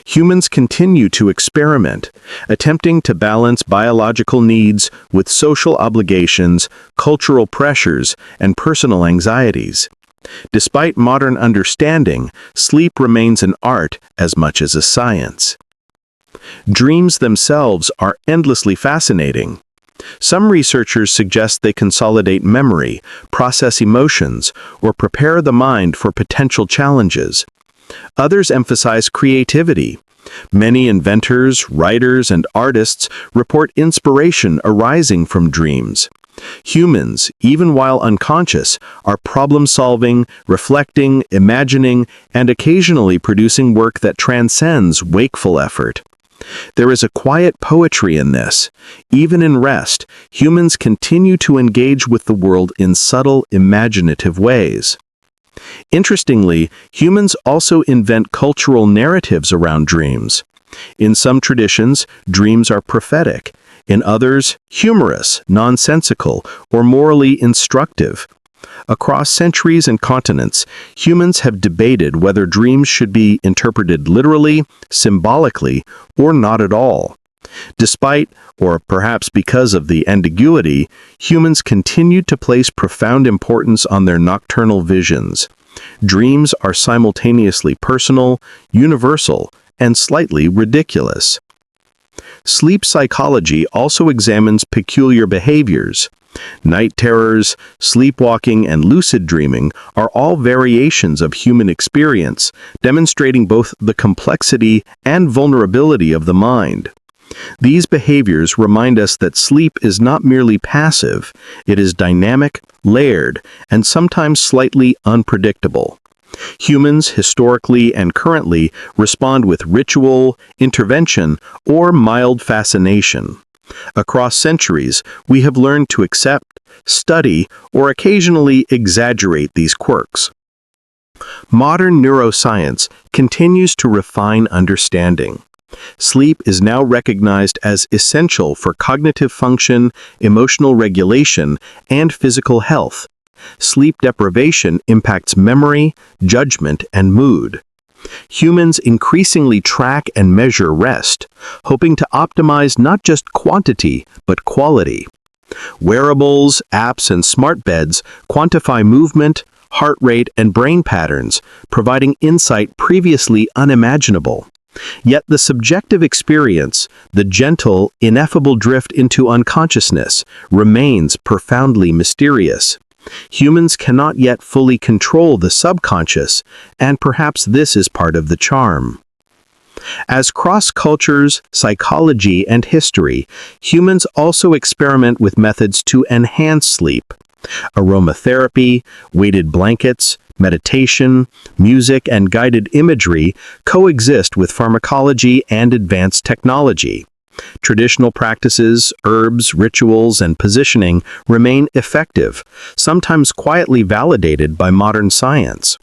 Humans continue to experiment, attempting to balance biological needs with social obligations, cultural pressures, and personal anxieties. Despite modern understanding, sleep remains an art as much as a science. Dreams themselves are endlessly fascinating. Some researchers suggest they consolidate memory, process emotions, or prepare the mind for potential challenges. Others emphasize creativity. Many inventors, writers, and artists report inspiration arising from dreams. Humans, even while unconscious, are problem-solving, reflecting, imagining, and occasionally producing work that transcends wakeful effort. There is a quiet poetry in this. Even in rest, humans continue to engage with the world in subtle, imaginative ways. Interestingly, humans also invent cultural narratives around dreams. In some traditions, dreams are prophetic. In others, humorous, nonsensical, or morally instructive. Across centuries and continents, humans have debated whether dreams should be interpreted literally, symbolically, or not at all. Despite, or perhaps because of the ambiguity, humans continue to place profound importance on their nocturnal visions. Dreams are simultaneously personal, universal, and slightly ridiculous. Sleep psychology also examines peculiar behaviors. Night terrors, sleepwalking, and lucid dreaming are all variations of human experience, demonstrating both the complexity and vulnerability of the mind. These behaviors remind us that sleep is not merely passive, it is dynamic, layered, and sometimes slightly unpredictable. Humans, historically and currently, respond with ritual, intervention, or mild fascination. Across centuries, we have learned to accept, study, or occasionally exaggerate these quirks. Modern neuroscience continues to refine understanding. Sleep is now recognized as essential for cognitive function, emotional regulation, and physical health. Sleep deprivation impacts memory, judgment, and mood. Humans increasingly track and measure rest, hoping to optimize not just quantity, but quality. Wearables, apps, and smart beds quantify movement, heart rate, and brain patterns, providing insight previously unimaginable. Yet the subjective experience, the gentle, ineffable drift into unconsciousness, remains profoundly mysterious. Humans cannot yet fully control the subconscious, and perhaps this is part of the charm. As cross cultures, psychology, and history, humans also experiment with methods to enhance sleep. Aromatherapy, weighted blankets, meditation, music, and guided imagery coexist with pharmacology and advanced technology. Traditional practices, herbs, rituals, and positioning remain effective, sometimes quietly validated by modern science.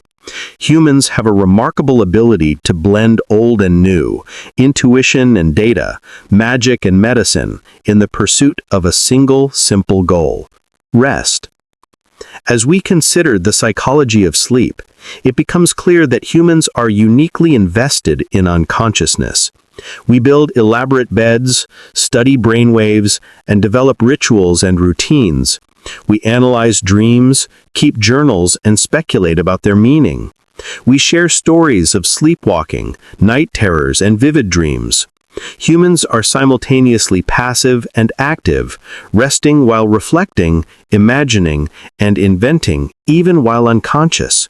Humans have a remarkable ability to blend old and new, intuition and data, magic and medicine, in the pursuit of a single, simple goal: rest. As we consider the psychology of sleep, it becomes clear that humans are uniquely invested in unconsciousness. We build elaborate beds, study brainwaves, and develop rituals and routines. We analyze dreams, keep journals, and speculate about their meaning. We share stories of sleepwalking, night terrors, and vivid dreams. Humans are simultaneously passive and active, resting while reflecting, imagining, and inventing, even while unconscious.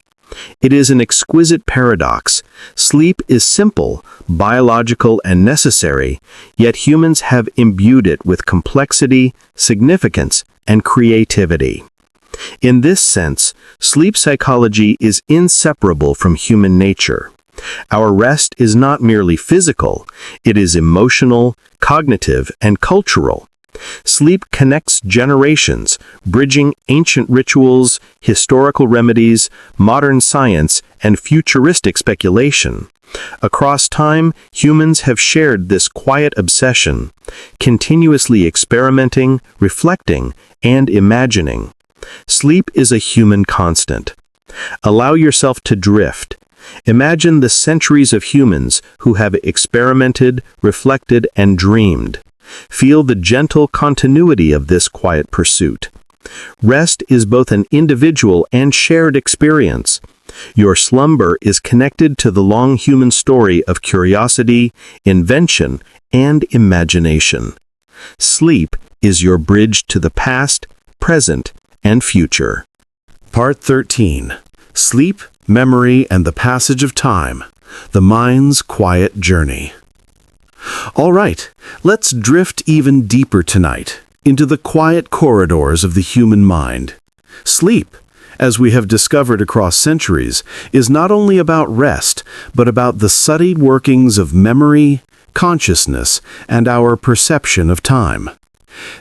It is an exquisite paradox. Sleep is simple, biological, and necessary, yet humans have imbued it with complexity, significance, and creativity. In this sense, sleep psychology is inseparable from human nature. Our rest is not merely physical, it is emotional, cognitive, and cultural. Sleep connects generations, bridging ancient rituals, historical remedies, modern science, and futuristic speculation. Across time, humans have shared this quiet obsession, continuously experimenting, reflecting, and imagining. Sleep is a human constant. Allow yourself to drift. Imagine the centuries of humans who have experimented, reflected, and dreamed. Feel the gentle continuity of this quiet pursuit. Rest is both an individual and shared experience. Your slumber is connected to the long human story of curiosity, invention, and imagination. Sleep is your bridge to the past, present, and future. Part 13. Sleep, Memory, and the Passage of Time. The Mind's Quiet Journey. All right, let's drift even deeper tonight, into the quiet corridors of the human mind. Sleep, as we have discovered across centuries, is not only about rest, but about the subtle workings of memory, consciousness, and our perception of time.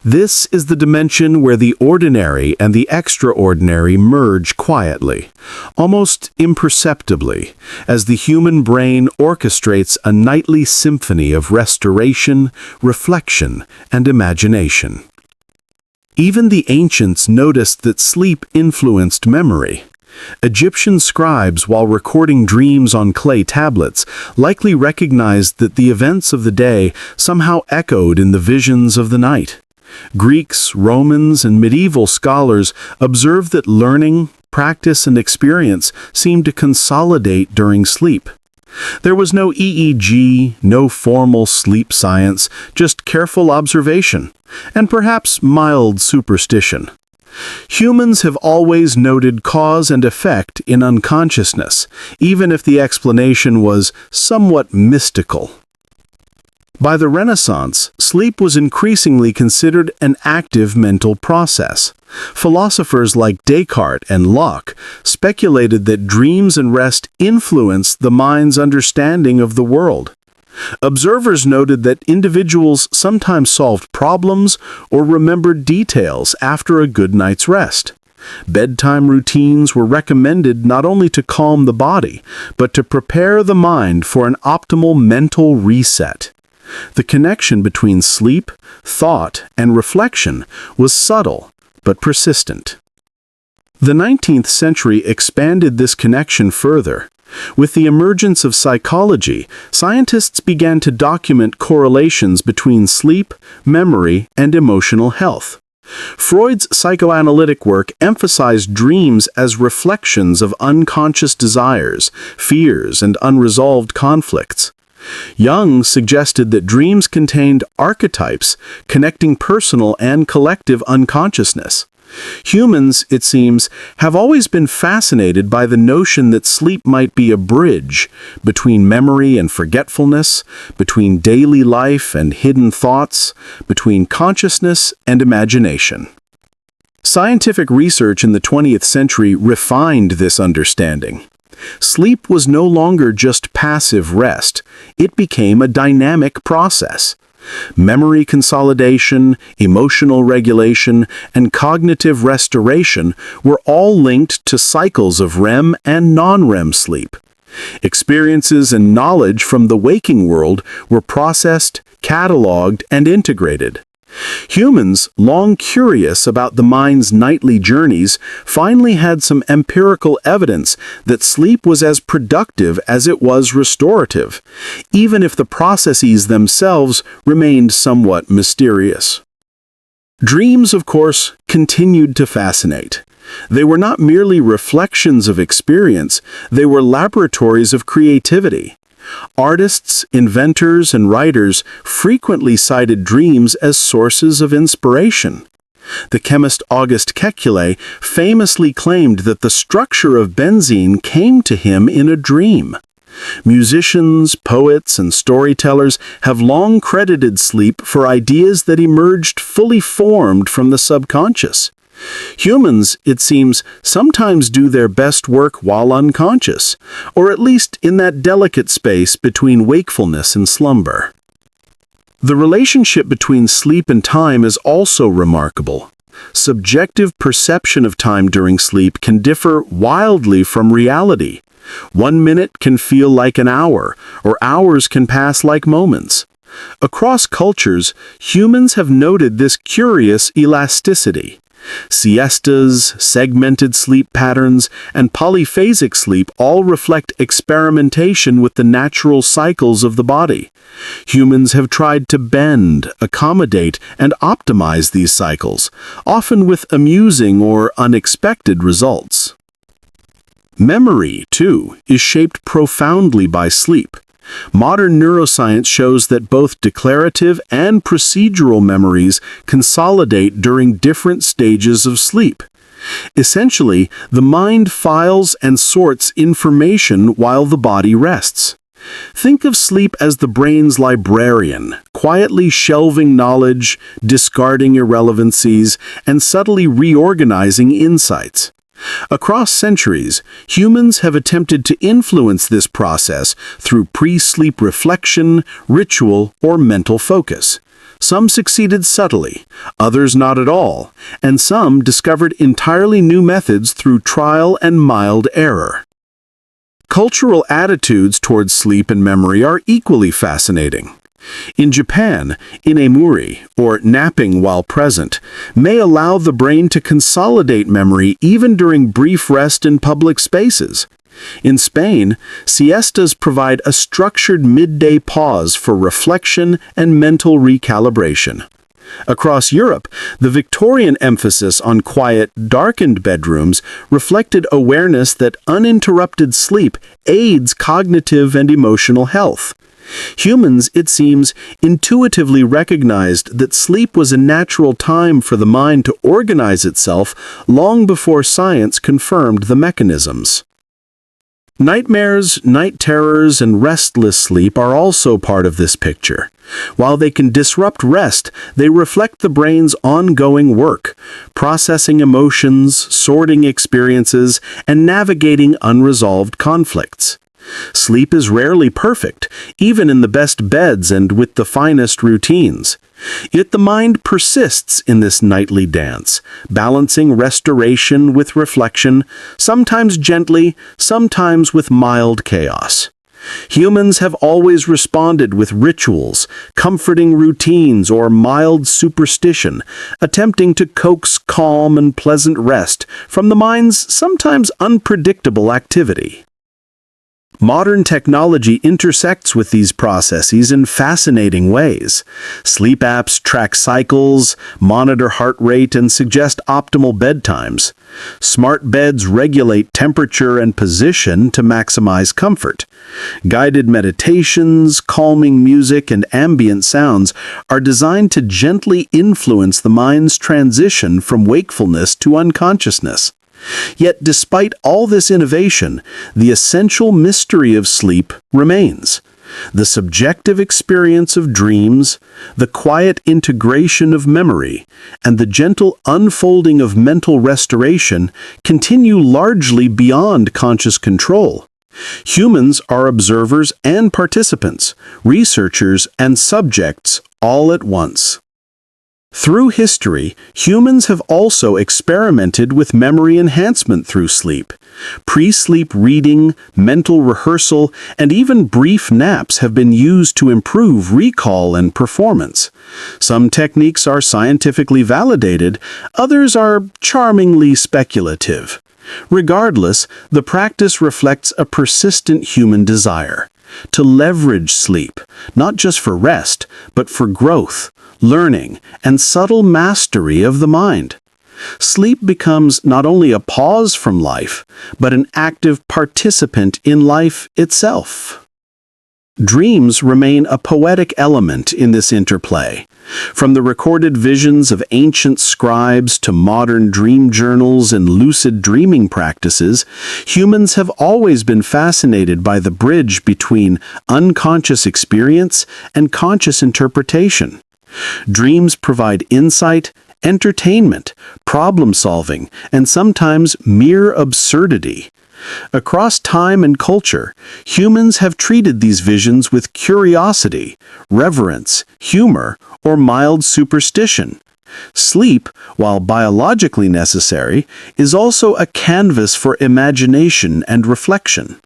This is the dimension where the ordinary and the extraordinary merge quietly, almost imperceptibly, as the human brain orchestrates a nightly symphony of restoration, reflection, and imagination. Even the ancients noticed that sleep influenced memory. Egyptian scribes, while recording dreams on clay tablets, likely recognized that the events of the day somehow echoed in the visions of the night. Greeks, Romans, and medieval scholars observed that learning, practice, and experience seemed to consolidate during sleep. There was no EEG, no formal sleep science, just careful observation, and perhaps mild superstition. Humans have always noted cause and effect in unconsciousness, even if the explanation was somewhat mystical. By the Renaissance, sleep was increasingly considered an active mental process. Philosophers like Descartes and Locke speculated that dreams and rest influenced the mind's understanding of the world. Observers noted that individuals sometimes solved problems or remembered details after a good night's rest. Bedtime routines were recommended not only to calm the body, but to prepare the mind for an optimal mental reset. The connection between sleep, thought, and reflection was subtle but persistent. The 19th century expanded this connection further. With the emergence of psychology, scientists began to document correlations between sleep, memory, and emotional health. Freud's psychoanalytic work emphasized dreams as reflections of unconscious desires, fears, and unresolved conflicts. Jung suggested that dreams contained archetypes connecting personal and collective unconsciousness. Humans, it seems, have always been fascinated by the notion that sleep might be a bridge between memory and forgetfulness, between daily life and hidden thoughts, between consciousness and imagination. Scientific research in the 20th century refined this understanding. Sleep was no longer just passive rest. It became a dynamic process. Memory consolidation, emotional regulation, and cognitive restoration were all linked to cycles of REM and non-REM sleep. Experiences and knowledge from the waking world were processed, cataloged, and integrated. Humans, long curious about the mind's nightly journeys, finally had some empirical evidence that sleep was as productive as it was restorative, even if the processes themselves remained somewhat mysterious. Dreams, of course, continued to fascinate. They were not merely reflections of experience, they were laboratories of creativity. Artists, inventors, and writers frequently cited dreams as sources of inspiration. The chemist August Kekulé famously claimed that the structure of benzene came to him in a dream. Musicians, poets, and storytellers have long credited sleep for ideas that emerged fully formed from the subconscious. Humans, it seems, sometimes do their best work while unconscious, or at least in that delicate space between wakefulness and slumber. The relationship between sleep and time is also remarkable. Subjective perception of time during sleep can differ wildly from reality. 1 minute can feel like an hour, or hours can pass like moments. Across cultures, humans have noted this curious elasticity. Siestas, segmented sleep patterns, and polyphasic sleep all reflect experimentation with the natural cycles of the body. Humans have tried to bend, accommodate, and optimize these cycles, often with amusing or unexpected results. Memory, too, is shaped profoundly by sleep. Modern neuroscience shows that both declarative and procedural memories consolidate during different stages of sleep. Essentially, the mind files and sorts information while the body rests. Think of sleep as the brain's librarian, quietly shelving knowledge, discarding irrelevancies, and subtly reorganizing insights. Across centuries, humans have attempted to influence this process through pre-sleep reflection, ritual, or mental focus. Some succeeded subtly, others not at all, and some discovered entirely new methods through trial and mild error. Cultural attitudes towards sleep and memory are equally fascinating. In Japan, inemuri, or napping while present, may allow the brain to consolidate memory even during brief rest in public spaces. In Spain, siestas provide a structured midday pause for reflection and mental recalibration. Across Europe, the Victorian emphasis on quiet, darkened bedrooms reflected awareness that uninterrupted sleep aids cognitive and emotional health. Humans, it seems, intuitively recognized that sleep was a natural time for the mind to organize itself long before science confirmed the mechanisms. Nightmares, night terrors, and restless sleep are also part of this picture. While they can disrupt rest, they reflect the brain's ongoing work, processing emotions, sorting experiences, and navigating unresolved conflicts. Sleep is rarely perfect, even in the best beds and with the finest routines. Yet the mind persists in this nightly dance, balancing restoration with reflection, sometimes gently, sometimes with mild chaos. Humans have always responded with rituals, comforting routines, or mild superstition, attempting to coax calm and pleasant rest from the mind's sometimes unpredictable activity. Modern technology intersects with these processes in fascinating ways. Sleep apps track cycles, monitor heart rate, and suggest optimal bedtimes. Smart beds regulate temperature and position to maximize comfort. Guided meditations, calming music, and ambient sounds are designed to gently influence the mind's transition from wakefulness to unconsciousness. Yet despite all this innovation, the essential mystery of sleep remains. the subjective experience of dreams, the quiet integration of memory, and the gentle unfolding of mental restoration continue largely beyond conscious control. Humans are observers and participants, researchers and subjects all at once. Through history, humans have also experimented with memory enhancement through sleep. Pre-sleep reading, mental rehearsal, and even brief naps have been used to improve recall and performance. Some techniques are scientifically validated, others are charmingly speculative. Regardless, the practice reflects a persistent human desire to leverage sleep, not just for rest, but for growth, learning, and subtle mastery of the mind. Sleep becomes not only a pause from life, but an active participant in life itself. Dreams remain a poetic element in this interplay. From the recorded visions of ancient scribes to modern dream journals and lucid dreaming practices, humans have always been fascinated by the bridge between unconscious experience and conscious interpretation. Dreams provide insight, entertainment, problem-solving, and sometimes mere absurdity. Across time and culture, humans have treated these visions with curiosity, reverence, humor, or mild superstition. Sleep, while biologically necessary, is also a canvas for imagination and reflection.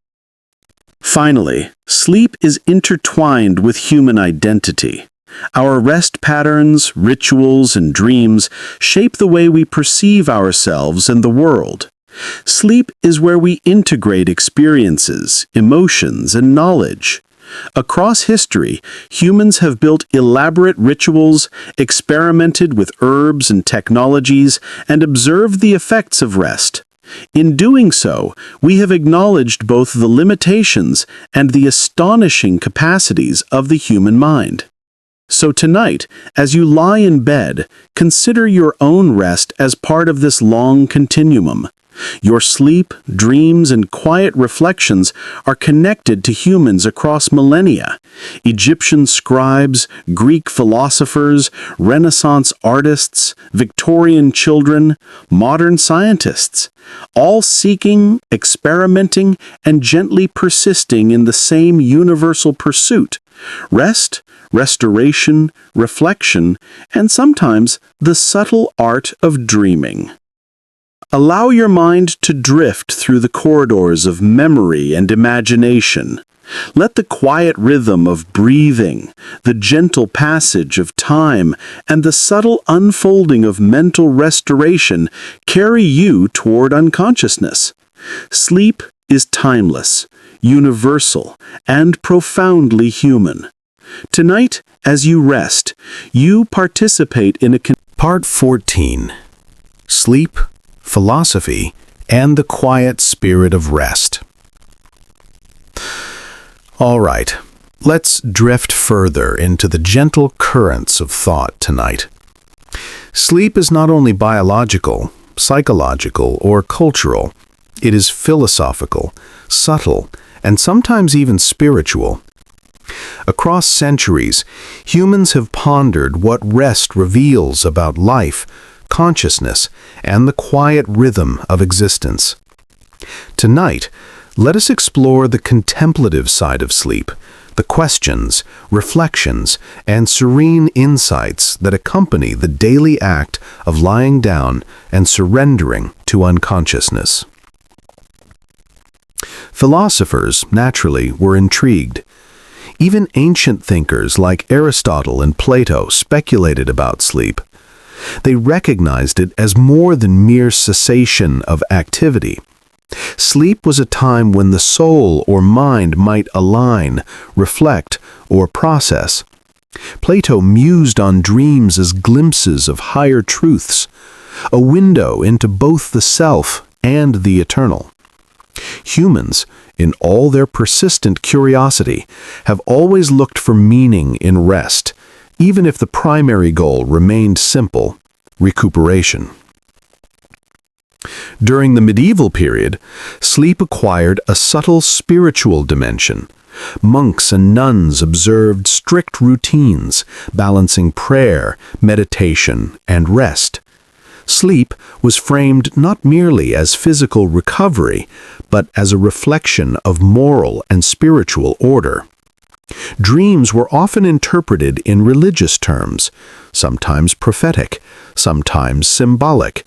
Finally, sleep is intertwined with human identity. Our rest patterns, rituals, and dreams shape the way we perceive ourselves and the world. Sleep is where we integrate experiences, emotions, and knowledge. Across history, humans have built elaborate rituals, experimented with herbs and technologies, and observed the effects of rest. In doing so, we have acknowledged both the limitations and the astonishing capacities of the human mind. So tonight, as you lie in bed, consider your own rest as part of this long continuum. Your sleep, dreams, and quiet reflections are connected to humans across millennia. Egyptian scribes, Greek philosophers, Renaissance artists, Victorian children, modern scientists, all seeking, experimenting, and gently persisting in the same universal pursuit: rest, restoration, reflection, and sometimes the subtle art of dreaming. Allow your mind to drift through the corridors of memory and imagination. Let the quiet rhythm of breathing, the gentle passage of time, and the subtle unfolding of mental restoration carry you toward unconsciousness. Sleep is timeless, universal, and profoundly human. Tonight, as you rest, you participate in a Part 14. Sleep, Philosophy, and the Quiet Spirit of Rest. All right, let's drift further into the gentle currents of thought tonight. Sleep is not only biological, psychological, or cultural. It is philosophical, subtle, and sometimes even spiritual. Across centuries, humans have pondered what rest reveals about life, consciousness, and the quiet rhythm of existence. Tonight, let us explore the contemplative side of sleep, the questions, reflections, and serene insights that accompany the daily act of lying down and surrendering to unconsciousness. Philosophers, naturally, were intrigued. Even ancient thinkers like Aristotle and Plato speculated about sleep. They recognized it as more than mere cessation of activity. Sleep was a time when the soul or mind might align, reflect, or process. Plato mused on dreams as glimpses of higher truths, a window into both the self and the eternal. Humans, in all their persistent curiosity, have always looked for meaning in rest, even if the primary goal remained simple: recuperation. During the medieval period, sleep acquired a subtle spiritual dimension, Monks and nuns observed strict routines, balancing prayer, meditation, and rest. Sleep was framed not merely as physical recovery, but as a reflection of moral and spiritual order. Dreams were often interpreted in religious terms, sometimes prophetic, sometimes symbolic.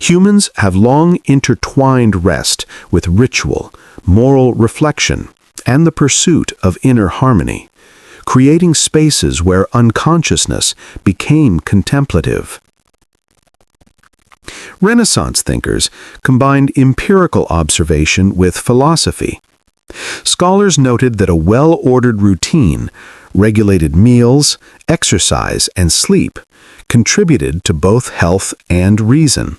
Humans have long intertwined rest with ritual, moral reflection, and the pursuit of inner harmony, creating spaces where unconsciousness became contemplative. Renaissance thinkers combined empirical observation with philosophy. Scholars noted that a well-ordered routine, regulated meals, exercise, and sleep contributed to both health and reason.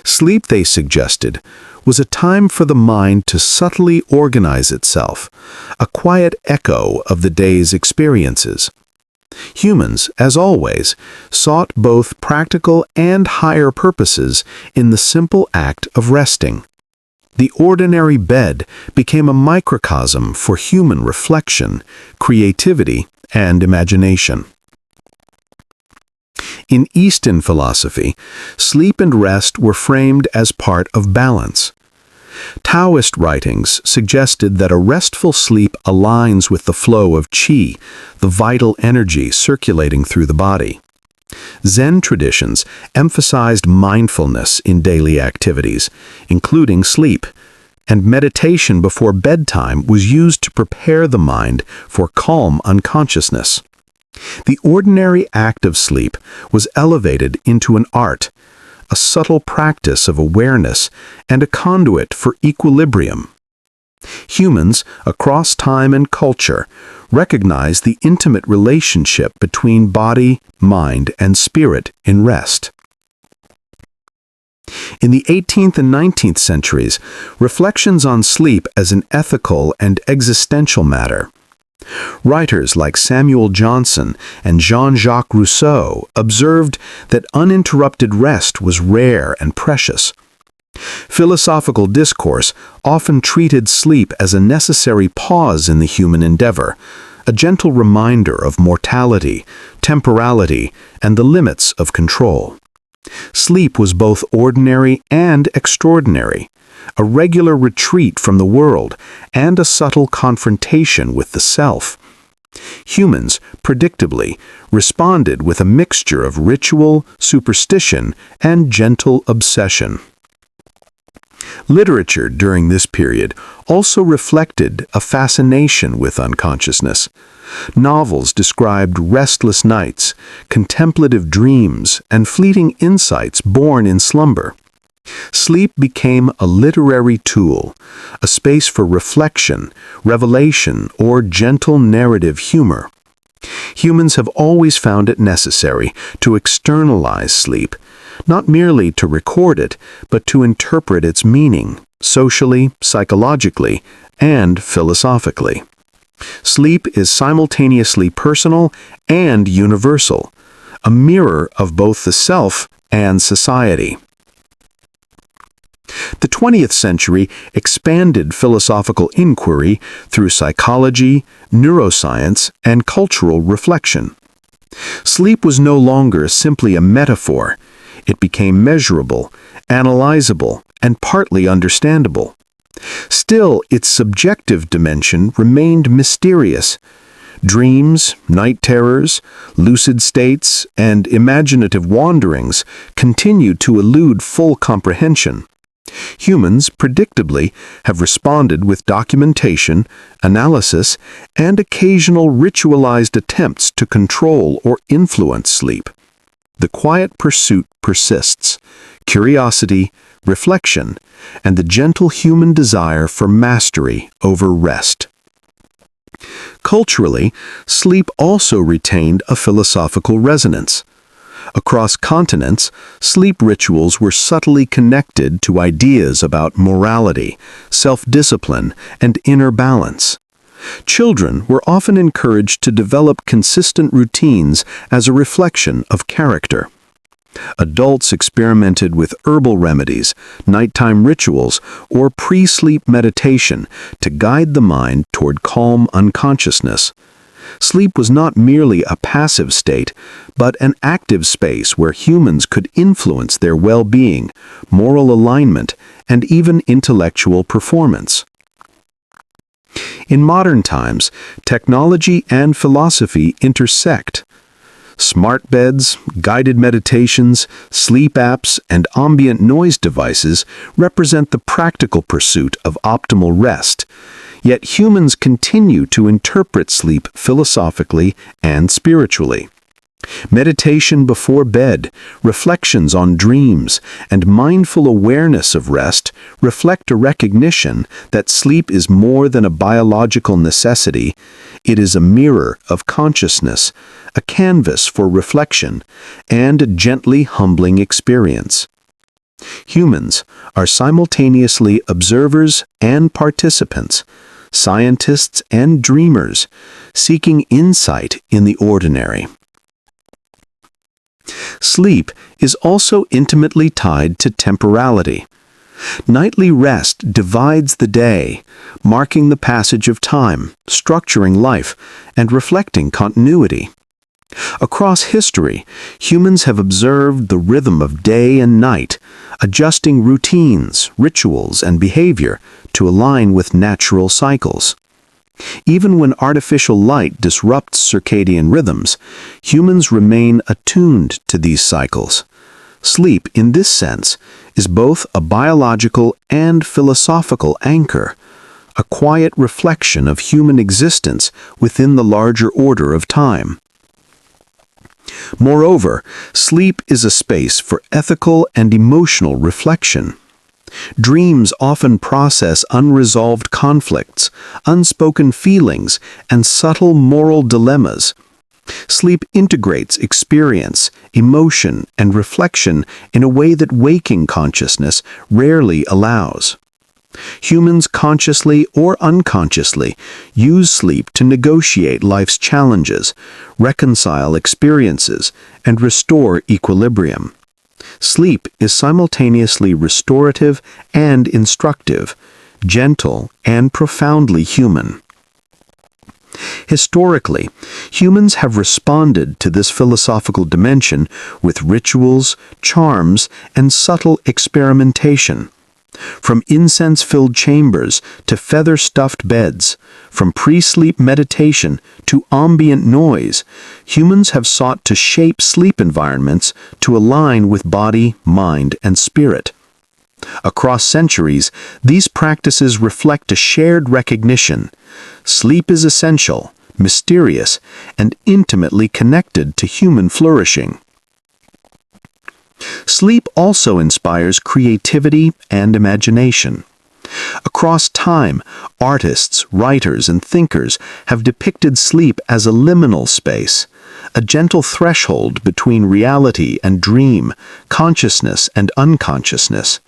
Sleep, they suggested, was a time for the mind to subtly organize itself, a quiet echo of the day's experiences. Humans, as always, sought both practical and higher purposes in the simple act of resting. The ordinary bed became a microcosm for human reflection, creativity, and imagination. In Eastern philosophy, sleep and rest were framed as part of balance. Taoist writings suggested that a restful sleep aligns with the flow of qi, the vital energy circulating through the body. Zen traditions emphasized mindfulness in daily activities, including sleep, and meditation before bedtime was used to prepare the mind for calm unconsciousness. The ordinary act of sleep was elevated into an art, a subtle practice of awareness, and a conduit for equilibrium. Humans, across time and culture, recognize the intimate relationship between body, mind, and spirit in rest. In the 18th and 19th centuries, reflections on sleep as an ethical and existential matter. Writers like Samuel Johnson and Jean-Jacques Rousseau observed that uninterrupted rest was rare and precious. Philosophical discourse often treated sleep as a necessary pause in the human endeavor, a gentle reminder of mortality, temporality, and the limits of control. Sleep was both ordinary and extraordinary, a regular retreat from the world, and a subtle confrontation with the self. Humans, predictably, responded with a mixture of ritual, superstition, and gentle obsession. Literature during this period also reflected a fascination with unconsciousness. Novels described restless nights, contemplative dreams, and fleeting insights born in slumber. Sleep became a literary tool, a space for reflection, revelation, or gentle narrative humor. Humans have always found it necessary to externalize sleep, not merely to record it, but to interpret its meaning, socially, psychologically, and philosophically. Sleep is simultaneously personal and universal, a mirror of both the self and society. The 20th century expanded philosophical inquiry through psychology, neuroscience, and cultural reflection. Sleep was no longer simply a metaphor. It became measurable, analyzable, and partly understandable. Still, its subjective dimension remained mysterious. Dreams, night terrors, lucid states, and imaginative wanderings continued to elude full comprehension. Humans, predictably, have responded with documentation, analysis, and occasional ritualized attempts to control or influence sleep. The quiet pursuit persists: curiosity, reflection, and the gentle human desire for mastery over rest. Culturally, sleep also retained a philosophical resonance. Across continents, sleep rituals were subtly connected to ideas about morality, self-discipline, and inner balance. Children were often encouraged to develop consistent routines as a reflection of character. Adults experimented with herbal remedies, nighttime rituals, or pre-sleep meditation to guide the mind toward calm unconsciousness. Sleep was not merely a passive state, but an active space where humans could influence their well-being, moral alignment, and even intellectual performance. In modern times, technology and philosophy intersect. Smart beds, guided meditations, sleep apps, and ambient noise devices represent the practical pursuit of optimal rest. Yet humans continue to interpret sleep philosophically and spiritually. Meditation before bed, reflections on dreams, and mindful awareness of rest reflect a recognition that sleep is more than a biological necessity. It is a mirror of consciousness, a canvas for reflection, and a gently humbling experience. Humans are simultaneously observers and participants, scientists and dreamers, seeking insight in the ordinary. Sleep is also intimately tied to temporality. Nightly rest divides the day, marking the passage of time, structuring life, and reflecting continuity. Across history, humans have observed the rhythm of day and night, adjusting routines, rituals, and behavior to align with natural cycles. Even when artificial light disrupts circadian rhythms, humans remain attuned to these cycles. Sleep, in this sense, is both a biological and philosophical anchor, a quiet reflection of human existence within the larger order of time. Moreover, sleep is a space for ethical and emotional reflection. Dreams often process unresolved conflicts, unspoken feelings, and subtle moral dilemmas. Sleep integrates experience, emotion, and reflection in a way that waking consciousness rarely allows. Humans consciously or unconsciously use sleep to negotiate life's challenges, reconcile experiences, and restore equilibrium. Sleep is simultaneously restorative and instructive, gentle and profoundly human. Historically, humans have responded to this philosophical dimension with rituals, charms, and subtle experimentation. From incense-filled chambers to feather-stuffed beds, from pre-sleep meditation to ambient noise, humans have sought to shape sleep environments to align with body, mind, and spirit. Across centuries, these practices reflect a shared recognition. Sleep is essential, mysterious, and intimately connected to human flourishing. Sleep also inspires creativity and imagination. Across time, artists, writers, and thinkers have depicted sleep as a liminal space, a gentle threshold between reality and dream, consciousness and unconsciousness.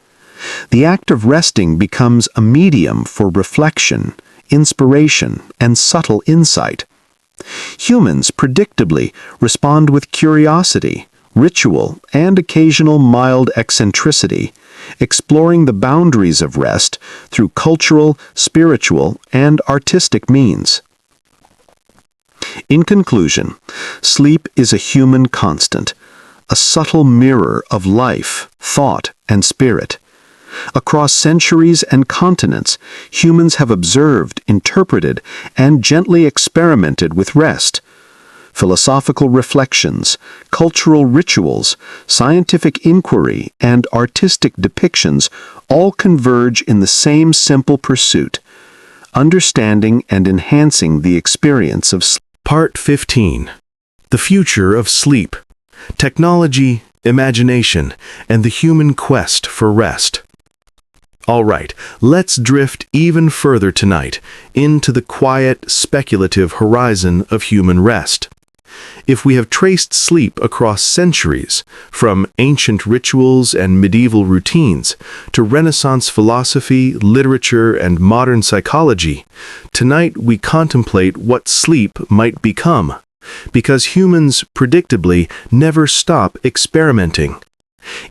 The act of resting becomes a medium for reflection, inspiration, and subtle insight. Humans, predictably, respond with curiosity, ritual, and occasional mild eccentricity, exploring the boundaries of rest through cultural, spiritual, and artistic means. In conclusion, sleep is a human constant, a subtle mirror of life, thought, and spirit. Across centuries and continents, humans have observed, interpreted, and gently experimented with rest. Philosophical reflections, cultural rituals, scientific inquiry, and artistic depictions all converge in the same simple pursuit: understanding and enhancing the experience of sleep. Part 15. The Future of Sleep. Technology, Imagination, and the Human Quest for Rest. All right, let's drift even further tonight into the quiet, speculative horizon of human rest. If we have traced sleep across centuries, from ancient rituals and medieval routines to Renaissance philosophy, literature, and modern psychology, tonight we contemplate what sleep might become. Because humans, predictably, never stop experimenting.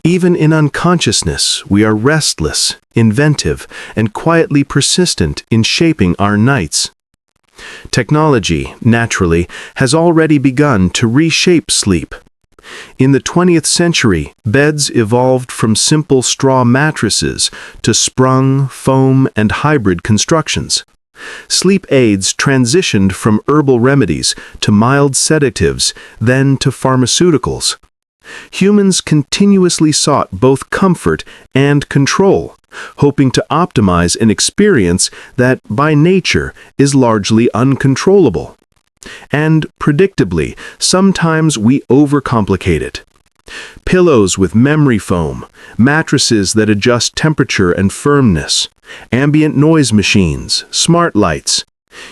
Even in unconsciousness, we are restless, inventive, and quietly persistent in shaping our nights. Technology, naturally, has already begun to reshape sleep. In the 20th century, beds evolved from simple straw mattresses to sprung, foam, and hybrid constructions. Sleep aids transitioned from herbal remedies to mild sedatives, then to pharmaceuticals. Humans continuously sought both comfort and control, hoping to optimize an experience that, by nature, is largely uncontrollable. And, predictably, sometimes we overcomplicate it. Pillows with memory foam, mattresses that adjust temperature and firmness, ambient noise machines, smart lights.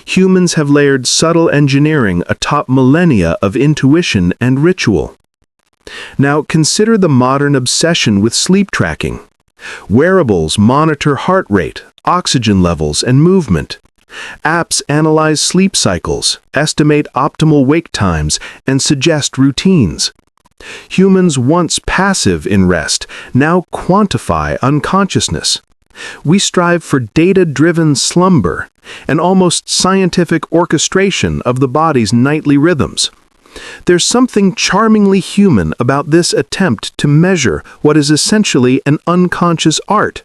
Humans have layered subtle engineering atop millennia of intuition and ritual. Now consider the modern obsession with sleep tracking. Wearables monitor heart rate, oxygen levels, and movement. Apps analyze sleep cycles, estimate optimal wake times, and suggest routines. Humans, once passive in rest, now quantify unconsciousness. We strive for data-driven slumber, an almost scientific orchestration of the body's nightly rhythms. There's something charmingly human about this attempt to measure what is essentially an unconscious art.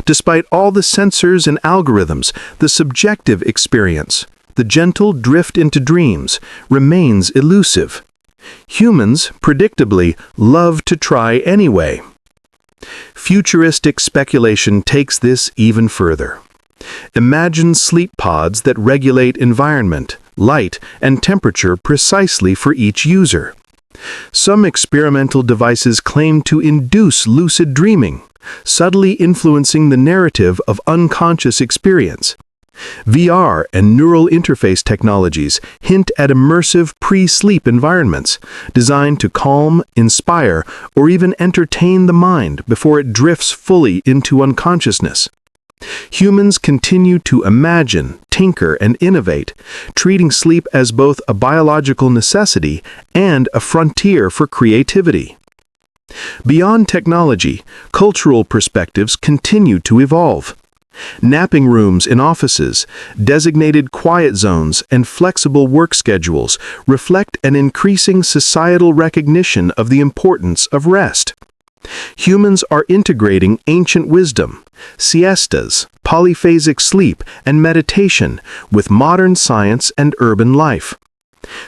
Despite all the sensors and algorithms, the subjective experience, the gentle drift into dreams, remains elusive. Humans, predictably, love to try anyway. Futuristic speculation takes this even further. Imagine sleep pods that regulate environment, light, and temperature precisely for each user. Some experimental devices claim to induce lucid dreaming, subtly influencing the narrative of unconscious experience. VR and neural interface technologies hint at immersive pre-sleep environments, designed to calm, inspire, or even entertain the mind before it drifts fully into unconsciousness. Humans continue to imagine, tinker, and innovate, treating sleep as both a biological necessity and a frontier for creativity. Beyond technology, cultural perspectives continue to evolve. Napping rooms in offices, designated quiet zones, and flexible work schedules reflect an increasing societal recognition of the importance of rest. Humans are integrating ancient wisdom, siestas, polyphasic sleep, and meditation with modern science and urban life.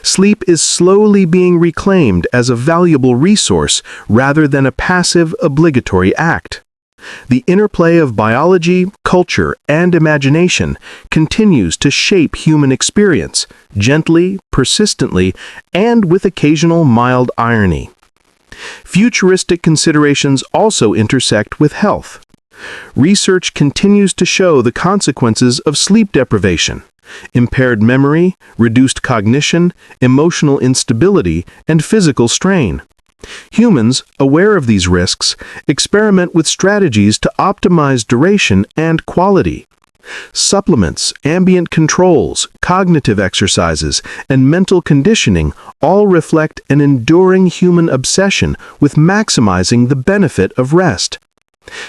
Sleep is slowly being reclaimed as a valuable resource rather than a passive, obligatory act. The interplay of biology, culture, and imagination continues to shape human experience, gently, persistently, and with occasional mild irony. Futuristic considerations also intersect with health. Research continues to show the consequences of sleep deprivation: impaired memory, reduced cognition, emotional instability, and physical strain. Humans, aware of these risks, experiment with strategies to optimize duration and quality. Supplements, ambient controls, cognitive exercises, and mental conditioning all reflect an enduring human obsession with maximizing the benefit of rest.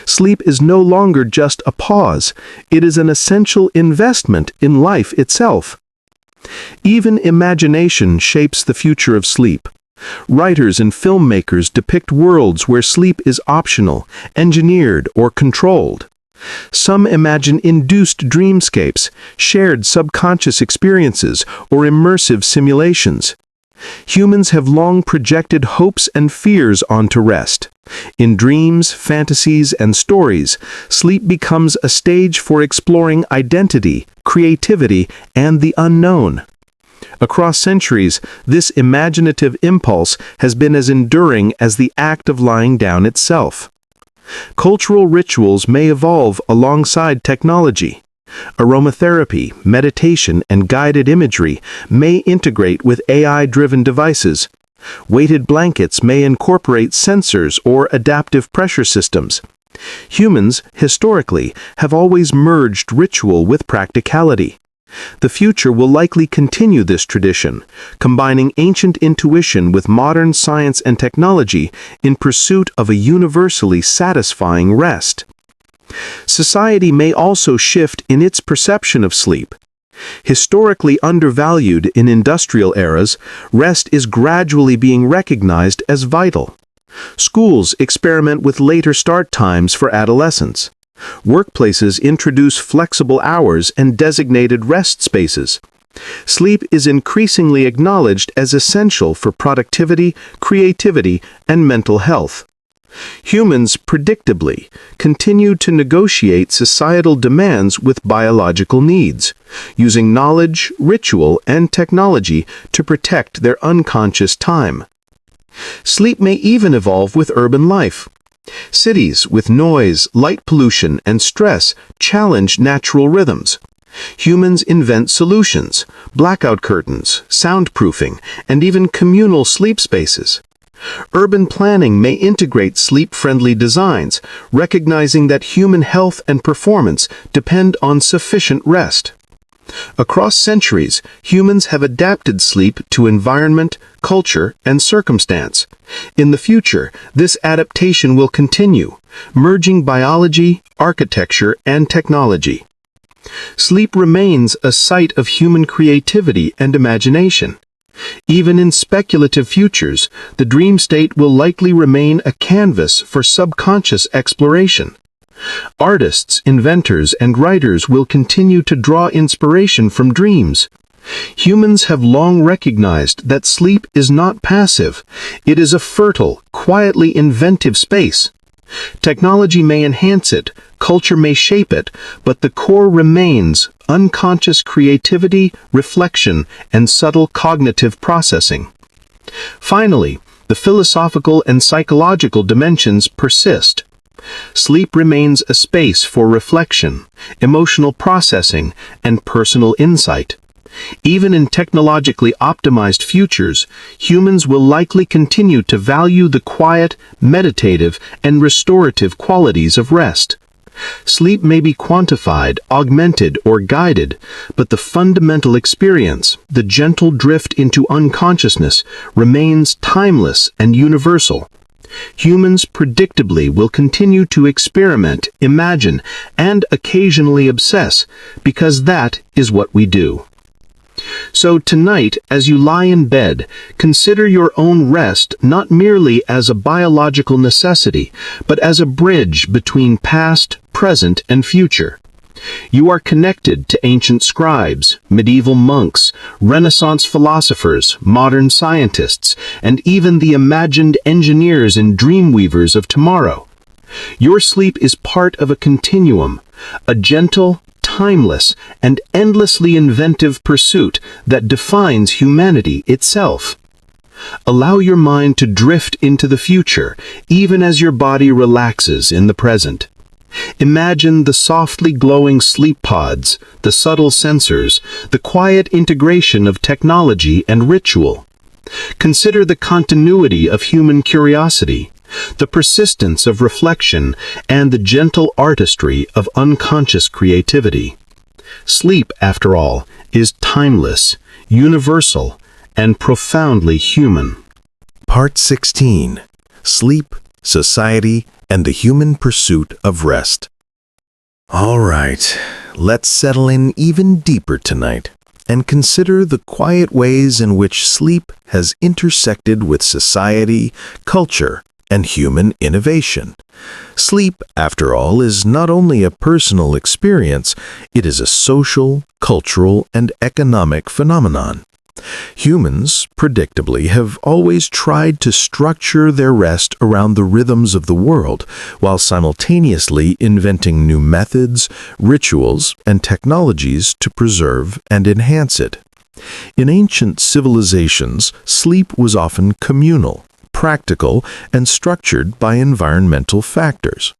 Sleep is no longer just a pause, it is an essential investment in life itself. Even imagination shapes the future of sleep. Writers and filmmakers depict worlds where sleep is optional, engineered, or controlled. Some imagine induced dreamscapes, shared subconscious experiences, or immersive simulations. Humans have long projected hopes and fears onto rest. In dreams, fantasies, and stories, sleep becomes a stage for exploring identity, creativity, and the unknown. Across centuries, this imaginative impulse has been as enduring as the act of lying down itself. Cultural rituals may evolve alongside technology. Aromatherapy, meditation, and guided imagery may integrate with AI-driven devices. Weighted blankets may incorporate sensors or adaptive pressure systems. Humans, historically, have always merged ritual with practicality. The future will likely continue this tradition, combining ancient intuition with modern science and technology in pursuit of a universally satisfying rest. Society may also shift in its perception of sleep. Historically undervalued in industrial eras, rest is gradually being recognized as vital. Schools experiment with later start times for adolescents. Workplaces introduce flexible hours and designated rest spaces. Sleep is increasingly acknowledged as essential for productivity, creativity, and mental health. Humans, predictably, continue to negotiate societal demands with biological needs, using knowledge, ritual, and technology to protect their unconscious time. Sleep may even evolve with urban life. Cities with noise, light pollution, and stress challenge natural rhythms. Humans invent solutions, blackout curtains, soundproofing, and even communal sleep spaces. Urban planning may integrate sleep-friendly designs, recognizing that human health and performance depend on sufficient rest. Across centuries, humans have adapted sleep to environment, culture, and circumstance. In the future, this adaptation will continue, merging biology, architecture, and technology. Sleep remains a site of human creativity and imagination. Even in speculative futures, the dream state will likely remain a canvas for subconscious exploration. Artists, inventors, and writers will continue to draw inspiration from dreams. Humans have long recognized that sleep is not passive. It is a fertile, quietly inventive space. Technology may enhance it, culture may shape it, but the core remains unconscious creativity, reflection, and subtle cognitive processing. Finally, the philosophical and psychological dimensions persist. Sleep remains a space for reflection, emotional processing, and personal insight. Even in technologically optimized futures, humans will likely continue to value the quiet, meditative, and restorative qualities of rest. Sleep may be quantified, augmented, or guided, but the fundamental experience, the gentle drift into unconsciousness, remains timeless and universal. Humans predictably will continue to experiment, imagine, and occasionally obsess, because that is what we do. So tonight, as you lie in bed, consider your own rest not merely as a biological necessity, but as a bridge between past, present, and future. You are connected to ancient scribes, medieval monks, Renaissance philosophers, modern scientists, and even the imagined engineers and dreamweavers of tomorrow. Your sleep is part of a continuum, a gentle, timeless, and endlessly inventive pursuit that defines humanity itself. Allow your mind to drift into the future, even as your body relaxes in the present. Imagine the softly glowing sleep pods, the subtle sensors, the quiet integration of technology and ritual. Consider the continuity of human curiosity, the persistence of reflection, and the gentle artistry of unconscious creativity. Sleep, after all, is timeless, universal, and profoundly human. Part 16. Sleep, Society, and the Human Pursuit of Rest. All right, let's settle in even deeper tonight and consider the quiet ways in which sleep has intersected with society, culture, and human innovation. Sleep, after all, is not only a personal experience, it is a social, cultural, and economic phenomenon. Humans, predictably, have always tried to structure their rest around the rhythms of the world, while simultaneously inventing new methods, rituals, and technologies to preserve and enhance it. In ancient civilizations, sleep was often communal, practical, and structured by environmental factors.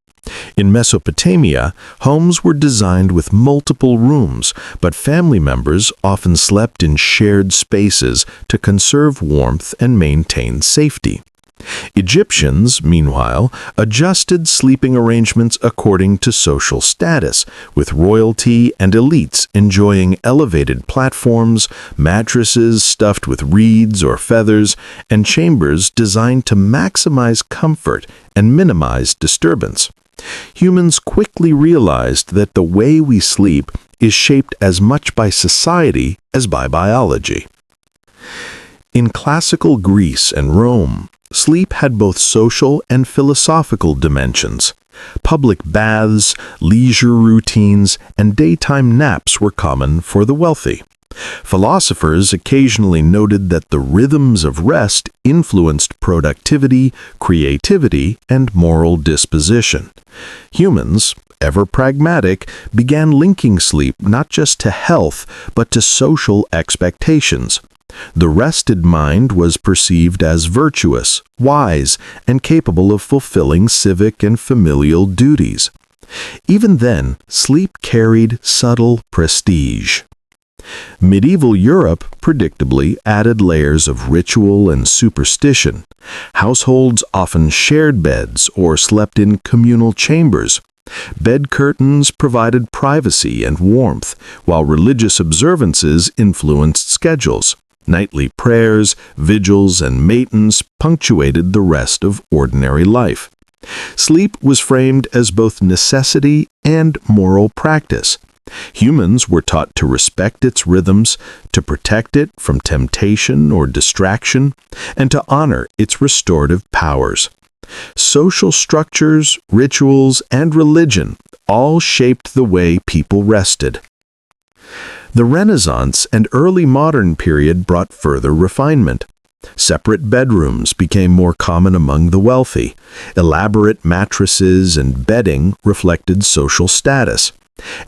In Mesopotamia, homes were designed with multiple rooms, but family members often slept in shared spaces to conserve warmth and maintain safety. Egyptians, meanwhile, adjusted sleeping arrangements according to social status, with royalty and elites enjoying elevated platforms, mattresses stuffed with reeds or feathers, and chambers designed to maximize comfort and minimize disturbance. Humans quickly realized that the way we sleep is shaped as much by society as by biology. In classical Greece and Rome, sleep had both social and philosophical dimensions. Public baths, leisure routines, and daytime naps were common for the wealthy. Philosophers occasionally noted that the rhythms of rest influenced productivity, creativity, and moral disposition. Humans, ever pragmatic, began linking sleep not just to health, but to social expectations. The rested mind was perceived as virtuous, wise, and capable of fulfilling civic and familial duties. Even then, sleep carried subtle prestige. Medieval Europe predictably added layers of ritual and superstition. Households often shared beds or slept in communal chambers. Bed curtains provided privacy and warmth, while religious observances influenced schedules. Nightly prayers, vigils, and matins punctuated the rest of ordinary life. Sleep was framed as both necessity and moral practice. Humans were taught to respect its rhythms, to protect it from temptation or distraction, and to honor its restorative powers. Social structures, rituals, and religion all shaped the way people rested. The Renaissance and early modern period brought further refinement. Separate bedrooms became more common among the wealthy. Elaborate mattresses and bedding reflected social status.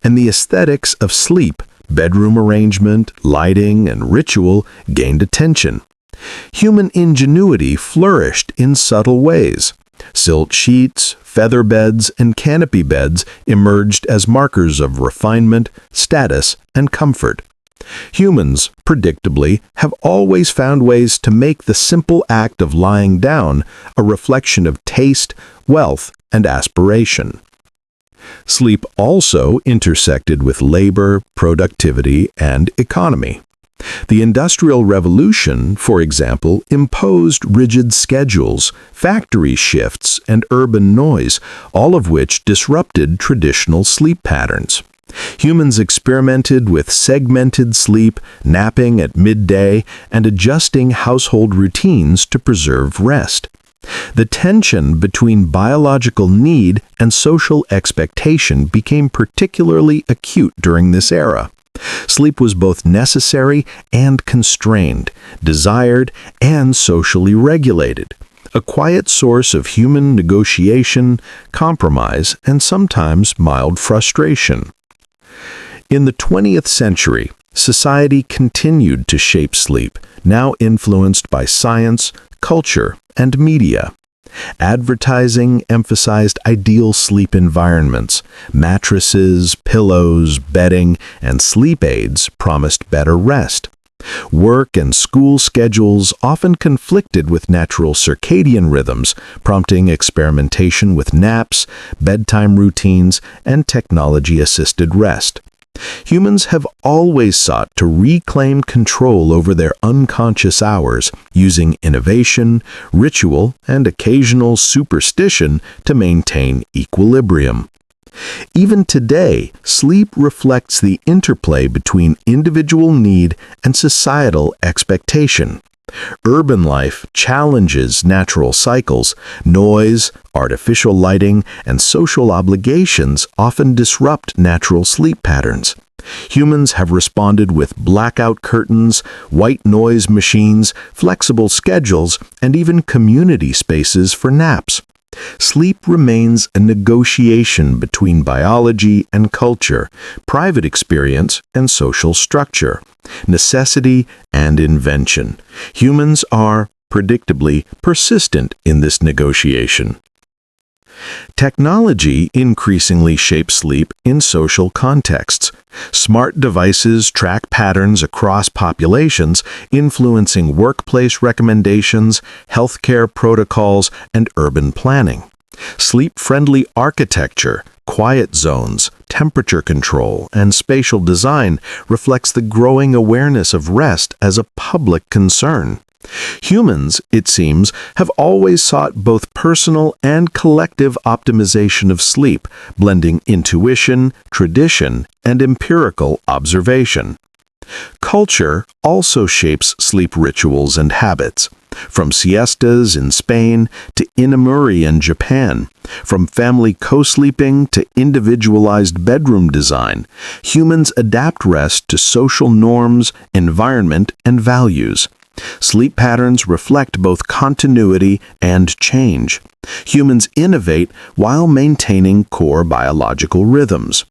And the aesthetics of sleep, bedroom arrangement, lighting, and ritual gained attention. Human ingenuity flourished in subtle ways. Silk sheets, feather beds, and canopy beds emerged as markers of refinement, status, and comfort. Humans, predictably, have always found ways to make the simple act of lying down a reflection of taste, wealth, and aspiration. Sleep also intersected with labor, productivity, and economy. The Industrial Revolution, for example, imposed rigid schedules, factory shifts, and urban noise, all of which disrupted traditional sleep patterns. Humans experimented with segmented sleep, napping at midday, and adjusting household routines to preserve rest. The tension between biological need and social expectation became particularly acute during this era. Sleep was both necessary and constrained, desired and socially regulated, a quiet source of human negotiation, compromise, and sometimes mild frustration. In the 20th century, society continued to shape sleep, now influenced by science, culture, and media. Advertising emphasized ideal sleep environments. Mattresses, pillows, bedding, and sleep aids promised better rest. Work and school schedules often conflicted with natural circadian rhythms, prompting experimentation with naps, bedtime routines, and technology-assisted rest. Humans have always sought to reclaim control over their unconscious hours, using innovation, ritual, and occasional superstition to maintain equilibrium. Even today, sleep reflects the interplay between individual need and societal expectation. Urban life challenges natural cycles. Noise, artificial lighting, and social obligations often disrupt natural sleep patterns. Humans have responded with blackout curtains, white noise machines, flexible schedules, and even community spaces for naps. Sleep remains a negotiation between biology and culture, private experience and social structure, necessity and invention. Humans are, predictably, persistent in this negotiation. Technology increasingly shapes sleep in social contexts. Smart devices track patterns across populations, influencing workplace recommendations, healthcare protocols, and urban planning. Sleep-friendly architecture, quiet zones, temperature control, and spatial design reflects the growing awareness of rest as a public concern. Humans, it seems, have always sought both personal and collective optimization of sleep, blending intuition, tradition, and empirical observation. Culture also shapes sleep rituals and habits. From siestas in Spain to inamuri in Japan, from family co-sleeping to individualized bedroom design, humans adapt rest to social norms, environment, and values. Sleep patterns reflect both continuity and change. Humans innovate while maintaining core biological rhythms.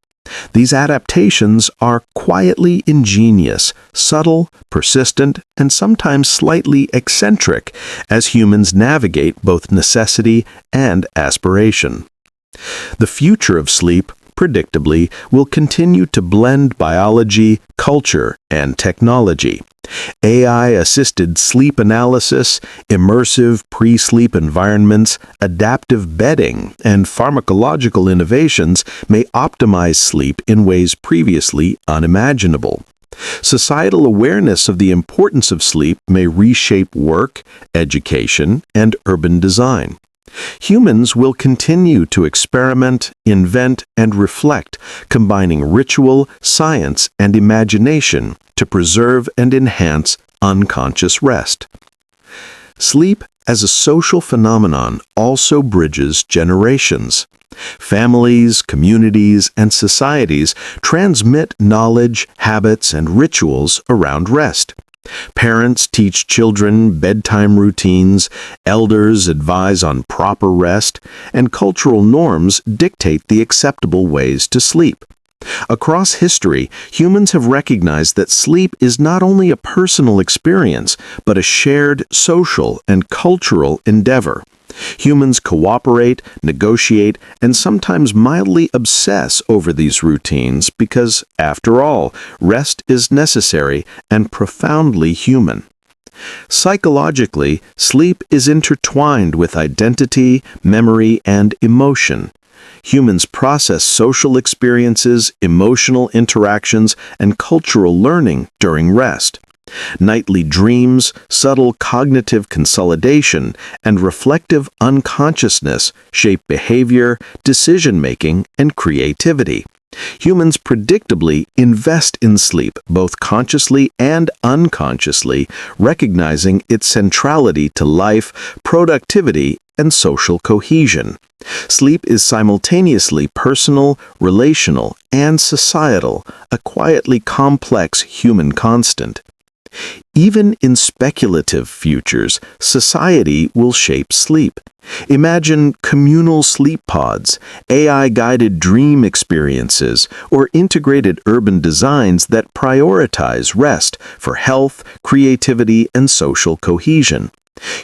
These adaptations are quietly ingenious, subtle, persistent, and sometimes slightly eccentric as humans navigate both necessity and aspiration. The future of sleep, predictably, will continue to blend biology, culture, and technology. AI-assisted sleep analysis, immersive pre-sleep environments, adaptive bedding, and pharmacological innovations may optimize sleep in ways previously unimaginable. Societal awareness of the importance of sleep may reshape work, education, and urban design. Humans will continue to experiment, invent, and reflect, combining ritual, science, and imagination to preserve and enhance unconscious rest. Sleep as a social phenomenon also bridges generations. Families, communities, and societies transmit knowledge, habits, and rituals around rest. Parents teach children bedtime routines, elders advise on proper rest, and cultural norms dictate the acceptable ways to sleep. Across history, humans have recognized that sleep is not only a personal experience, but a shared social and cultural endeavor. Humans cooperate, negotiate, and sometimes mildly obsess over these routines because, after all, rest is necessary and profoundly human. Psychologically, sleep is intertwined with identity, memory, and emotion. Humans process social experiences, emotional interactions, and cultural learning during rest. Nightly dreams, subtle cognitive consolidation, and reflective unconsciousness shape behavior, decision-making, and creativity. Humans predictably invest in sleep both consciously and unconsciously, recognizing its centrality to life, productivity, and social cohesion. Sleep is simultaneously personal, relational, and societal, a quietly complex human constant. Even in speculative futures, society will shape sleep. Imagine communal sleep pods, AI-guided dream experiences, or integrated urban designs that prioritize rest for health, creativity, and social cohesion.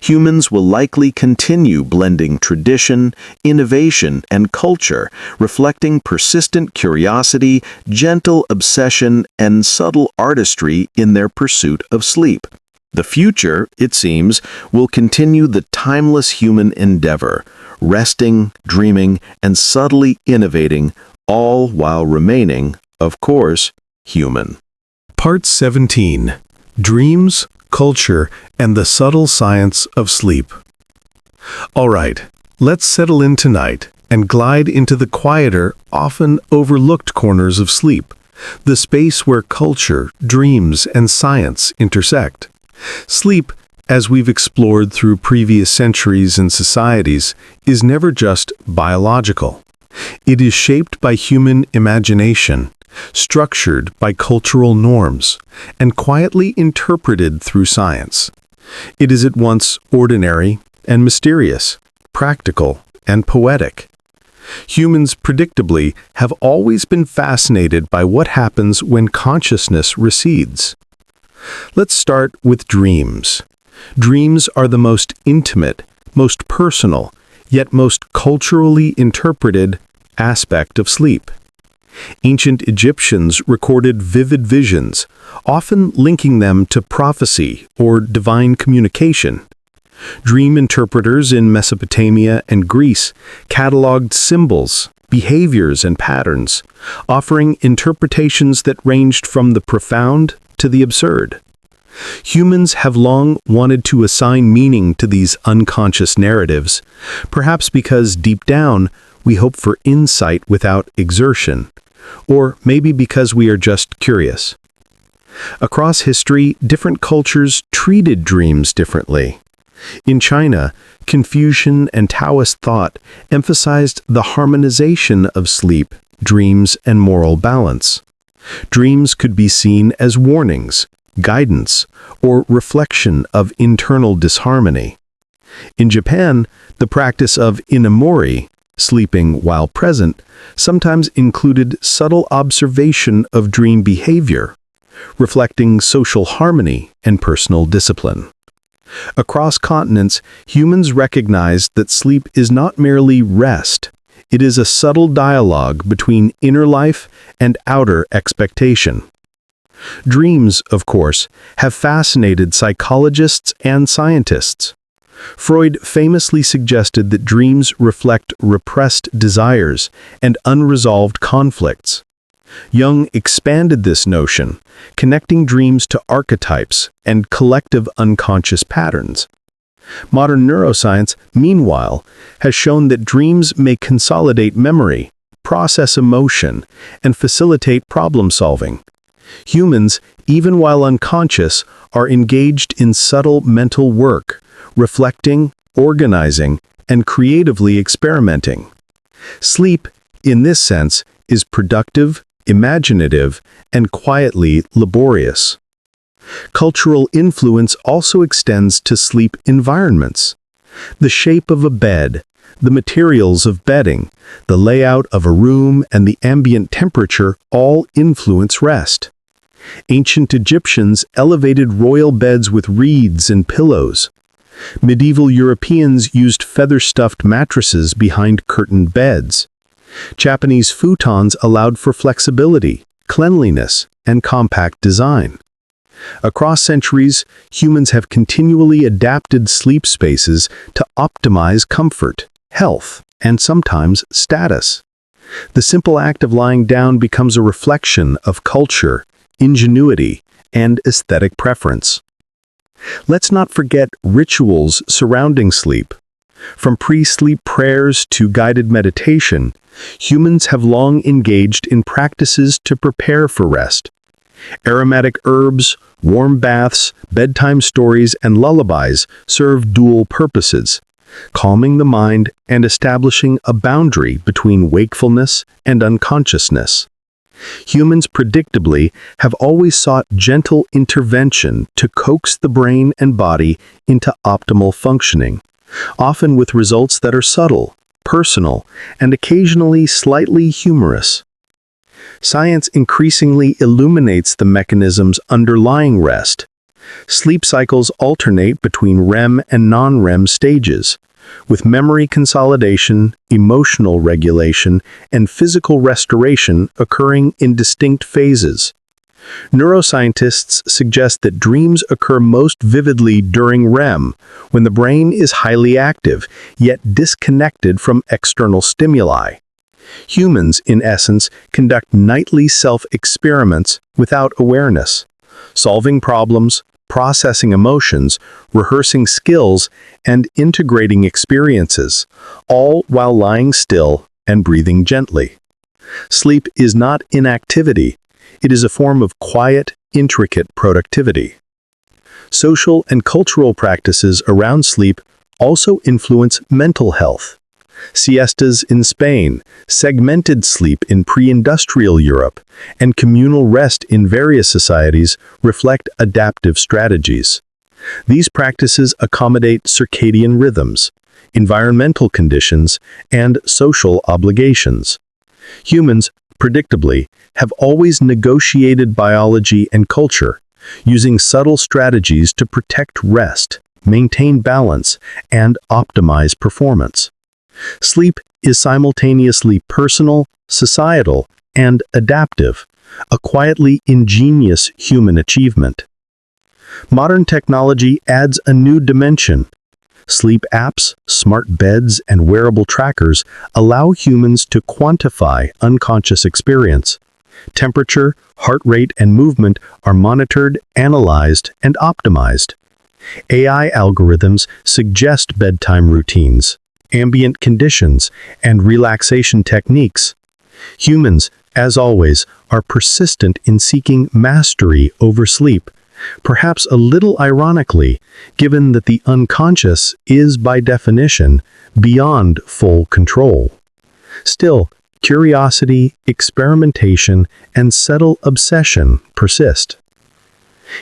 Humans will likely continue blending tradition, innovation, and culture, reflecting persistent curiosity, gentle obsession, and subtle artistry in their pursuit of sleep. The future, it seems, will continue the timeless human endeavor, resting, dreaming, and subtly innovating, all while remaining, of course, human. Part 17. Dreams, Culture, and the Subtle Science of Sleep. All right, let's settle in tonight and glide into the quieter, often overlooked corners of sleep, the space where culture, dreams, and science intersect. Sleep, as we've explored through previous centuries and societies, is never just biological. It is shaped by human imagination, structured by cultural norms, and quietly interpreted through science. It is at once ordinary and mysterious, practical and poetic. Humans, predictably, have always been fascinated by what happens when consciousness recedes. Let's start with dreams. Dreams are the most intimate, most personal, yet most culturally interpreted aspect of sleep. Ancient Egyptians recorded vivid visions, often linking them to prophecy or divine communication. Dream interpreters in Mesopotamia and Greece cataloged symbols, behaviors, and patterns, offering interpretations that ranged from the profound to the absurd. Humans have long wanted to assign meaning to these unconscious narratives, perhaps because deep down we hope for insight without exertion, or maybe because we are just curious. Across history, different cultures treated dreams differently. In China, Confucian and Taoist thought emphasized the harmonization of sleep, dreams, and moral balance. Dreams could be seen as warnings, guidance, or reflection of internal disharmony. In Japan, the practice of inamori, sleeping while present, sometimes included subtle observation of dream behavior, reflecting social harmony and personal discipline. Across continents, humans recognize that sleep is not merely rest, it is a subtle dialogue between inner life and outer expectation. Dreams, of course, have fascinated psychologists and scientists. Freud famously suggested that dreams reflect repressed desires and unresolved conflicts. Jung expanded this notion, connecting dreams to archetypes and collective unconscious patterns. Modern neuroscience, meanwhile, has shown that dreams may consolidate memory, process emotion, and facilitate problem-solving. Humans, even while unconscious, are engaged in subtle mental work, reflecting, organizing, and creatively experimenting. Sleep, in this sense, is productive, imaginative, and quietly laborious. Cultural influence also extends to sleep environments. The shape of a bed, the materials of bedding, the layout of a room, and the ambient temperature all influence rest. Ancient Egyptians elevated royal beds with reeds and pillows. Medieval Europeans used feather-stuffed mattresses behind curtained beds. Japanese futons allowed for flexibility, cleanliness, and compact design. Across centuries, humans have continually adapted sleep spaces to optimize comfort, health, and sometimes status. The simple act of lying down becomes a reflection of culture, ingenuity, and aesthetic preference. Let's not forget rituals surrounding sleep. From pre-sleep prayers to guided meditation, humans have long engaged in practices to prepare for rest. Aromatic herbs, warm baths, bedtime stories, and lullabies serve dual purposes, calming the mind and establishing a boundary between wakefulness and unconsciousness. Humans predictably have always sought gentle intervention to coax the brain and body into optimal functioning, often with results that are subtle, personal, and occasionally slightly humorous. Science increasingly illuminates the mechanisms underlying rest. Sleep cycles alternate between REM and non-REM stages, with memory consolidation, emotional regulation, and physical restoration occurring in distinct phases. Neuroscientists suggest that dreams occur most vividly during REM, when the brain is highly active, yet disconnected from external stimuli. Humans, in essence, conduct nightly self-experiments without awareness, solving problems, processing emotions, rehearsing skills, and integrating experiences, all while lying still and breathing gently. Sleep is not inactivity. It is a form of quiet, intricate productivity. Social and cultural practices around sleep also influence mental health. Siestas in Spain, segmented sleep in pre-industrial Europe, and communal rest in various societies reflect adaptive strategies. These practices accommodate circadian rhythms, environmental conditions, and social obligations. Humans, predictably, have always negotiated biology and culture, using subtle strategies to protect rest, maintain balance, and optimize performance. Sleep is simultaneously personal, societal, and adaptive, a quietly ingenious human achievement. Modern technology adds a new dimension. Sleep apps, smart beds, and wearable trackers allow humans to quantify unconscious experience. Temperature, heart rate, and movement are monitored, analyzed, and optimized. AI algorithms suggest bedtime routines, ambient conditions, and relaxation techniques. Humans, as always, are persistent in seeking mastery over sleep, perhaps a little ironically, given that the unconscious is, by definition, beyond full control. Still, curiosity, experimentation, and subtle obsession persist.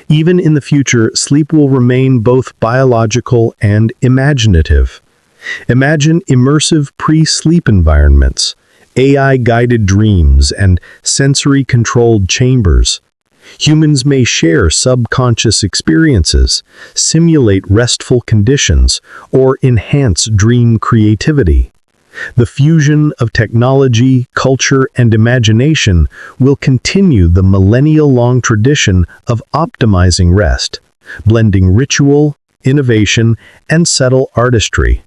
Even in the future, sleep will remain both biological and imaginative. Imagine immersive pre-sleep environments, AI-guided dreams, and sensory-controlled chambers. Humans may share subconscious experiences, simulate restful conditions, or enhance dream creativity. The fusion of technology, culture, and imagination will continue the millennial-long tradition of optimizing rest, blending ritual, innovation, and subtle artistry.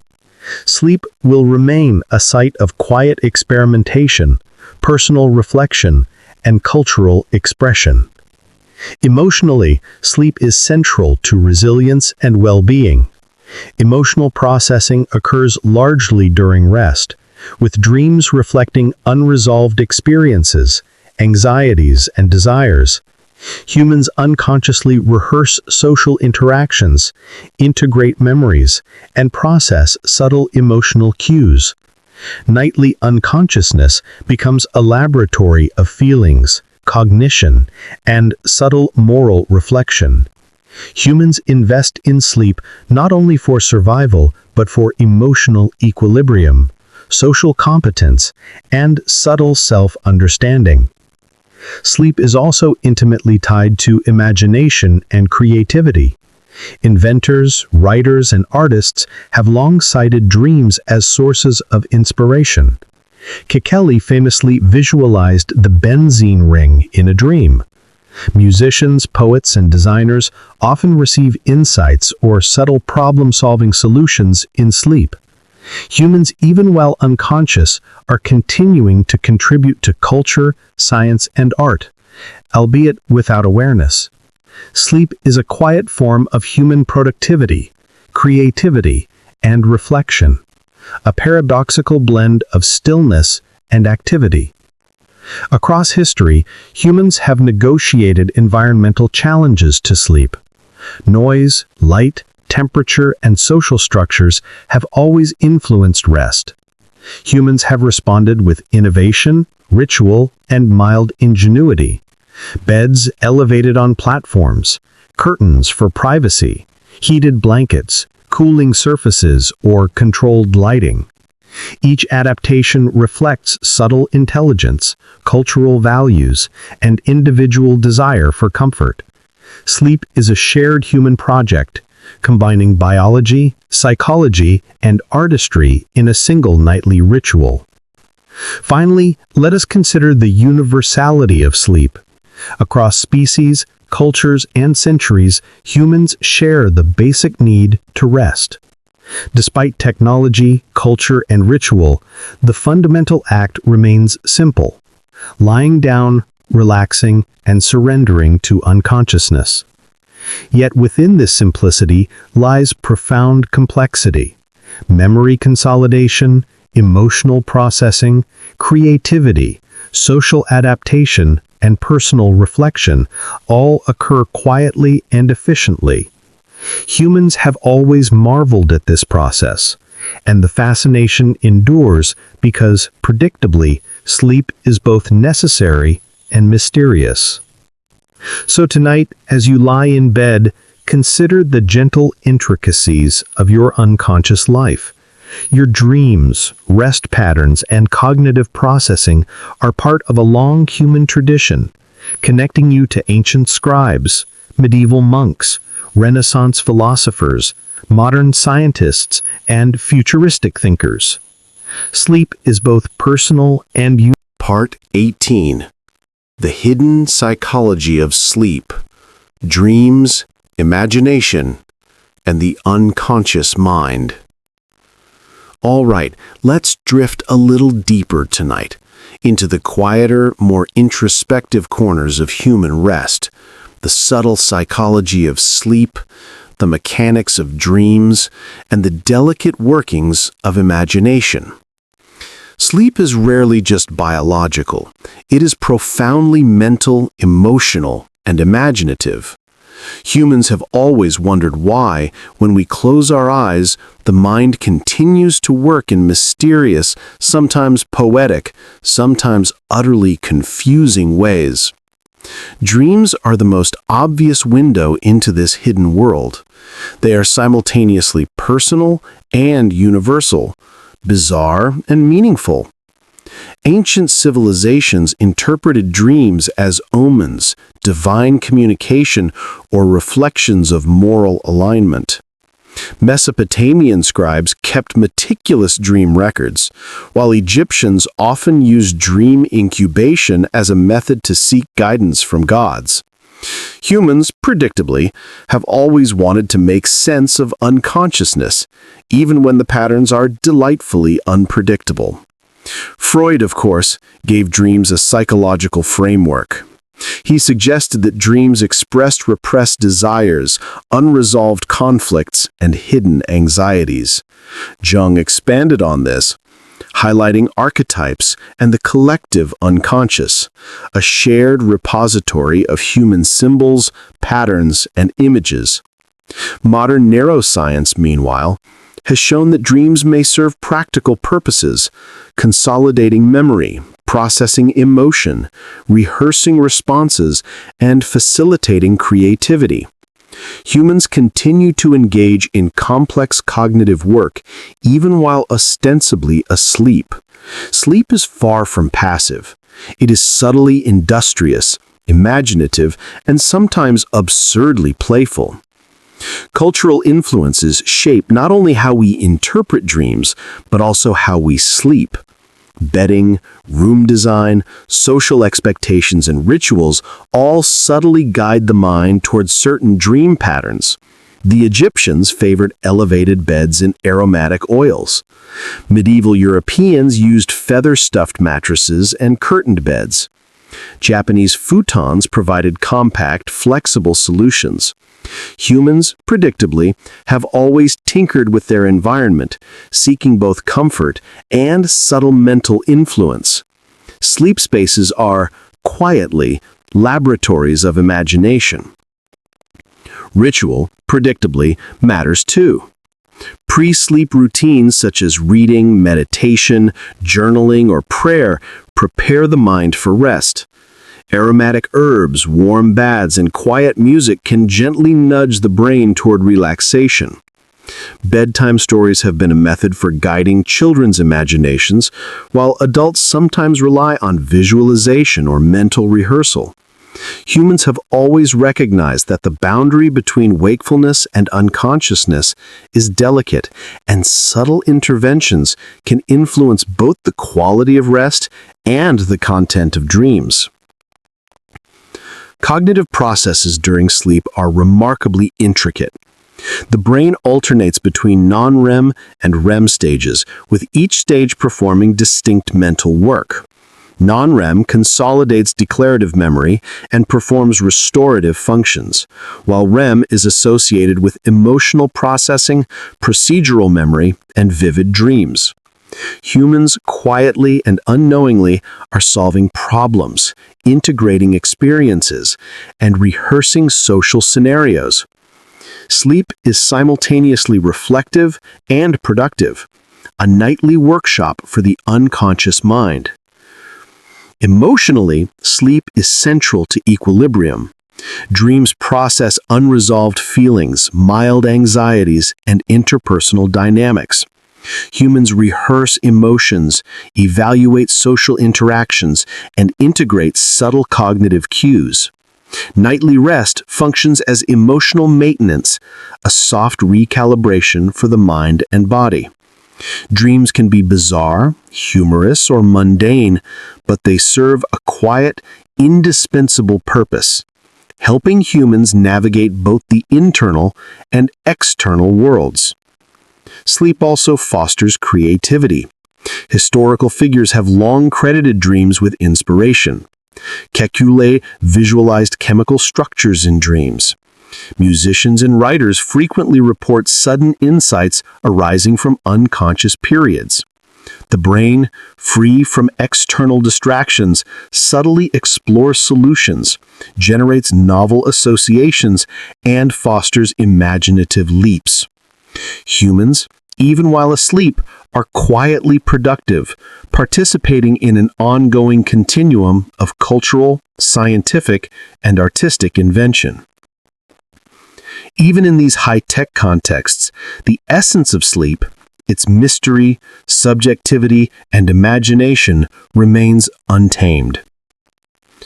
Sleep will remain a site of quiet experimentation, personal reflection, and cultural expression. Emotionally, sleep is central to resilience and well-being. Emotional processing occurs largely during rest, with dreams reflecting unresolved experiences, anxieties, and desires. Humans unconsciously rehearse social interactions, integrate memories, and process subtle emotional cues. Nightly unconsciousness becomes a laboratory of feelings, cognition, and subtle moral reflection. Humans invest in sleep not only for survival, but for emotional equilibrium, social competence, and subtle self-understanding. Sleep is also intimately tied to imagination and creativity. Inventors, writers, and artists have long cited dreams as sources of inspiration. Kekeli famously visualized the benzene ring in a dream. Musicians, poets, and designers often receive insights or subtle problem-solving solutions in sleep. Humans, even while unconscious, are continuing to contribute to culture, science, and art, albeit without awareness. Sleep is a quiet form of human productivity, creativity, and reflection, a paradoxical blend of stillness and activity. Across history, humans have negotiated environmental challenges to sleep. Noise, light, temperature, and social structures have always influenced rest. Humans have responded with innovation, ritual, and mild ingenuity. Beds elevated on platforms, curtains for privacy, heated blankets, cooling surfaces, or controlled lighting. Each adaptation reflects subtle intelligence, cultural values, and individual desire for comfort. Sleep is a shared human project, combining biology, psychology, and artistry in a single nightly ritual. Finally, let us consider the universality of sleep. Across species, cultures, and centuries, humans share the basic need to rest. Despite technology, culture, and ritual, the fundamental act remains simple: lying down, relaxing, and surrendering to unconsciousness. Yet within this simplicity lies profound complexity. Memory consolidation, emotional processing, creativity, social adaptation, and personal reflection all occur quietly and efficiently. Humans have always marveled at this process, and the fascination endures because, predictably, sleep is both necessary and mysterious. So tonight, as you lie in bed, consider the gentle intricacies of your unconscious life. Your dreams, rest patterns, and cognitive processing are part of a long human tradition, connecting you to ancient scribes, medieval monks, Renaissance philosophers, modern scientists, and futuristic thinkers. Sleep is both personal and unique. Part 18. The Hidden Psychology of Sleep. Dreams, Imagination, and the Unconscious Mind. All right, let's drift a little deeper tonight, into the quieter, more introspective corners of human rest, the subtle psychology of sleep, the mechanics of dreams, and the delicate workings of imagination. Sleep is rarely just biological. It is profoundly mental, emotional, and imaginative. Humans have always wondered why, when we close our eyes, the mind continues to work in mysterious, sometimes poetic, sometimes utterly confusing ways. Dreams are the most obvious window into this hidden world. They are simultaneously personal and universal, bizarre and meaningful. Ancient civilizations interpreted dreams as omens, divine communication, or reflections of moral alignment. Mesopotamian scribes kept meticulous dream records, while Egyptians often used dream incubation as a method to seek guidance from gods. Humans, predictably, have always wanted to make sense of unconsciousness, even when the patterns are delightfully unpredictable. Freud, of course, gave dreams a psychological framework. He suggested that dreams expressed repressed desires, unresolved conflicts, and hidden anxieties. Jung expanded on this, highlighting archetypes and the collective unconscious, a shared repository of human symbols, patterns, and images. Modern neuroscience, meanwhile, has shown that dreams may serve practical purposes, consolidating memory, processing emotion, rehearsing responses, and facilitating creativity. Humans continue to engage in complex cognitive work even while ostensibly asleep. Sleep is far from passive. It is subtly industrious, imaginative, and sometimes absurdly playful. Cultural influences shape not only how we interpret dreams, but also how we sleep. Bedding, room design, social expectations, and rituals all subtly guide the mind towards certain dream patterns. The Egyptians favored elevated beds and aromatic oils. Medieval Europeans used feather-stuffed mattresses and curtained beds. Japanese futons provided compact, flexible solutions. Humans, predictably, have always tinkered with their environment, seeking both comfort and subtle mental influence. Sleep spaces are, quietly, laboratories of imagination. Ritual, predictably, matters too. Pre-sleep routines such as reading, meditation, journaling, or prayer prepare the mind for rest. Aromatic herbs, warm baths, and quiet music can gently nudge the brain toward relaxation. Bedtime stories have been a method for guiding children's imaginations, while adults sometimes rely on visualization or mental rehearsal. Humans have always recognized that the boundary between wakefulness and unconsciousness is delicate, and subtle interventions can influence both the quality of rest and the content of dreams. Cognitive processes during sleep are remarkably intricate. The brain alternates between non-REM and REM stages, with each stage performing distinct mental work. Non-REM consolidates declarative memory and performs restorative functions, while REM is associated with emotional processing, procedural memory, and vivid dreams. Humans quietly and unknowingly are solving problems, integrating experiences, and rehearsing social scenarios. Sleep is simultaneously reflective and productive, a nightly workshop for the unconscious mind. Emotionally, sleep is central to equilibrium. Dreams process unresolved feelings, mild anxieties, and interpersonal dynamics. Humans rehearse emotions, evaluate social interactions, and integrate subtle cognitive cues. Nightly rest functions as emotional maintenance, a soft recalibration for the mind and body. Dreams can be bizarre, humorous, or mundane, but they serve a quiet, indispensable purpose, helping humans navigate both the internal and external worlds. Sleep also fosters creativity. Historical figures have long credited dreams with inspiration. Kekule visualized chemical structures in dreams. Musicians and writers frequently report sudden insights arising from unconscious periods. The brain, free from external distractions, subtly explores solutions, generates novel associations, and fosters imaginative leaps. Humans, even while asleep, are quietly productive, participating in an ongoing continuum of cultural, scientific, and artistic invention. Even in these high-tech contexts, the essence of sleep, its mystery, subjectivity, and imagination remains untamed.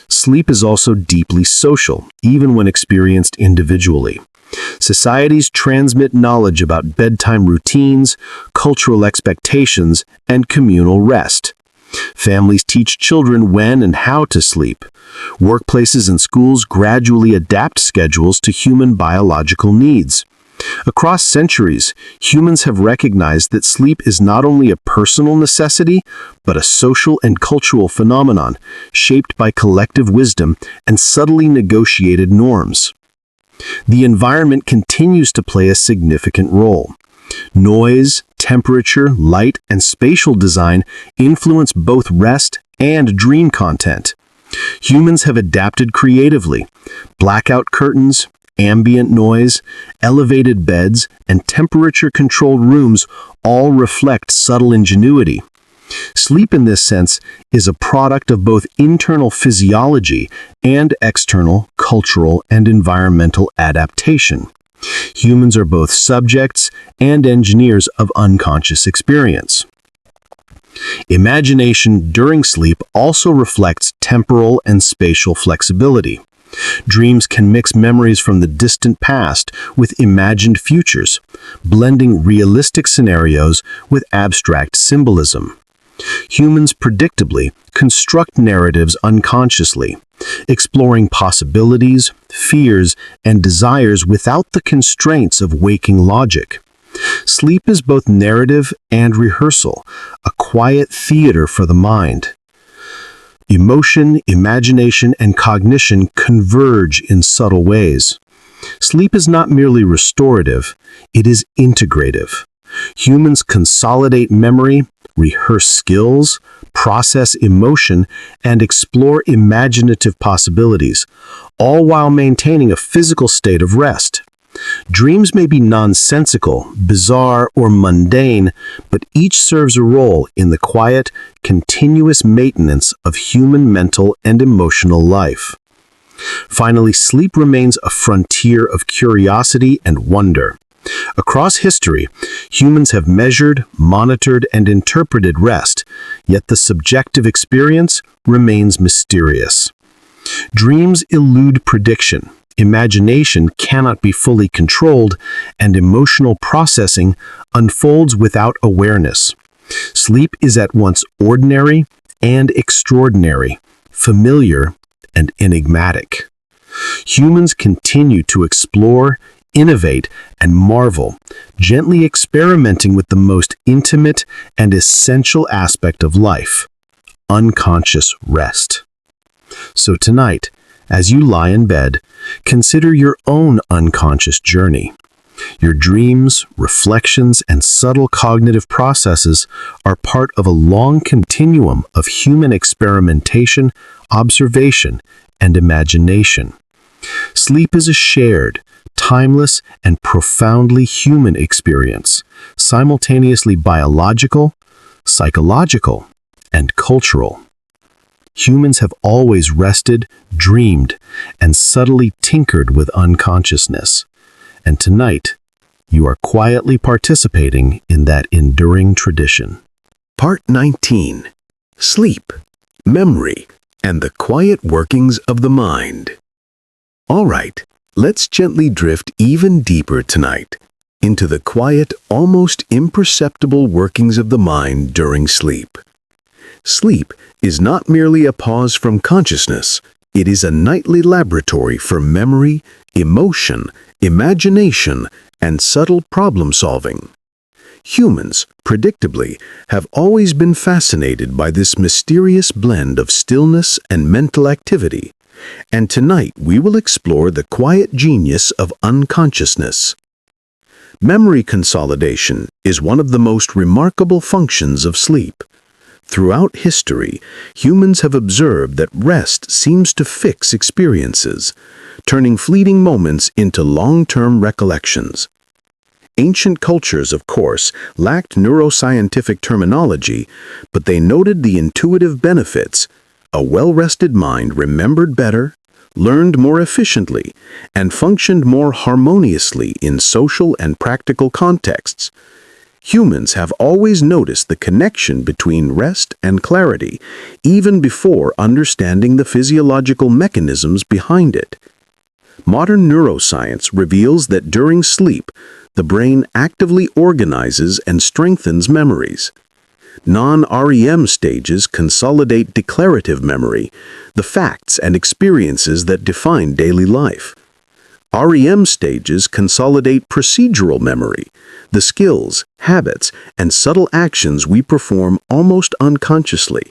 Sleep is also deeply social, even when experienced individually. Societies transmit knowledge about bedtime routines, cultural expectations, and communal rest. Families teach children when and how to sleep. Workplaces and schools gradually adapt schedules to human biological needs. Across centuries, humans have recognized that sleep is not only a personal necessity, but a social and cultural phenomenon, shaped by collective wisdom and subtly negotiated norms. The environment continues to play a significant role. Noise, temperature, light, and spatial design influence both rest and dream content. Humans have adapted creatively. Blackout curtains, ambient noise, elevated beds, and temperature-controlled rooms all reflect subtle ingenuity. Sleep, in this sense, is a product of both internal physiology and external cultural and environmental adaptation. Humans are both subjects and engineers of unconscious experience. Imagination during sleep also reflects temporal and spatial flexibility. Dreams can mix memories from the distant past with imagined futures, blending realistic scenarios with abstract symbolism. Humans predictably construct narratives unconsciously, exploring possibilities, fears, and desires without the constraints of waking logic. Sleep is both narrative and rehearsal, a quiet theater for the mind. Emotion, imagination, and cognition converge in subtle ways. Sleep is not merely restorative, it is integrative. Humans consolidate memory, rehearse skills, process emotion, and explore imaginative possibilities, all while maintaining a physical state of rest. Dreams may be nonsensical, bizarre, or mundane, but each serves a role in the quiet, continuous maintenance of human mental and emotional life. Finally, sleep remains a frontier of curiosity and wonder. Across history, humans have measured, monitored, and interpreted rest, yet the subjective experience remains mysterious. Dreams elude prediction, imagination cannot be fully controlled, and emotional processing unfolds without awareness. Sleep is at once ordinary and extraordinary, familiar and enigmatic. Humans continue to explore, innovate, and marvel, gently experimenting with the most intimate and essential aspect of life, unconscious rest. So tonight, as you lie in bed, consider your own unconscious journey. Your dreams, reflections, and subtle cognitive processes are part of a long continuum of human experimentation, observation, and imagination. Sleep is a shared, timeless, and profoundly human experience, simultaneously biological, psychological, and cultural. Humans have always rested, dreamed, and subtly tinkered with unconsciousness. And tonight, you are quietly participating in that enduring tradition. Part 19. Sleep, Memory, and the Quiet Workings of the Mind. All right, let's gently drift even deeper tonight into the quiet, almost imperceptible workings of the mind during sleep. Sleep is not merely a pause from consciousness, it is a nightly laboratory for memory, emotion, imagination, and subtle problem-solving. Humans, predictably, have always been fascinated by this mysterious blend of stillness and mental activity, and tonight we will explore the quiet genius of unconsciousness. Memory consolidation is one of the most remarkable functions of sleep. Throughout history, humans have observed that rest seems to fix experiences, turning fleeting moments into long-term recollections. Ancient cultures, of course, lacked neuroscientific terminology, but they noted the intuitive benefits. A well-rested mind remembered better, learned more efficiently, and functioned more harmoniously in social and practical contexts. Humans have always noticed the connection between rest and clarity, even before understanding the physiological mechanisms behind it. Modern neuroscience reveals that during sleep, the brain actively organizes and strengthens memories. Non-REM stages consolidate declarative memory, the facts and experiences that define daily life. REM stages consolidate procedural memory, the skills, habits, and subtle actions we perform almost unconsciously.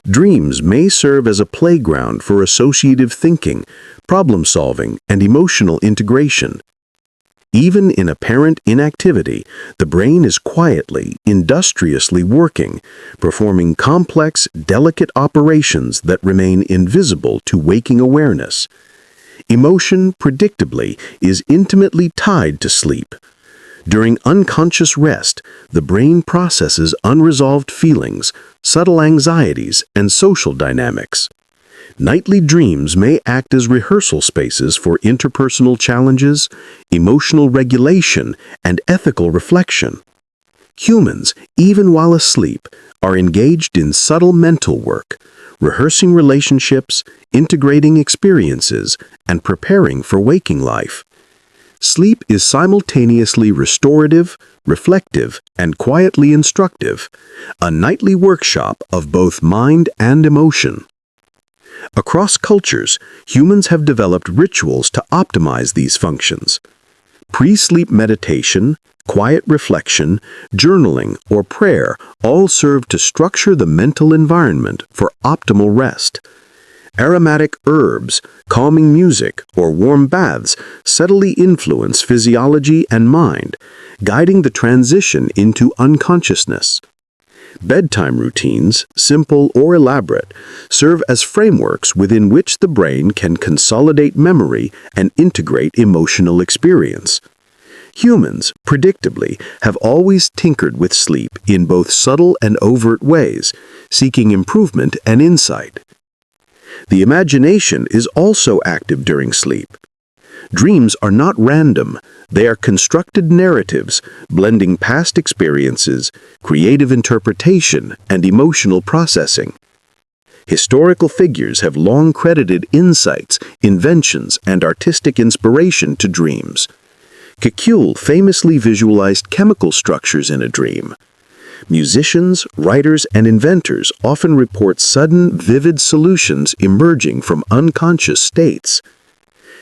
Dreams may serve as a playground for associative thinking, problem-solving, and emotional integration. Even in apparent inactivity, the brain is quietly, industriously working, performing complex, delicate operations that remain invisible to waking awareness. Emotion, predictably, is intimately tied to sleep. During unconscious rest, the brain processes unresolved feelings, subtle anxieties, and social dynamics. Nightly dreams may act as rehearsal spaces for interpersonal challenges, emotional regulation, and ethical reflection. Humans, even while asleep, are engaged in subtle mental work, rehearsing relationships, integrating experiences, and preparing for waking life. Sleep is simultaneously restorative, reflective, and quietly instructive, a nightly workshop of both mind and emotion. Across cultures, humans have developed rituals to optimize these functions. Pre-sleep meditation, quiet reflection, journaling, or prayer all serve to structure the mental environment for optimal rest. Aromatic herbs, calming music, or warm baths subtly influence physiology and mind, guiding the transition into unconsciousness. Bedtime routines, simple or elaborate, serve as frameworks within which the brain can consolidate memory and integrate emotional experience. Humans, predictably, have always tinkered with sleep in both subtle and overt ways, seeking improvement and insight. The imagination is also active during sleep. Dreams are not random, they are constructed narratives, blending past experiences, creative interpretation, and emotional processing. Historical figures have long credited insights, inventions, and artistic inspiration to dreams. Kekule famously visualized chemical structures in a dream. Musicians, writers, and inventors often report sudden, vivid solutions emerging from unconscious states.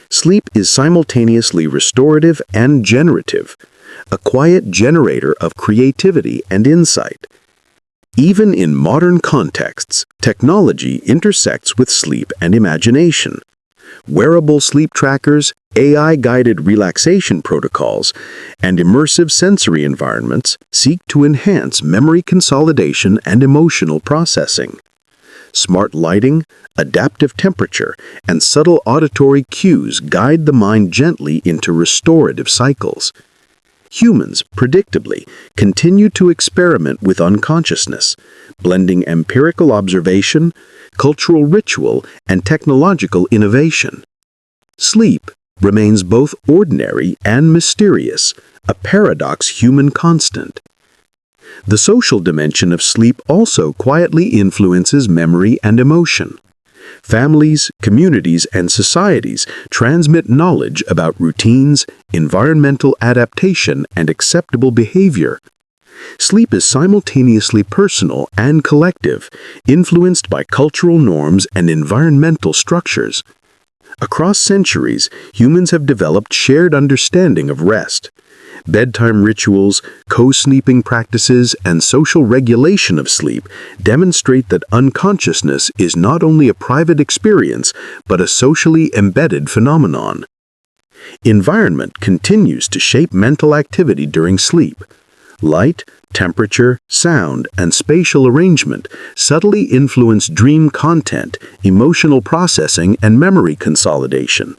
Sleep is simultaneously restorative and generative, a quiet generator of creativity and insight. Even in modern contexts, technology intersects with sleep and imagination. Wearable sleep trackers, AI-guided relaxation protocols, and immersive sensory environments seek to enhance memory consolidation and emotional processing. Smart lighting, adaptive temperature, and subtle auditory cues guide the mind gently into restorative cycles. Humans, predictably, continue to experiment with unconsciousness, blending empirical observation, cultural ritual, and technological innovation. Sleep remains both ordinary and mysterious, a paradox human constant. The social dimension of sleep also quietly influences memory and emotion. Families, communities, and societies transmit knowledge about routines, environmental adaptation, and acceptable behavior. Sleep is simultaneously personal and collective, influenced by cultural norms and environmental structures. Across centuries, humans have developed shared understanding of rest. Bedtime rituals, co-sleeping practices, and social regulation of sleep demonstrate that unconsciousness is not only a private experience, but a socially embedded phenomenon. Environment continues to shape mental activity during sleep. Light, temperature, sound, and spatial arrangement subtly influence dream content, emotional processing, and memory consolidation.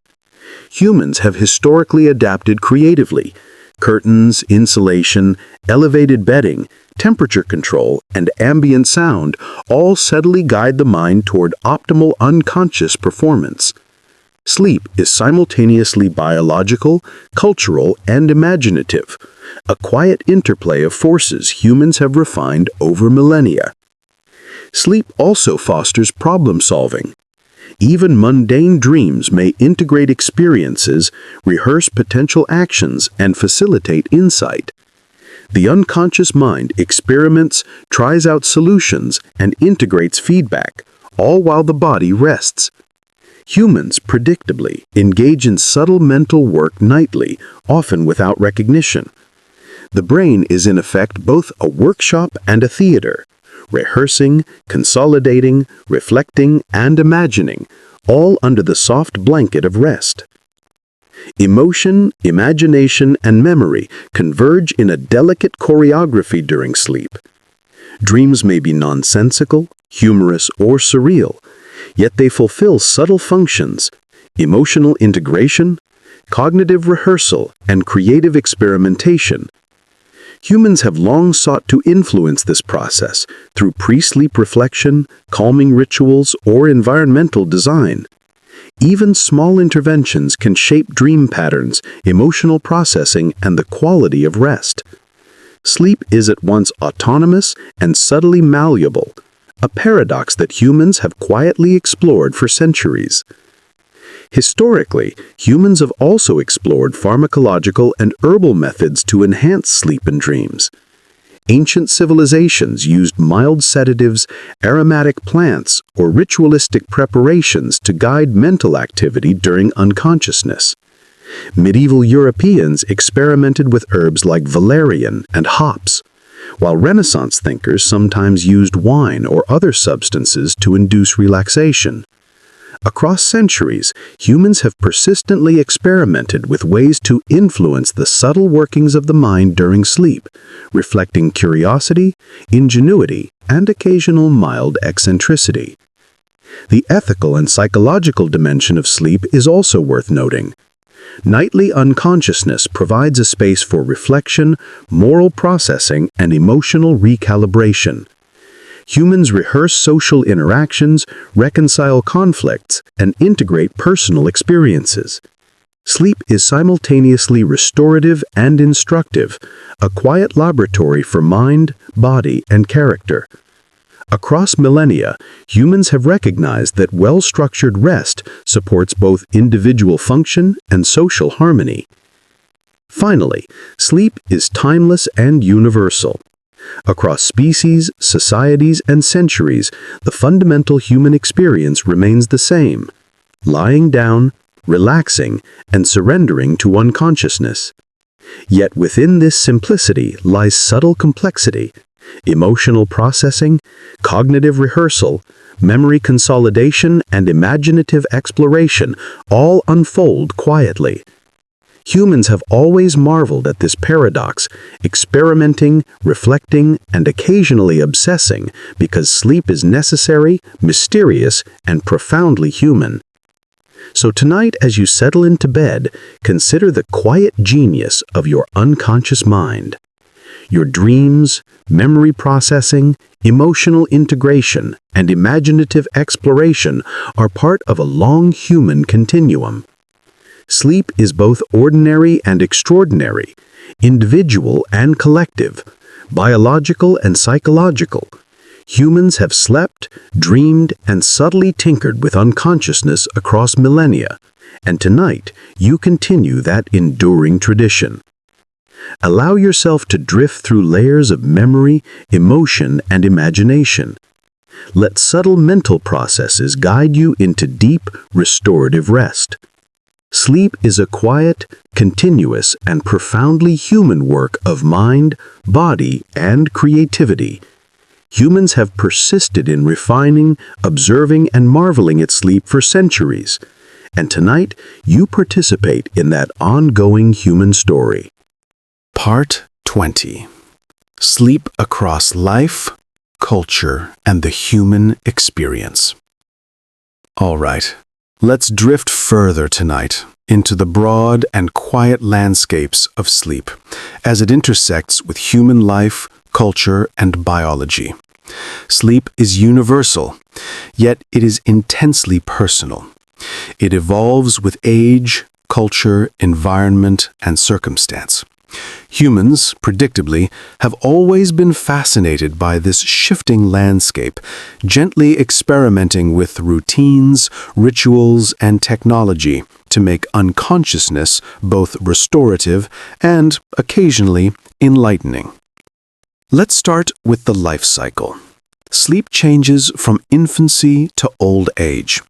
Humans have historically adapted creatively. Curtains, insulation, elevated bedding, temperature control, and ambient sound all subtly guide the mind toward optimal unconscious performance. Sleep is simultaneously biological, cultural, and imaginative, a quiet interplay of forces humans have refined over millennia. Sleep also fosters problem-solving. Even mundane dreams may integrate experiences, rehearse potential actions, and facilitate insight. The unconscious mind experiments, tries out solutions, and integrates feedback, all while the body rests. Humans, predictably, engage in subtle mental work nightly, often without recognition. The brain is in effect both a workshop and a theater, rehearsing, consolidating, reflecting, and imagining, all under the soft blanket of rest. Emotion, imagination, and memory converge in a delicate choreography during sleep. Dreams may be nonsensical, humorous, or surreal, yet they fulfill subtle functions: emotional integration, cognitive rehearsal, and creative experimentation. Humans have long sought to influence this process through pre-sleep reflection, calming rituals, or environmental design. Even small interventions can shape dream patterns, emotional processing, and the quality of rest. Sleep is at once autonomous and subtly malleable, a paradox that humans have quietly explored for centuries. Historically, humans have also explored pharmacological and herbal methods to enhance sleep and dreams. Ancient civilizations used mild sedatives, aromatic plants, or ritualistic preparations to guide mental activity during unconsciousness. Medieval Europeans experimented with herbs like valerian and hops, while Renaissance thinkers sometimes used wine or other substances to induce relaxation. Across centuries, humans have persistently experimented with ways to influence the subtle workings of the mind during sleep, reflecting curiosity, ingenuity, and occasional mild eccentricity. The ethical and psychological dimension of sleep is also worth noting. Nightly unconsciousness provides a space for reflection, moral processing, and emotional recalibration. Humans rehearse social interactions, reconcile conflicts, and integrate personal experiences. Sleep is simultaneously restorative and instructive, a quiet laboratory for mind, body, and character. Across millennia, humans have recognized that well-structured rest supports both individual function and social harmony. Finally, sleep is timeless and universal. Across species, societies, and centuries, the fundamental human experience remains the same: lying down, relaxing, and surrendering to unconsciousness. Yet within this simplicity lies subtle complexity: emotional processing, cognitive rehearsal, memory consolidation, and imaginative exploration all unfold quietly. Humans have always marveled at this paradox, experimenting, reflecting, and occasionally obsessing, because sleep is necessary, mysterious, and profoundly human. So tonight, as you settle into bed, consider the quiet genius of your unconscious mind. Your dreams, memory processing, emotional integration, and imaginative exploration are part of a long human continuum. Sleep is both ordinary and extraordinary, individual and collective, biological and psychological. Humans have slept, dreamed, and subtly tinkered with unconsciousness across millennia, and tonight you continue that enduring tradition. Allow yourself to drift through layers of memory, emotion, and imagination. Let subtle mental processes guide you into deep, restorative rest. Sleep is a quiet, continuous, and profoundly human work of mind, body, and creativity. Humans have persisted in refining, observing, and marveling at sleep for centuries. And tonight, you participate in that ongoing human story. Part 20. Sleep across life, culture, and the human experience. All right, let's drift further tonight into the broad and quiet landscapes of sleep as it intersects with human life, culture, and biology. Sleep is universal, yet it is intensely personal. It evolves with age, culture, environment, and circumstance. Humans, predictably, have always been fascinated by this shifting landscape, gently experimenting with routines, rituals, and technology to make unconsciousness both restorative and, occasionally, enlightening. Let's start with the life cycle. Sleep changes from infancy to old age,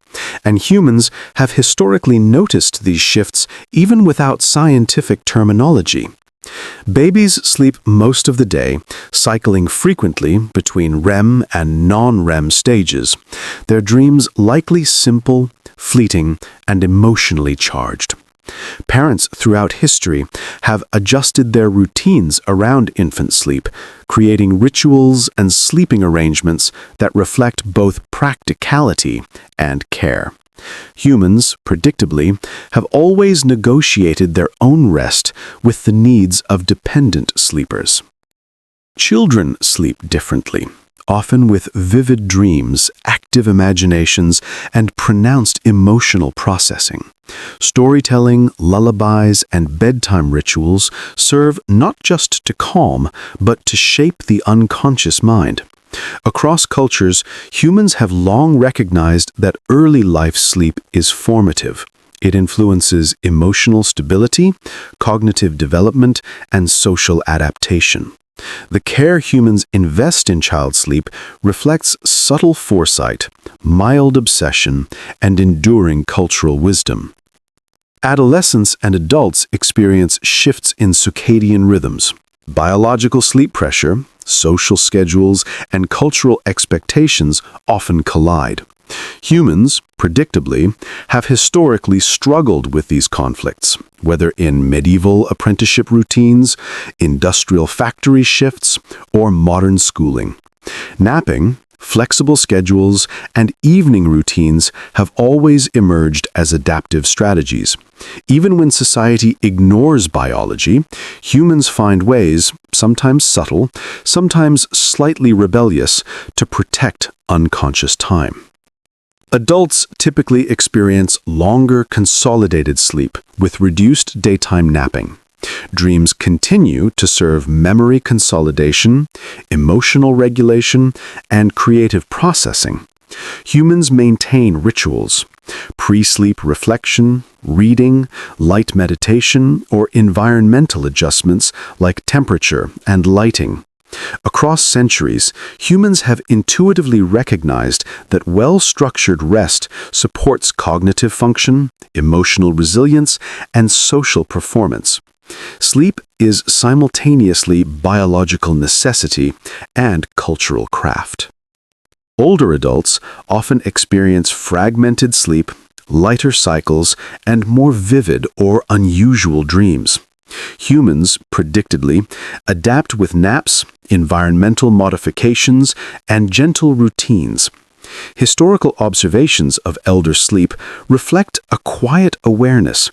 and humans have historically noticed these shifts even without scientific terminology. Babies sleep most of the day, cycling frequently between REM and non-REM stages, their dreams likely simple, fleeting, and emotionally charged. Parents throughout history have adjusted their routines around infant sleep, creating rituals and sleeping arrangements that reflect both practicality and care. Humans, predictably, have always negotiated their own rest with the needs of dependent sleepers. Children sleep differently, often with vivid dreams, active imaginations, and pronounced emotional processing. Storytelling, lullabies, and bedtime rituals serve not just to calm, but to shape the unconscious mind. Across cultures, humans have long recognized that early life sleep is formative. It influences emotional stability, cognitive development, and social adaptation. The care humans invest in child sleep reflects subtle foresight, mild obsession, and enduring cultural wisdom. Adolescents and adults experience shifts in circadian rhythms. Biological sleep pressure, social schedules, and cultural expectations often collide. Humans, predictably, have historically struggled with these conflicts, whether in medieval apprenticeship routines, industrial factory shifts, or modern schooling. Napping, flexible schedules, and evening routines have always emerged as adaptive strategies. Even when society ignores biology, humans find ways, sometimes subtle, sometimes slightly rebellious, to protect unconscious time. Adults typically experience longer consolidated sleep with reduced daytime napping. Dreams continue to serve memory consolidation, emotional regulation, and creative processing. Humans maintain rituals, pre-sleep reflection, reading, light meditation, or environmental adjustments like temperature and lighting. Across centuries, humans have intuitively recognized that well-structured rest supports cognitive function, emotional resilience, and social performance. Sleep is simultaneously biological necessity and cultural craft. Older adults often experience fragmented sleep, lighter cycles, and more vivid or unusual dreams. Humans, predictably, adapt with naps, environmental modifications, and gentle routines. Historical observations of elder sleep reflect a quiet awareness.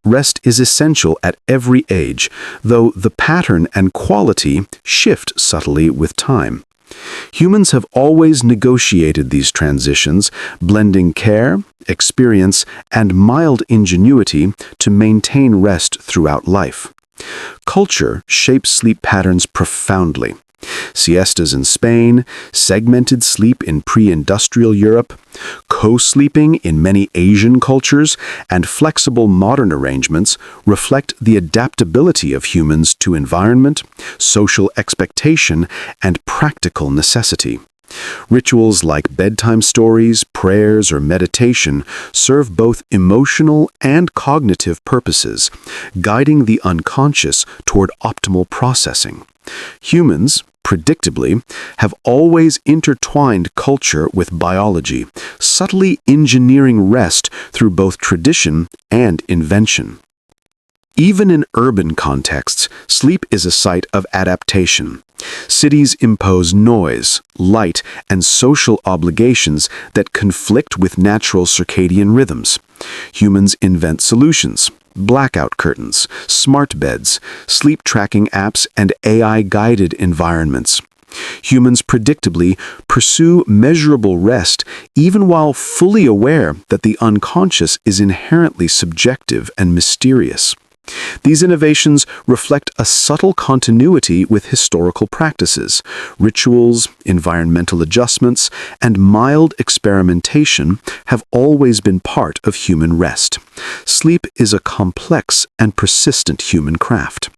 Rest is essential at every age, though the pattern and quality shift subtly with time. Humans have always negotiated these transitions, blending care, experience, and mild ingenuity to maintain rest throughout life. Culture shapes sleep patterns profoundly. Siestas in Spain, segmented sleep in pre-industrial Europe, co-sleeping in many Asian cultures, and flexible modern arrangements reflect the adaptability of humans to environment, social expectation, and practical necessity. Rituals like bedtime stories, prayers, or meditation serve both emotional and cognitive purposes, guiding the unconscious toward optimal processing. Humans, predictably, have always intertwined culture with biology, subtly engineering rest through both tradition and invention. Even in urban contexts, sleep is a site of adaptation. Cities impose noise, light, and social obligations that conflict with natural circadian rhythms. Humans invent solutions: blackout curtains, smart beds, sleep tracking apps, and AI-guided environments. Humans predictably pursue measurable rest even while fully aware that the unconscious is inherently subjective and mysterious. These innovations reflect a subtle continuity with historical practices. Rituals, environmental adjustments, and mild experimentation have always been part of human rest. Sleep is a complex and persistent human craft.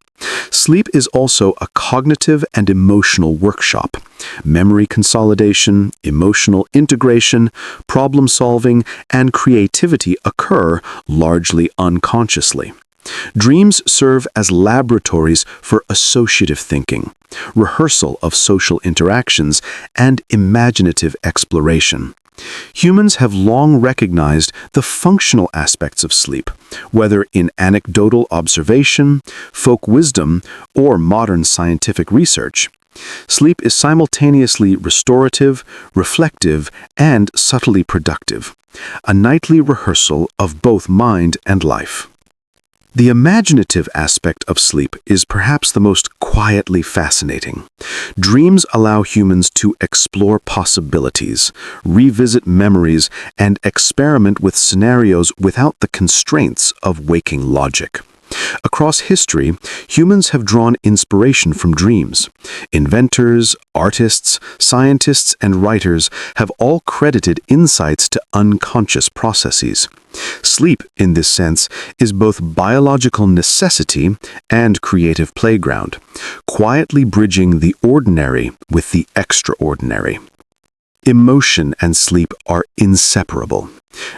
Sleep is also a cognitive and emotional workshop. Memory consolidation, emotional integration, problem solving, and creativity occur largely unconsciously. Dreams serve as laboratories for associative thinking, rehearsal of social interactions, and imaginative exploration. Humans have long recognized the functional aspects of sleep, whether in anecdotal observation, folk wisdom, or modern scientific research. Sleep is simultaneously restorative, reflective, and subtly productive, a nightly rehearsal of both mind and life. The imaginative aspect of sleep is perhaps the most quietly fascinating. Dreams allow humans to explore possibilities, revisit memories, and experiment with scenarios without the constraints of waking logic. Across history, humans have drawn inspiration from dreams. Inventors, artists, scientists, and writers have all credited insights to unconscious processes. Sleep, in this sense, is both biological necessity and creative playground, quietly bridging the ordinary with the extraordinary. Emotion and sleep are inseparable.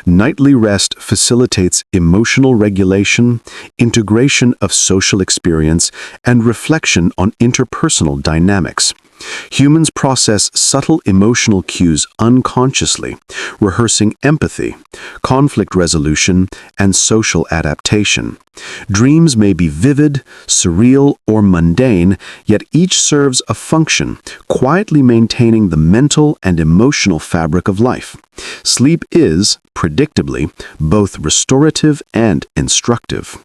Nightly rest facilitates emotional regulation, integration of social experience, and reflection on interpersonal dynamics. Humans process subtle emotional cues unconsciously, rehearsing empathy, conflict resolution, and social adaptation. Dreams may be vivid, surreal, or mundane, yet each serves a function, quietly maintaining the mental and emotional fabric of life. Sleep is, predictably, both restorative and instructive.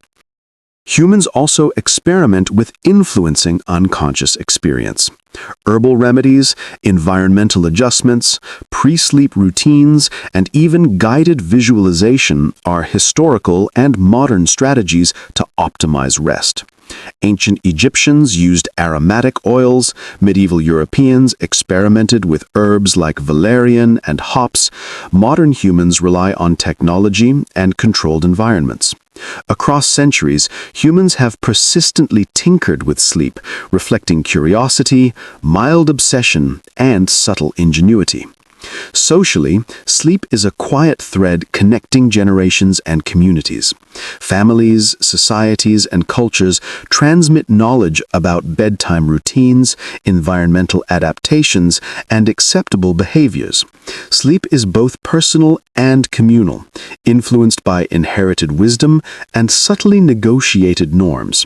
Humans also experiment with influencing unconscious experience. Herbal remedies, environmental adjustments, pre-sleep routines, and even guided visualization are historical and modern strategies to optimize rest. Ancient Egyptians used aromatic oils, medieval Europeans experimented with herbs like valerian and hops, modern humans rely on technology and controlled environments. Across centuries, humans have persistently tinkered with sleep, reflecting curiosity, mild obsession, and subtle ingenuity. Socially, sleep is a quiet thread connecting generations and communities. Families, societies, and cultures transmit knowledge about bedtime routines, environmental adaptations, and acceptable behaviors. Sleep is both personal and communal, influenced by inherited wisdom and subtly negotiated norms.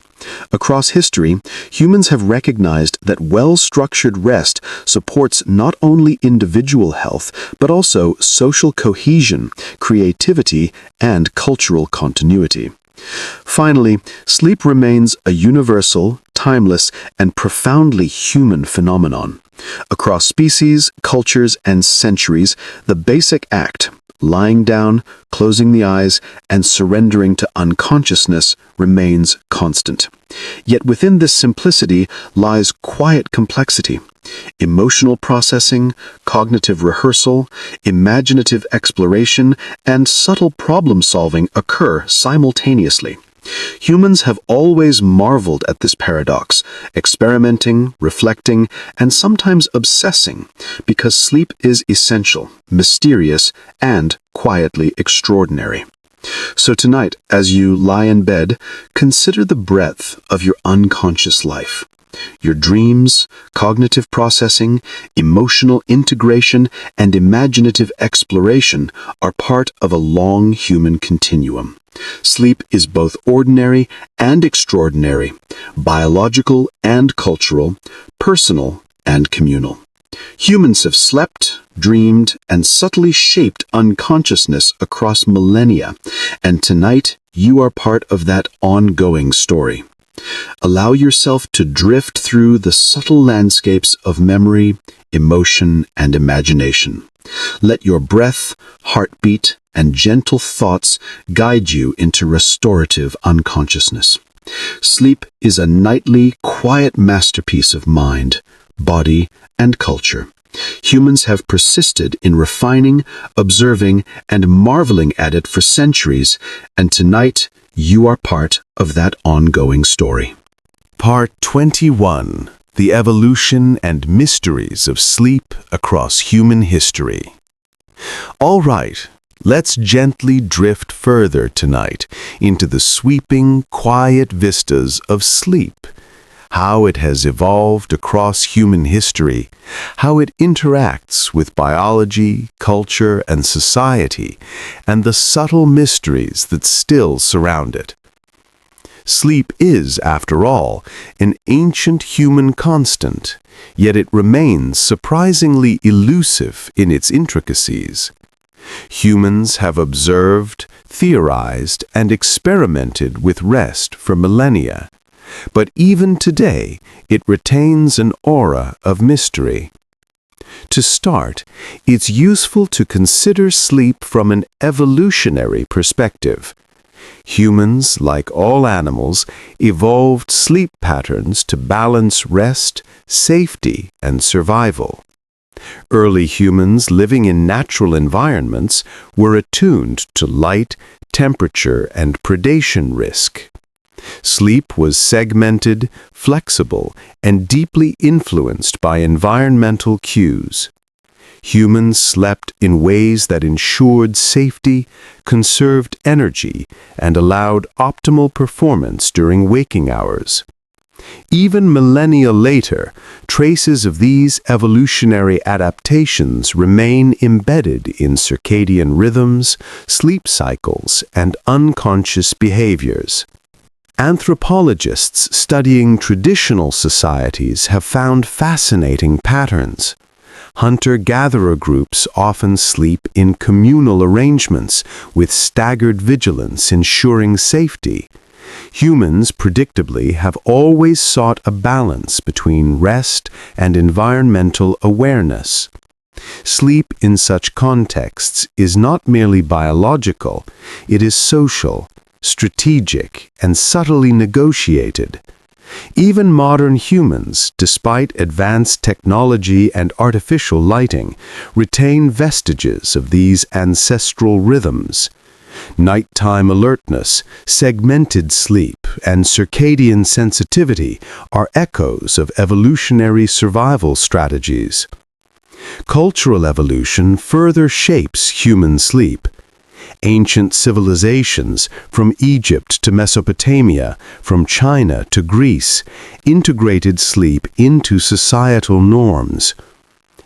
Across history, humans have recognized that well-structured rest supports not only individual health, but also social cohesion, creativity, and cultural continuity. Finally, sleep remains a universal, timeless, and profoundly human phenomenon. Across species, cultures, and centuries, the basic act, lying down, closing the eyes, and surrendering to unconsciousness remains constant. Yet within this simplicity lies quiet complexity. Emotional processing, cognitive rehearsal, imaginative exploration, and subtle problem-solving occur simultaneously. Humans have always marveled at this paradox, experimenting, reflecting, and sometimes obsessing, because sleep is essential, mysterious, and quietly extraordinary. So tonight, as you lie in bed, consider the breadth of your unconscious life. Your dreams, cognitive processing, emotional integration, and imaginative exploration are part of a long human continuum. Sleep is both ordinary and extraordinary, biological and cultural, personal and communal. Humans have slept, dreamed, and subtly shaped unconsciousness across millennia, and tonight you are part of that ongoing story. Allow yourself to drift through the subtle landscapes of memory, emotion, and imagination. Let your breath, heartbeat, and gentle thoughts guide you into restorative unconsciousness. Sleep is a nightly, quiet masterpiece of mind, body, and culture. Humans have persisted in refining, observing, and marveling at it for centuries, and tonight you are part of that ongoing story. Part 21. The Evolution and Mysteries of Sleep Across Human History. All right, let's gently drift further tonight into the sweeping, quiet vistas of sleep. How it has evolved across human history, how it interacts with biology, culture, and society, and the subtle mysteries that still surround it. Sleep is, after all, an ancient human constant, yet it remains surprisingly elusive in its intricacies. Humans have observed, theorized, and experimented with rest for millennia. But even today, it retains an aura of mystery. To start, it's useful to consider sleep from an evolutionary perspective. Humans, like all animals, evolved sleep patterns to balance rest, safety, and survival. Early humans living in natural environments were attuned to light, temperature, and predation risk. Sleep was segmented, flexible, and deeply influenced by environmental cues. Humans slept in ways that ensured safety, conserved energy, and allowed optimal performance during waking hours. Even millennia later, traces of these evolutionary adaptations remain embedded in circadian rhythms, sleep cycles, and unconscious behaviors. Anthropologists studying traditional societies have found fascinating patterns. Hunter-gatherer groups often sleep in communal arrangements with staggered vigilance ensuring safety. Humans, predictably, have always sought a balance between rest and environmental awareness. Sleep in such contexts is not merely biological, it is social, strategic, and subtly negotiated. Even modern humans, despite advanced technology and artificial lighting, retain vestiges of these ancestral rhythms. Nighttime alertness, segmented sleep, and circadian sensitivity are echoes of evolutionary survival strategies. Cultural evolution further shapes human sleep. Ancient civilizations, from Egypt to Mesopotamia, from China to Greece, integrated sleep into societal norms.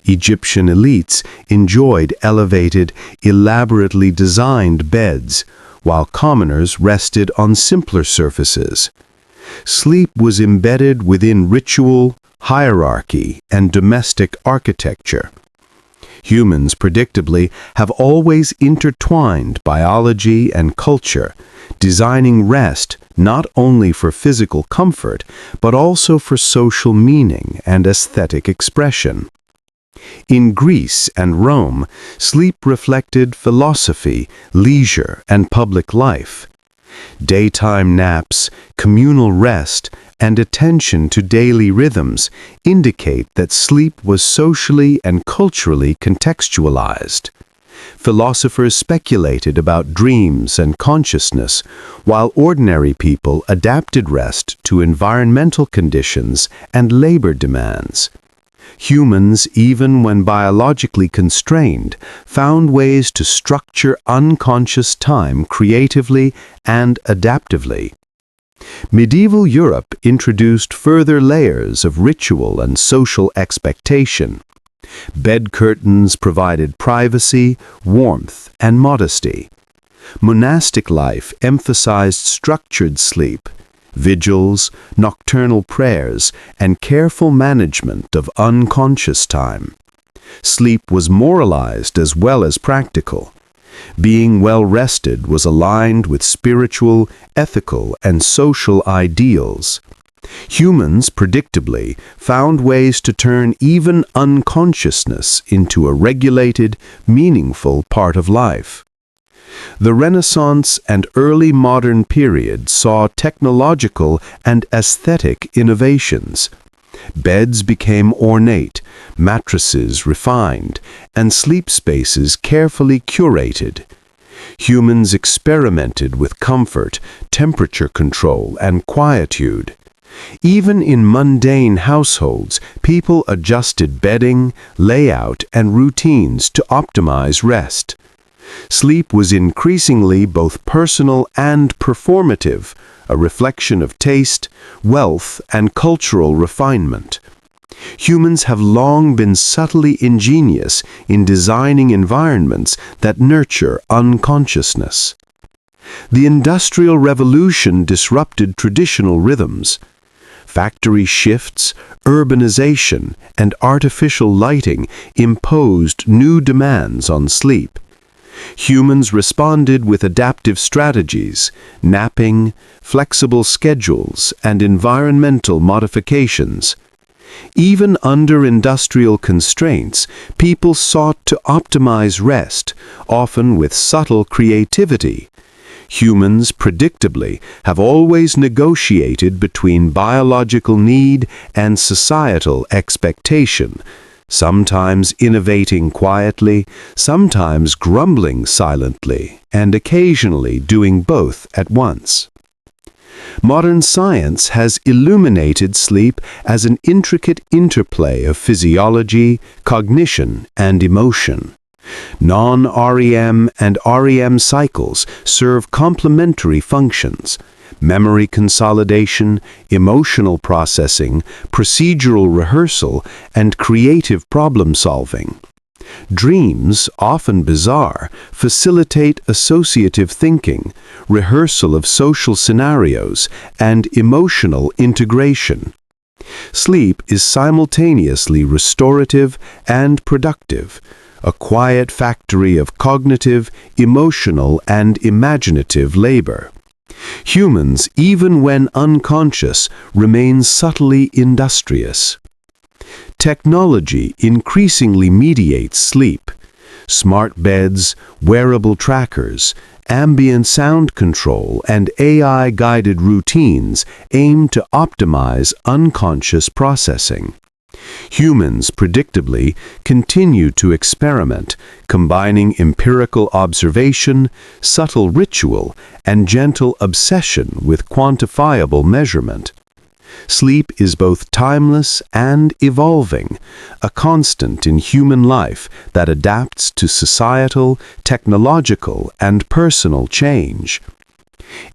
Egyptian elites enjoyed elevated, elaborately designed beds, while commoners rested on simpler surfaces. Sleep was embedded within ritual, hierarchy, and domestic architecture. Humans, predictably, have always intertwined biology and culture, designing rest not only for physical comfort, but also for social meaning and aesthetic expression. In Greece and Rome, sleep reflected philosophy, leisure, and public life. Daytime naps, communal rest, and attention to daily rhythms indicate that sleep was socially and culturally contextualized. Philosophers speculated about dreams and consciousness, while ordinary people adapted rest to environmental conditions and labor demands. Humans, even when biologically constrained, found ways to structure unconscious time creatively and adaptively. Medieval Europe introduced further layers of ritual and social expectation. Bed curtains provided privacy, warmth, and modesty. Monastic life emphasized structured sleep, vigils, nocturnal prayers, and careful management of unconscious time. Sleep was moralized as well as practical. Being well rested was aligned with spiritual, ethical, and social ideals. Humans, predictably, found ways to turn even unconsciousness into a regulated, meaningful part of life. The Renaissance and early modern period saw technological and aesthetic innovations. Beds became ornate, mattresses refined, and sleep spaces carefully curated. Humans experimented with comfort, temperature control, and quietude. Even in mundane households, people adjusted bedding, layout, and routines to optimize rest. Sleep was increasingly both personal and performative, a reflection of taste, wealth, and cultural refinement. Humans have long been subtly ingenious in designing environments that nurture unconsciousness. The Industrial Revolution disrupted traditional rhythms. Factory shifts, urbanization, and artificial lighting imposed new demands on sleep. Humans responded with adaptive strategies, napping, flexible schedules, and environmental modifications. Even under industrial constraints, people sought to optimize rest, often with subtle creativity. Humans, predictably, have always negotiated between biological need and societal expectation, sometimes innovating quietly, sometimes grumbling silently, and occasionally doing both at once. Modern science has illuminated sleep as an intricate interplay of physiology, cognition, and emotion. Non-REM and REM cycles serve complementary functions: memory consolidation, emotional processing, procedural rehearsal, and creative problem-solving. Dreams, often bizarre, facilitate associative thinking, rehearsal of social scenarios, and emotional integration. Sleep is simultaneously restorative and productive, a quiet factory of cognitive, emotional, and imaginative labor. Humans, even when unconscious, remain subtly industrious. Technology increasingly mediates sleep. Smart beds, wearable trackers, ambient sound control, and AI-guided routines aim to optimize unconscious processing. Humans, predictably, continue to experiment, combining empirical observation, subtle ritual, and gentle obsession with quantifiable measurement. Sleep is both timeless and evolving, a constant in human life that adapts to societal, technological, and personal change.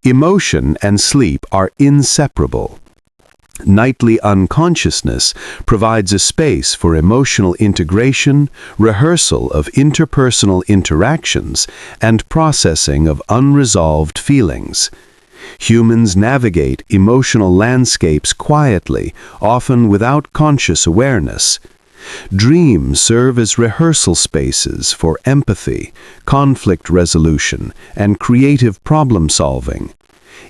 Emotion and sleep are inseparable. Nightly unconsciousness provides a space for emotional integration, rehearsal of interpersonal interactions, and processing of unresolved feelings. Humans navigate emotional landscapes quietly, often without conscious awareness. Dreams serve as rehearsal spaces for empathy, conflict resolution, and creative problem-solving.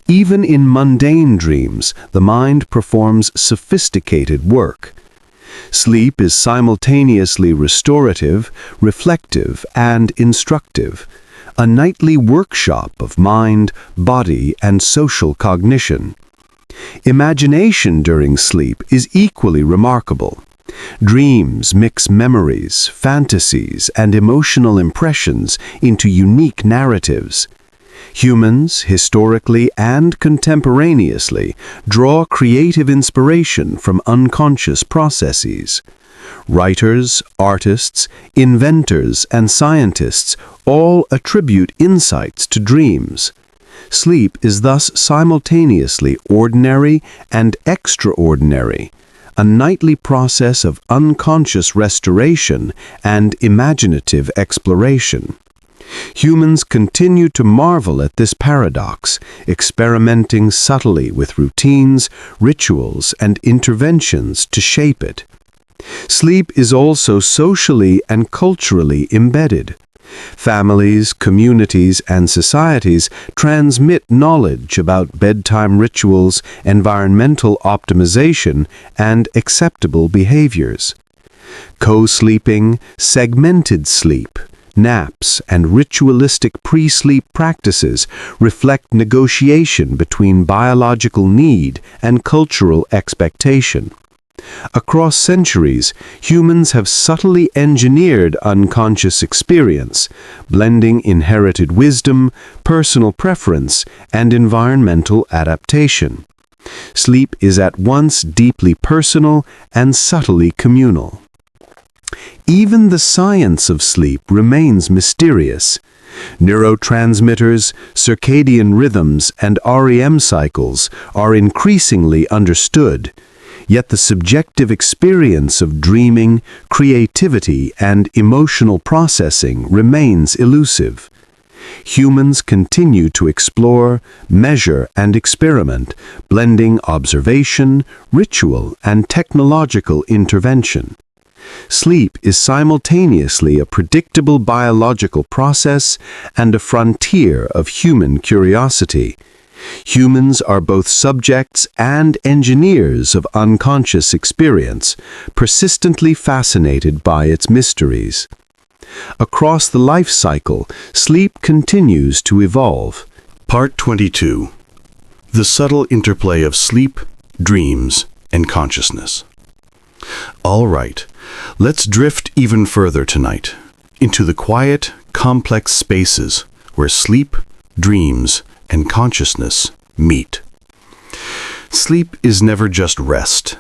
Even in mundane dreams, the mind performs sophisticated work. Sleep is simultaneously restorative, reflective, and instructive, a nightly workshop of mind, body, and social cognition. Imagination during sleep is equally remarkable. Dreams mix memories, fantasies, and emotional impressions into unique narratives. Humans, historically and contemporaneously, draw creative inspiration from unconscious processes. Writers, artists, inventors, and scientists all attribute insights to dreams. Sleep is thus simultaneously ordinary and extraordinary, a nightly process of unconscious restoration and imaginative exploration. Humans continue to marvel at this paradox, experimenting subtly with routines, rituals, and interventions to shape it. Sleep is also socially and culturally embedded. Families, communities, and societies transmit knowledge about bedtime rituals, environmental optimization, and acceptable behaviors. Co-sleeping, segmented sleep, naps, and ritualistic pre-sleep practices reflect negotiation between biological need and cultural expectation. Across centuries, humans have subtly engineered unconscious experience, blending inherited wisdom, personal preference, and environmental adaptation. Sleep is at once deeply personal and subtly communal. Even the science of sleep remains mysterious. Neurotransmitters, circadian rhythms, and REM cycles are increasingly understood. Yet the subjective experience of dreaming, creativity, and emotional processing remains elusive. Humans continue to explore, measure, and experiment, blending observation, ritual, and technological intervention. Sleep is simultaneously a predictable biological process and a frontier of human curiosity. Humans are both subjects and engineers of unconscious experience, persistently fascinated by its mysteries. Across the life cycle, sleep continues to evolve. Part 22. The subtle interplay of sleep, dreams, and consciousness. All right, let's drift even further tonight, into the quiet, complex spaces where sleep, dreams, and consciousness meet. Sleep is never just rest.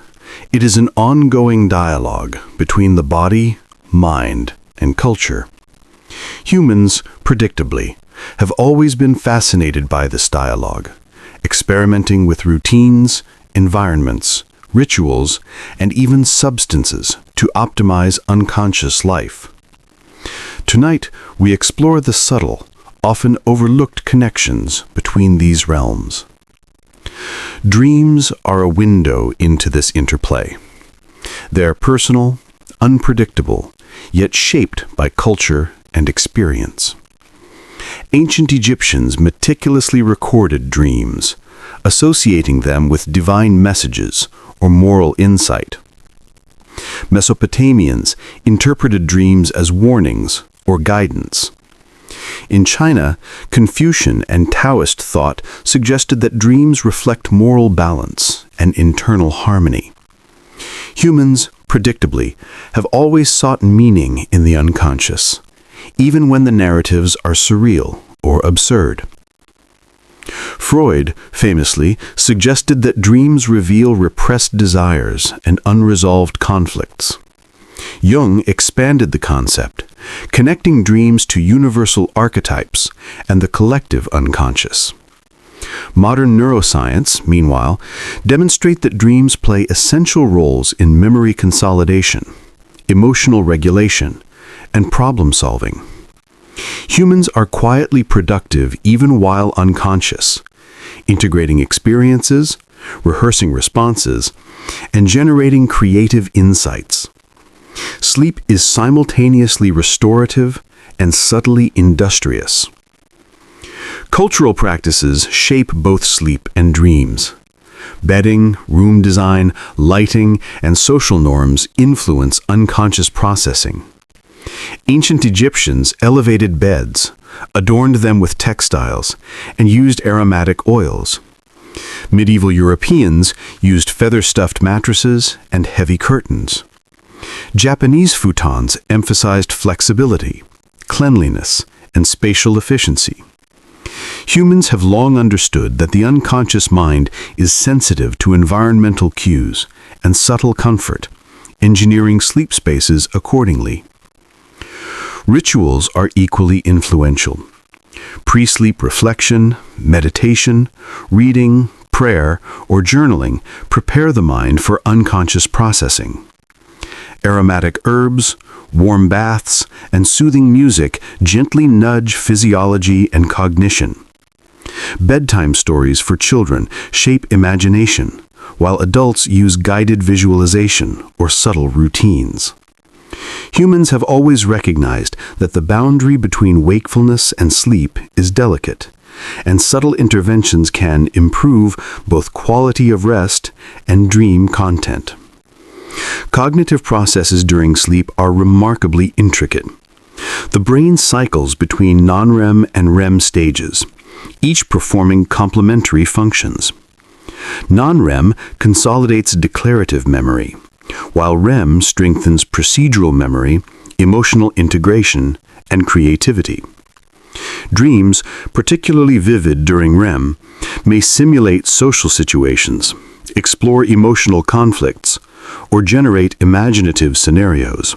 It is an ongoing dialogue between the body, mind, and culture. Humans, predictably, have always been fascinated by this dialogue, experimenting with routines, environments, rituals, and even substances to optimize unconscious life. Tonight, we explore the subtle, often overlooked connections between these realms. Dreams are a window into this interplay. They're personal, unpredictable, yet shaped by culture and experience. Ancient Egyptians meticulously recorded dreams, associating them with divine messages or moral insight. Mesopotamians interpreted dreams as warnings or guidance. In China, Confucian and Taoist thought suggested that dreams reflect moral balance and internal harmony. Humans, predictably, have always sought meaning in the unconscious, even when the narratives are surreal or absurd. Freud, famously, suggested that dreams reveal repressed desires and unresolved conflicts. Jung expanded the concept, connecting dreams to universal archetypes and the collective unconscious. Modern neuroscience, meanwhile, demonstrate that dreams play essential roles in memory consolidation, emotional regulation, and problem solving. Humans are quietly productive even while unconscious, integrating experiences, rehearsing responses, and generating creative insights. Sleep is simultaneously restorative and subtly industrious. Cultural practices shape both sleep and dreams. Bedding, room design, lighting, and social norms influence unconscious processing. Ancient Egyptians elevated beds, adorned them with textiles, and used aromatic oils. Medieval Europeans used feather-stuffed mattresses and heavy curtains. Japanese futons emphasized flexibility, cleanliness, and spatial efficiency. Humans have long understood that the unconscious mind is sensitive to environmental cues and subtle comfort, engineering sleep spaces accordingly. Rituals are equally influential. Pre-sleep reflection, meditation, reading, prayer, or journaling prepare the mind for unconscious processing. Aromatic herbs, warm baths, and soothing music gently nudge physiology and cognition. Bedtime stories for children shape imagination, while adults use guided visualization or subtle routines. Humans have always recognized that the boundary between wakefulness and sleep is delicate, and subtle interventions can improve both quality of rest and dream content. Cognitive processes during sleep are remarkably intricate. The brain cycles between non-REM and REM stages, each performing complementary functions. Non-REM consolidates declarative memory, while REM strengthens procedural memory, emotional integration, and creativity. Dreams, particularly vivid during REM, may simulate social situations, explore emotional conflicts, or generate imaginative scenarios.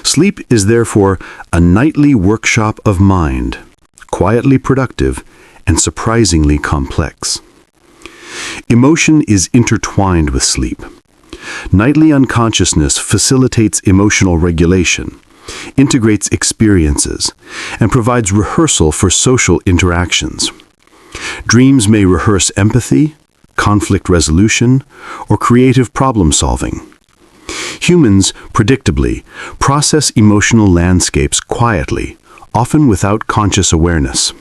Sleep is therefore a nightly workshop of mind, quietly productive and surprisingly complex. Emotion is intertwined with sleep. Nightly unconsciousness facilitates emotional regulation, integrates experiences, and provides rehearsal for social interactions. Dreams may rehearse empathy, conflict resolution, or creative problem-solving. Humans, predictably, process emotional landscapes quietly, often without conscious awareness.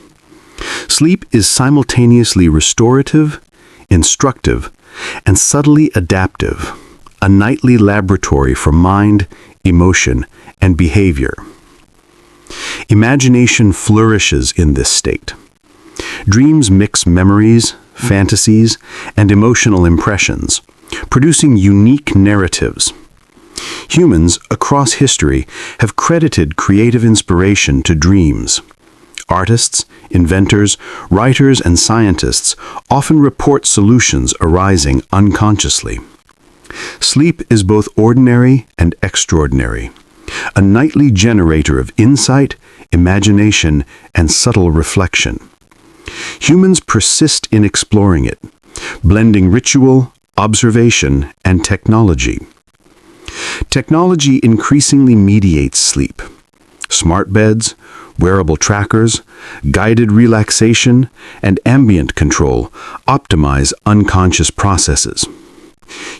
Sleep is simultaneously restorative, instructive, and subtly adaptive, a nightly laboratory for mind, emotion, and behavior. Imagination flourishes in this state. Dreams mix memories, fantasies, and emotional impressions, producing unique narratives. Humans across history have credited creative inspiration to dreams. Artists, inventors, writers, and scientists often report solutions arising unconsciously. Sleep is both ordinary and extraordinary, a nightly generator of insight, imagination, and subtle reflection. Humans persist in exploring it, blending ritual, observation, and technology. Technology increasingly mediates sleep. Smart beds, wearable trackers, guided relaxation, and ambient control optimize unconscious processes.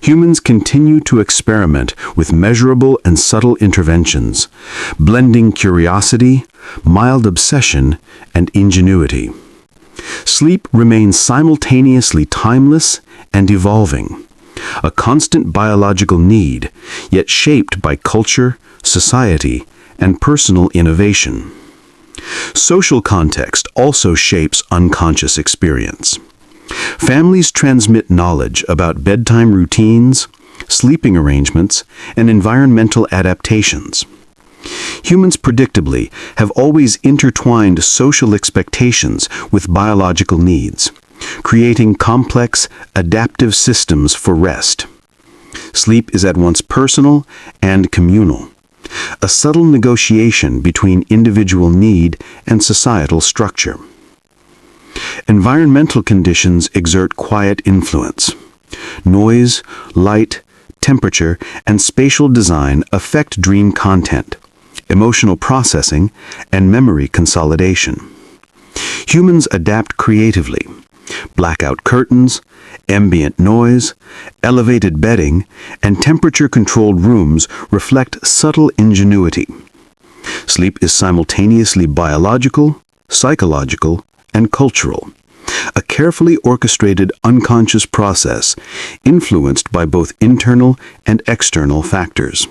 Humans continue to experiment with measurable and subtle interventions, blending curiosity, mild obsession, and ingenuity. Sleep remains simultaneously timeless and evolving, a constant biological need, yet shaped by culture, society, and personal innovation. Social context also shapes unconscious experience. Families transmit knowledge about bedtime routines, sleeping arrangements, and environmental adaptations. Humans predictably have always intertwined social expectations with biological needs, creating complex, adaptive systems for rest. Sleep is at once personal and communal, a subtle negotiation between individual need and societal structure. Environmental conditions exert quiet influence. Noise, light, temperature, and spatial design affect dream content, emotional processing, and memory consolidation. Humans adapt creatively. Blackout curtains, ambient noise, elevated bedding, and temperature-controlled rooms reflect subtle ingenuity. Sleep is simultaneously biological, psychological, and cultural, a carefully orchestrated unconscious process influenced by both internal and external factors.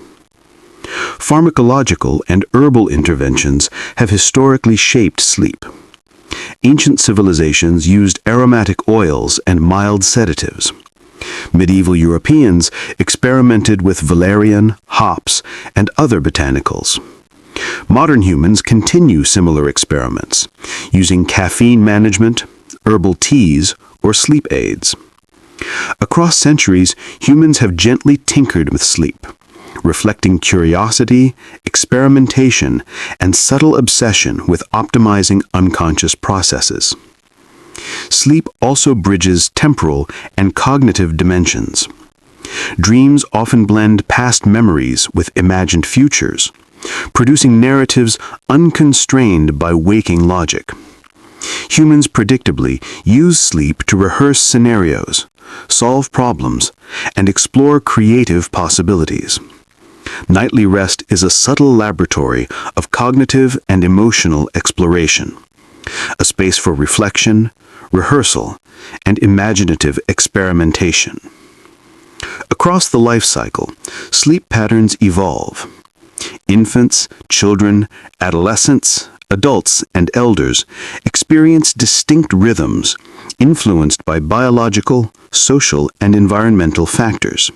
Pharmacological and herbal interventions have historically shaped sleep. Ancient civilizations used aromatic oils and mild sedatives. Medieval Europeans experimented with valerian, hops, and other botanicals. Modern humans continue similar experiments, using caffeine management, herbal teas, or sleep aids. Across centuries, humans have gently tinkered with sleep, reflecting curiosity, experimentation, and subtle obsession with optimizing unconscious processes. Sleep also bridges temporal and cognitive dimensions. Dreams often blend past memories with imagined futures, producing narratives unconstrained by waking logic. Humans predictably use sleep to rehearse scenarios, solve problems, and explore creative possibilities. Nightly rest is a subtle laboratory of cognitive and emotional exploration, a space for reflection, rehearsal, and imaginative experimentation. Across the life cycle, sleep patterns evolve. Infants, children, adolescents, adults, and elders experience distinct rhythms influenced by biological, social, and environmental factors.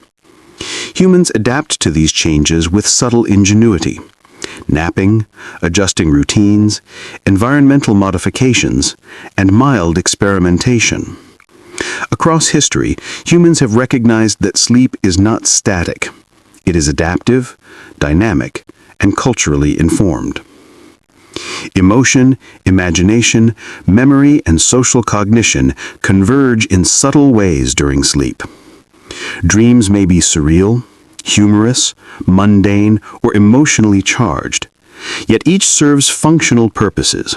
Humans adapt to these changes with subtle ingenuity. Napping, adjusting routines, environmental modifications, and mild experimentation. Across history, humans have recognized that sleep is not static. It is adaptive, dynamic, and culturally informed. Emotion, imagination, memory, and social cognition converge in subtle ways during sleep. Dreams may be surreal, humorous, mundane, or emotionally charged, yet each serves functional purposes: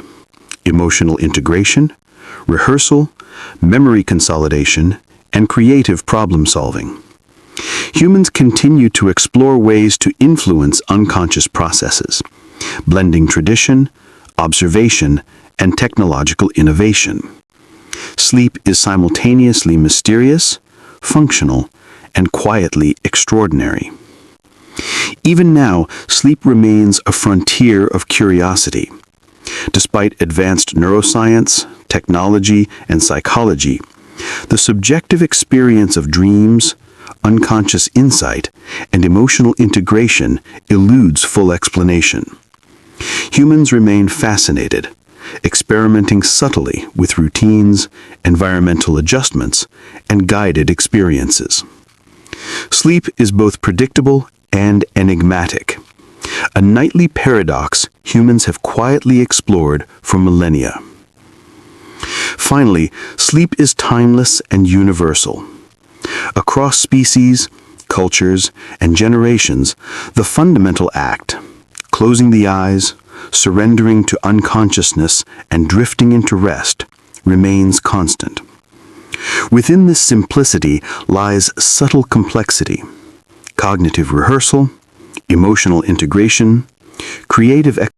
emotional integration, rehearsal, memory consolidation, and creative problem-solving. Humans continue to explore ways to influence unconscious processes, blending tradition, observation, and technological innovation. Sleep is simultaneously mysterious, functional, and quietly extraordinary. Even now, sleep remains a frontier of curiosity. Despite advanced neuroscience, technology, and psychology, the subjective experience of dreams, unconscious insight, and emotional integration eludes full explanation. Humans remain fascinated, experimenting subtly with routines, environmental adjustments, and guided experiences. Sleep is both predictable and enigmatic, a nightly paradox humans have quietly explored for millennia. Finally, sleep is timeless and universal. Across species, cultures, and generations, the fundamental act, closing the eyes, surrendering to unconsciousness, and drifting into rest, remains constant. Within this simplicity lies subtle complexity: cognitive rehearsal, emotional integration, creative